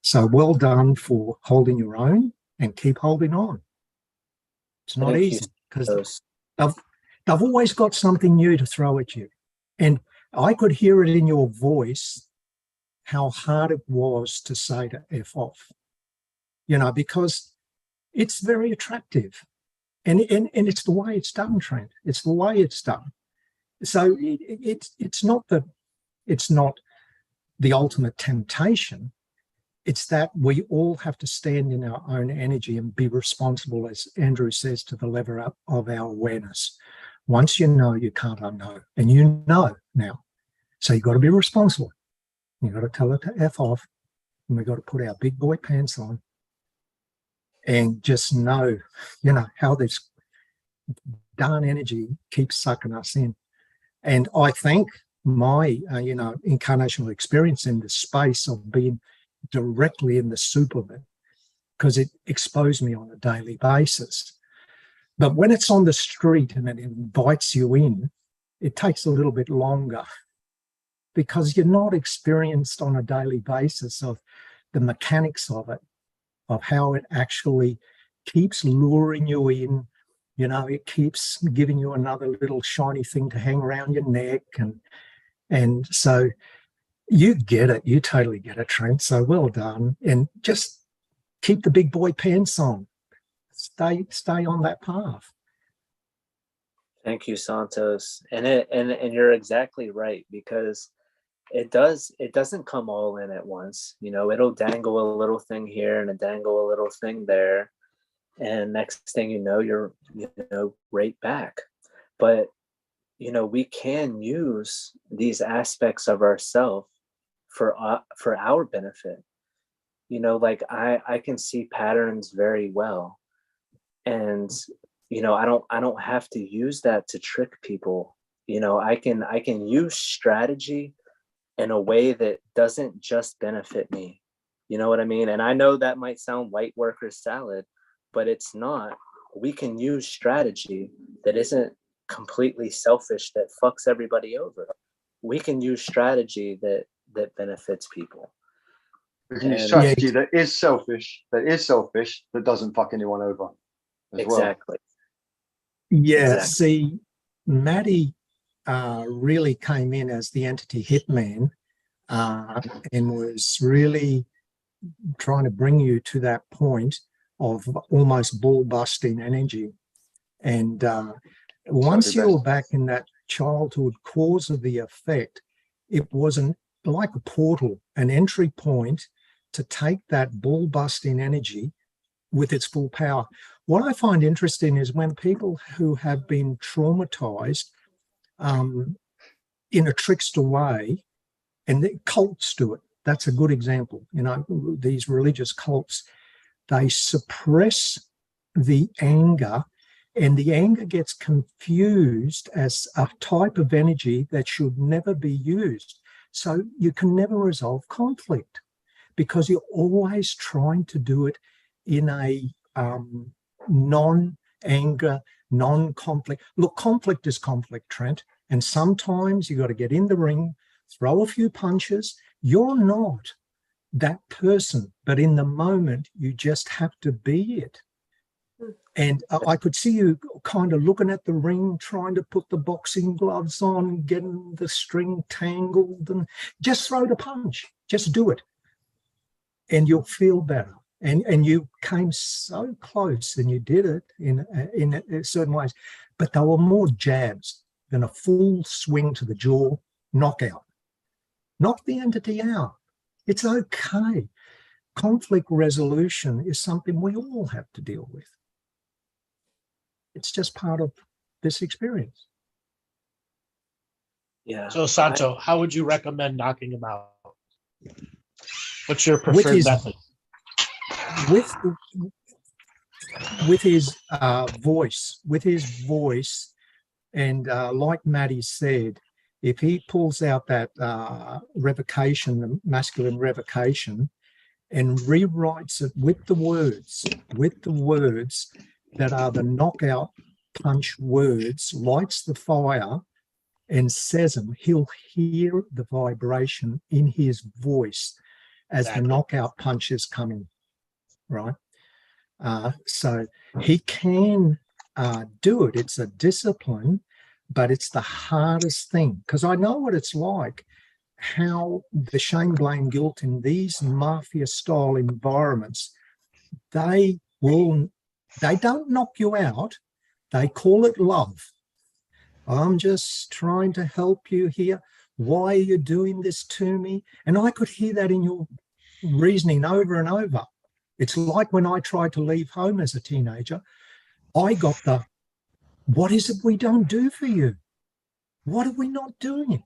M: So well done for holding your own and keep holding on. It's not easy because they've always got something new to throw at you. And I could hear it in your voice how hard it was to say to F off, you know, because it's very attractive. And it's the way it's done, Trent. It's the way it's done. So it's not the ultimate temptation. It's that we all have to stand in our own energy and be responsible, as Andrew says, to the level up of our awareness. Once you know, you can't unknow, and you know now. So you've got to be responsible. You've got to tell it to F off, and we've got to put our big boy pants on and just know, you know, how this darn energy keeps sucking us in. And I think my, incarnational experience in the space of being directly in the soup of it, because it exposed me on a daily basis. But when it's on the street and it invites you in, it takes a little bit longer because you're not experienced on a daily basis of the mechanics of it, of how it actually keeps luring you in. You know, it keeps giving you another little shiny thing to hang around your neck. And so You get it. You totally get it, Trent. So well done. And just keep the big boy pants on. Stay on that path.
B: Thank you, Santos. And you're exactly right, because it doesn't come all in at once. You know, it'll dangle a little thing here and a dangle a little thing there. And next thing you know, you're, right back. But, we can use these aspects of ourselves for our benefit. Like I can see patterns very well. And, I don't have to use that to trick people. I can use strategy in a way that doesn't just benefit me. You know what I mean? And I know that might sound white worker salad, but it's not. We can use strategy that isn't completely selfish, that fucks everybody over. We can use strategy that benefits people.
E: We can use strategy that is selfish, that doesn't fuck anyone over.
B: Exactly.
M: Well. Yeah,
B: exactly.
M: See, Maty really came in as the entity hitman and was really trying to bring you to that point of almost ball busting energy. And once you're back in that childhood cause of the effect, it wasn't like a portal, an entry point to take that ball busting energy with its full power. What I find interesting is when people who have been traumatized in a trickster way, and the cults do it. That's a good example. These religious cults, they suppress the anger, and the anger gets confused as a type of energy that should never be used. So you can never resolve conflict because you're always trying to do it in a non-anger, non-conflict. Look, conflict is conflict, Trent. And sometimes you got to get in the ring, throw a few punches. You're not that person, but in the moment, you just have to be it. And I could see you kind of looking at the ring, trying to put the boxing gloves on, getting the string tangled, and just throw the punch. Just do it. And you'll feel better. And you came so close, and you did it in certain ways. But they were more jabs than a full swing to the jaw, knockout. Knock the entity out. It's okay. Conflict resolution is something we all have to deal with. It's just part of this experience.
B: Yeah.
N: So, Santo, how would you recommend knocking him out? What's your preferred method?
M: With his voice, and like Maty said, if he pulls out that revocation, the masculine revocation, and rewrites it with the words that are the knockout punch words, lights the fire and says them, he'll hear the vibration in his voice as the knockout punch is coming, right? So he can do it. It's a discipline, but it's the hardest thing, because I know what it's like, how the shame, blame, guilt in these mafia style environments, they don't knock you out. They call it love. I'm just trying to help you here. Why are you doing this to me? And I could hear that in your reasoning over and over. It's like when I tried to leave home as a teenager, I got the, what is it we don't do for you? What are we not doing?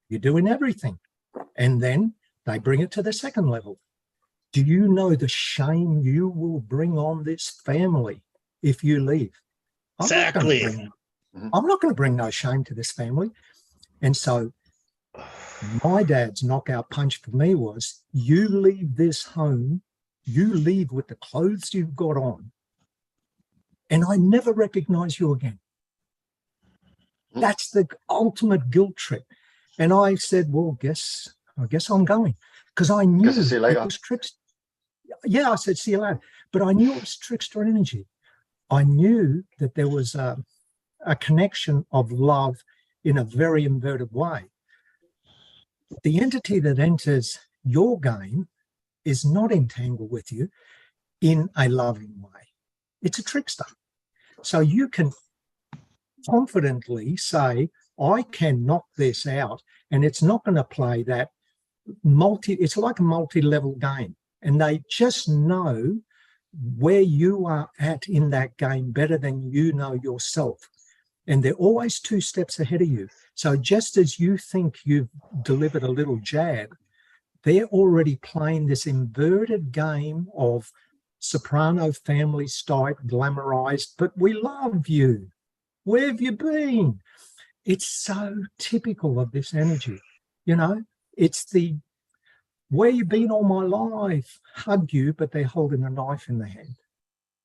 M: You're doing everything. And then they bring it to the second level. Do you know the shame you will bring on this family if you leave?
N: Exactly.
M: I'm not going to bring no shame to this family. And so my dad's knockout punch for me was, you leave this home, you leave with the clothes you've got on, and I never recognize you again. That's the ultimate guilt trip. And I said, well, I guess I'm going, because I knew it was trickster. Yeah, I said, see you later. But I knew it was trickster energy. I knew that there was a connection of love in a very inverted way. the entity that enters your game is not entangled with you in a loving way. It's a trickster. So you can confidently say, I can knock this out, and it's not going to play that it's like a multi-level game, and they just know where you are at in that game better than you know yourself. And they're always 2 steps ahead of you. So just as you think you've delivered a little jab, they're already playing this inverted game of soprano family type, glamorized, but we love you. Where have you been? It's so typical of this energy. You know, it's the where you been all my life, hug you, but they're holding a knife in their hand.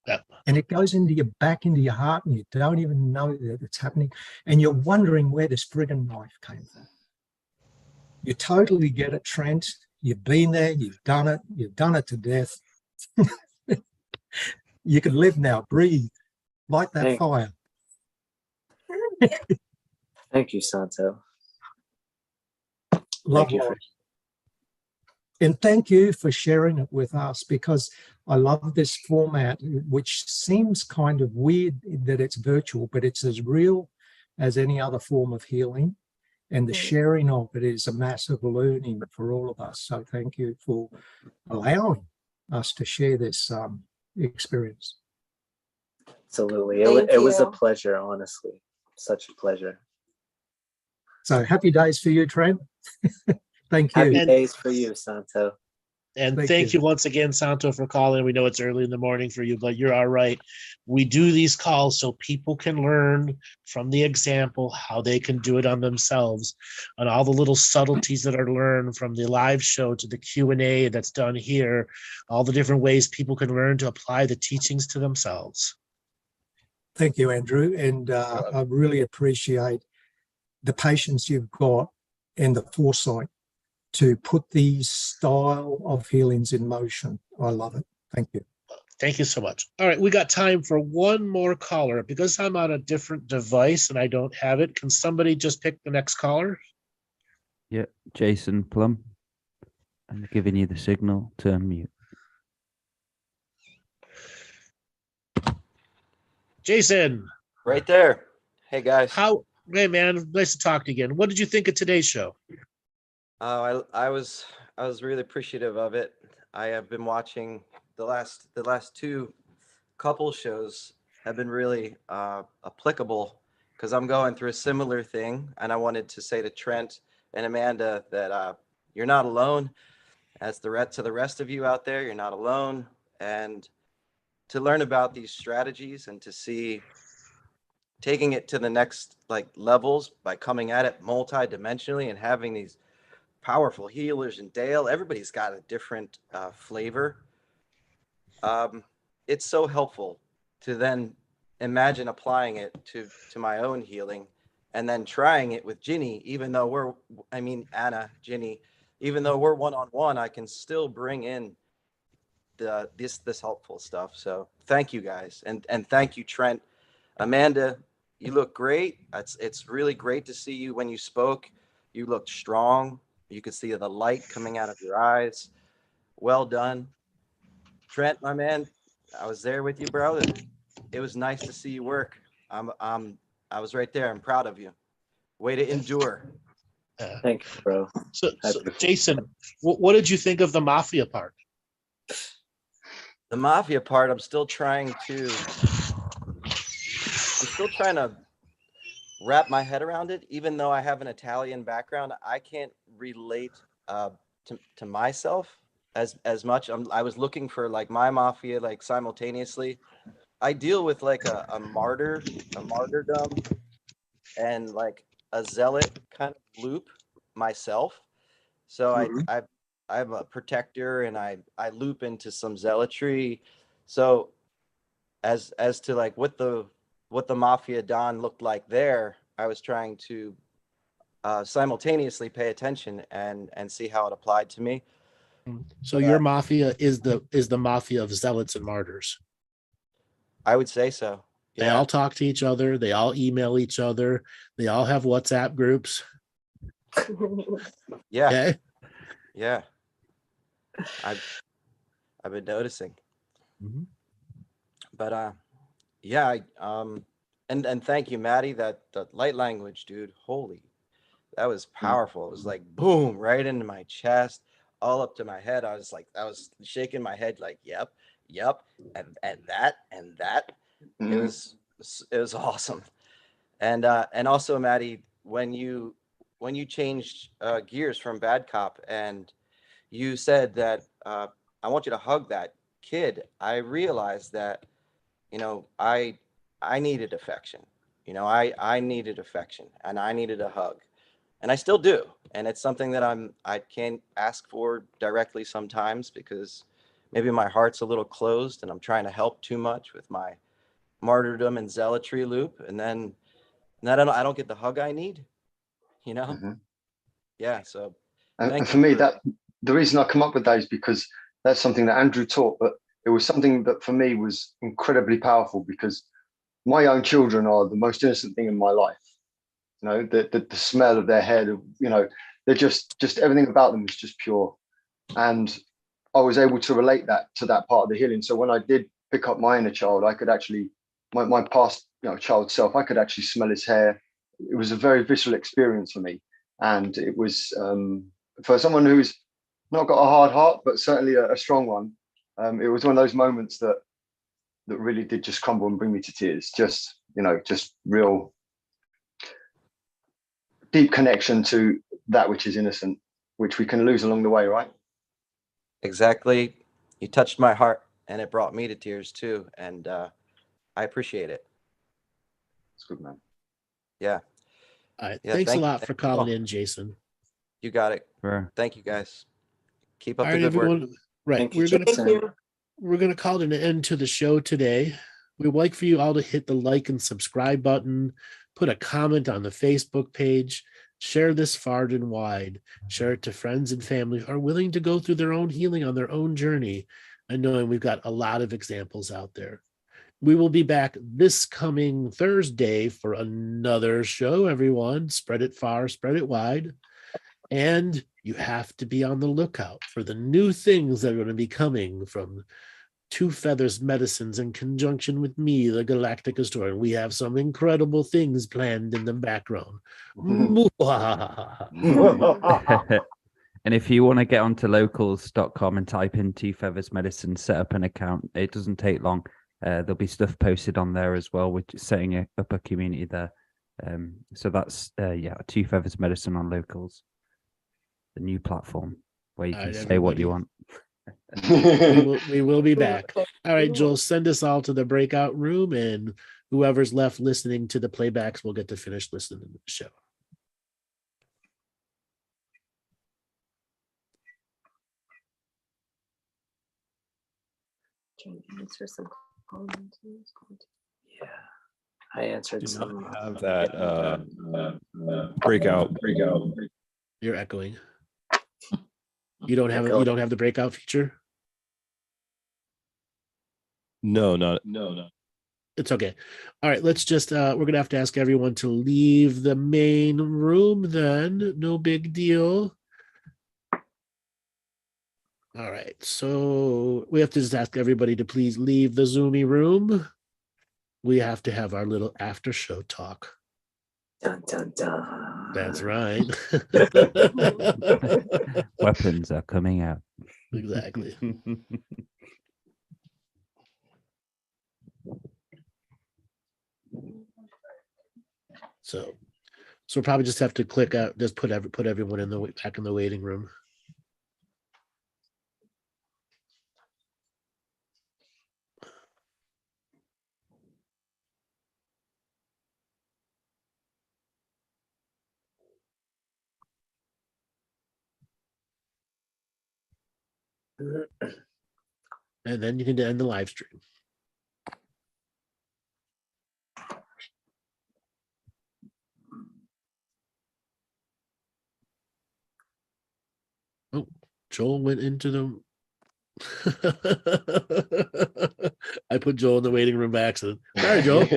N: Yep.
M: And it goes into your back, into your heart, and you don't even know that it's happening. And you're wondering where this friggin' knife came from. You totally get it, Trent. You've been there, you've done it to death. You can live now, breathe, light that fire.
B: Thank you, Santo.
M: Love you. And thank you for sharing it with us, because I love this format, which seems kind of weird that it's virtual, but it's as real as any other form of healing. And the sharing of it is a massive learning for all of us. So thank you for allowing us to share this experience.
B: Absolutely. It was a pleasure, honestly. Such a pleasure.
M: So happy days for you, Trent. Thank you.
B: Happy days for you, Santo.
N: And thank you once again, Santo, for calling. We know it's early in the morning for you, but you're all right. We do these calls so people can learn from the example how they can do it on themselves, and all the little subtleties that are learned from the live show to the Q&A that's done here, all the different ways people can learn to apply the teachings to themselves.
M: Thank you, Andrew. And I really appreciate the patience you've got and the foresight to put these style of healings in motion. I love it. Thank you.
N: Thank you so much. All right, we got time for one more caller. Because I'm on a different device and I don't have it, can somebody just pick the next caller?
C: Yeah, Jason Plum. I'm giving you the signal to unmute.
N: Jason.
O: Right there. Hey, guys.
N: Hey, man, nice to talk to you again. What did you think of today's show?
O: I was really appreciative of it. I have been watching the last 2 couple shows have been really applicable, because I'm going through a similar thing, and I wanted to say to Trent and Amanda that you're not alone. As to the rest of you out there, you're not alone, and to learn about these strategies and to see taking it to the next levels by coming at it multi-dimensionally and having these powerful healers. And Dale, everybody's got a different flavor. It's so helpful to then imagine applying it to my own healing, and then trying it with Ginny, even though Ginny, even though we're one-on-one, I can still bring in this helpful stuff. So thank you guys. And thank you, Trent. Amanda, you look great. It's really great to see you. When you spoke, you looked strong. You could see the light coming out of your eyes. Well done. Trent, my man, I was there with you, bro. It was nice to see you work. I was right there. I'm proud of you. Way to endure.
B: Thank you, bro.
N: So Jason, what did you think of the mafia part?
O: The mafia part, I'm still trying to wrap my head around it. Even though I have an Italian background, I can't relate to myself as much. I was looking for my mafia simultaneously. I deal with a martyrdom and a zealot kind of loop myself. So I'm a protector, and I loop into some zealotry. So as to what the Mafia Don looked like there, I was trying to simultaneously pay attention and see how it applied to me.
A: So your mafia is the mafia of zealots and martyrs.
O: I would say so.
A: They all talk to each other. They all email each other. They all have WhatsApp groups.
O: Yeah.
A: Okay.
O: Yeah. I've been noticing.
A: Mhm.
O: But yeah, and thank you, Maddie. That light language, dude. Holy, that was powerful. It was like boom, right into my chest, all up to my head. I was shaking my head like, yep, and that.
E: Mm-hmm.
O: It was awesome. And also, Maddie, when you changed gears from bad cop and you said that I want you to hug that kid, I realized that, I needed affection. I needed affection and I needed a hug. And I still do. And it's something that I can't ask for directly sometimes because maybe my heart's a little closed and I'm trying to help too much with my martyrdom and zealotry loop. And then I don't get the hug I need,
E: Mm-hmm.
O: Yeah. So
E: And for me, that the reason I come up with that is because that's something that Andrew taught, but it was something that for me was incredibly powerful because my own children are the most innocent thing in my life. The smell of their hair, they're just everything about them is just pure. And I was able to relate that to that part of the healing. So when I did pick up my inner child, I could actually, my past child self, I could actually smell his hair. It was a very visceral experience for me. And it was, for someone who's not got a hard heart, but certainly a strong one, it was one of those moments that really did just crumble and bring me to tears. Just real deep connection to that which is innocent, which we can lose along the way, right?
O: Exactly. You touched my heart and it brought me to tears too. And I appreciate it.
E: It's good, man.
O: Yeah.
A: All right.
O: Yeah,
A: Thanks a lot
O: thank
A: for
O: you
A: calling
O: all.
A: in, Jason.
O: You got it.
C: Sure.
O: Thank you, guys. Keep up
A: All
O: the
A: right,
O: good work.
A: everyone. Right.
B: Thank you,
A: We're gonna
B: Jason.
A: we're gonna call it an end to the show today. We'd like for you all to hit the like and subscribe button, put a comment on the Facebook page, share this far and wide, share it to friends and family who are willing to go through their own healing on their own journey. I know we've got a lot of examples out there. We will be back this coming Thursday for another show, everyone. Spread it far, spread it wide. And you have to be on the lookout for the new things that are going to be coming from Two Feathers Medicines in conjunction with me, the Galactic Historian. We have some incredible things planned in the background.
C: And if you want to get onto locals.com and type in Two Feathers Medicine, set up an account, it doesn't take long. There'll be stuff posted on there as well, which is setting up a community there. So that's Two Feathers Medicine on Locals, the new platform where you can say what you want.
A: we will be back. All right, Joel, send us all to the breakout room, and whoever's left listening to the playbacks will get to finish listening to the show.
D: Answer some comments.
B: Yeah, I answered
P: Do
B: some.
P: not have that breakout.
A: You're echoing. You don't have the breakout feature?
P: No.
A: It's okay. All right, let's just we're gonna have to ask everyone to leave the main room then. No big deal. All right, so we have to just ask everybody to please leave the Zoomy room. We have to have our little after show talk.
B: Dun, dun, dun.
A: That's right.
C: Weapons are coming out.
A: Exactly. So we'll probably just have to click out, just put everyone back in the waiting room. And then you can end the live stream. Oh, Joel went into the... I put Joel in the waiting room by accident. Sorry, Joel.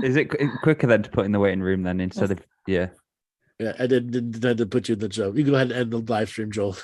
C: Is it quicker then to put in the waiting room then instead of yeah?
A: Yeah, I did put you in the joke. You go ahead and end the live stream, Joel.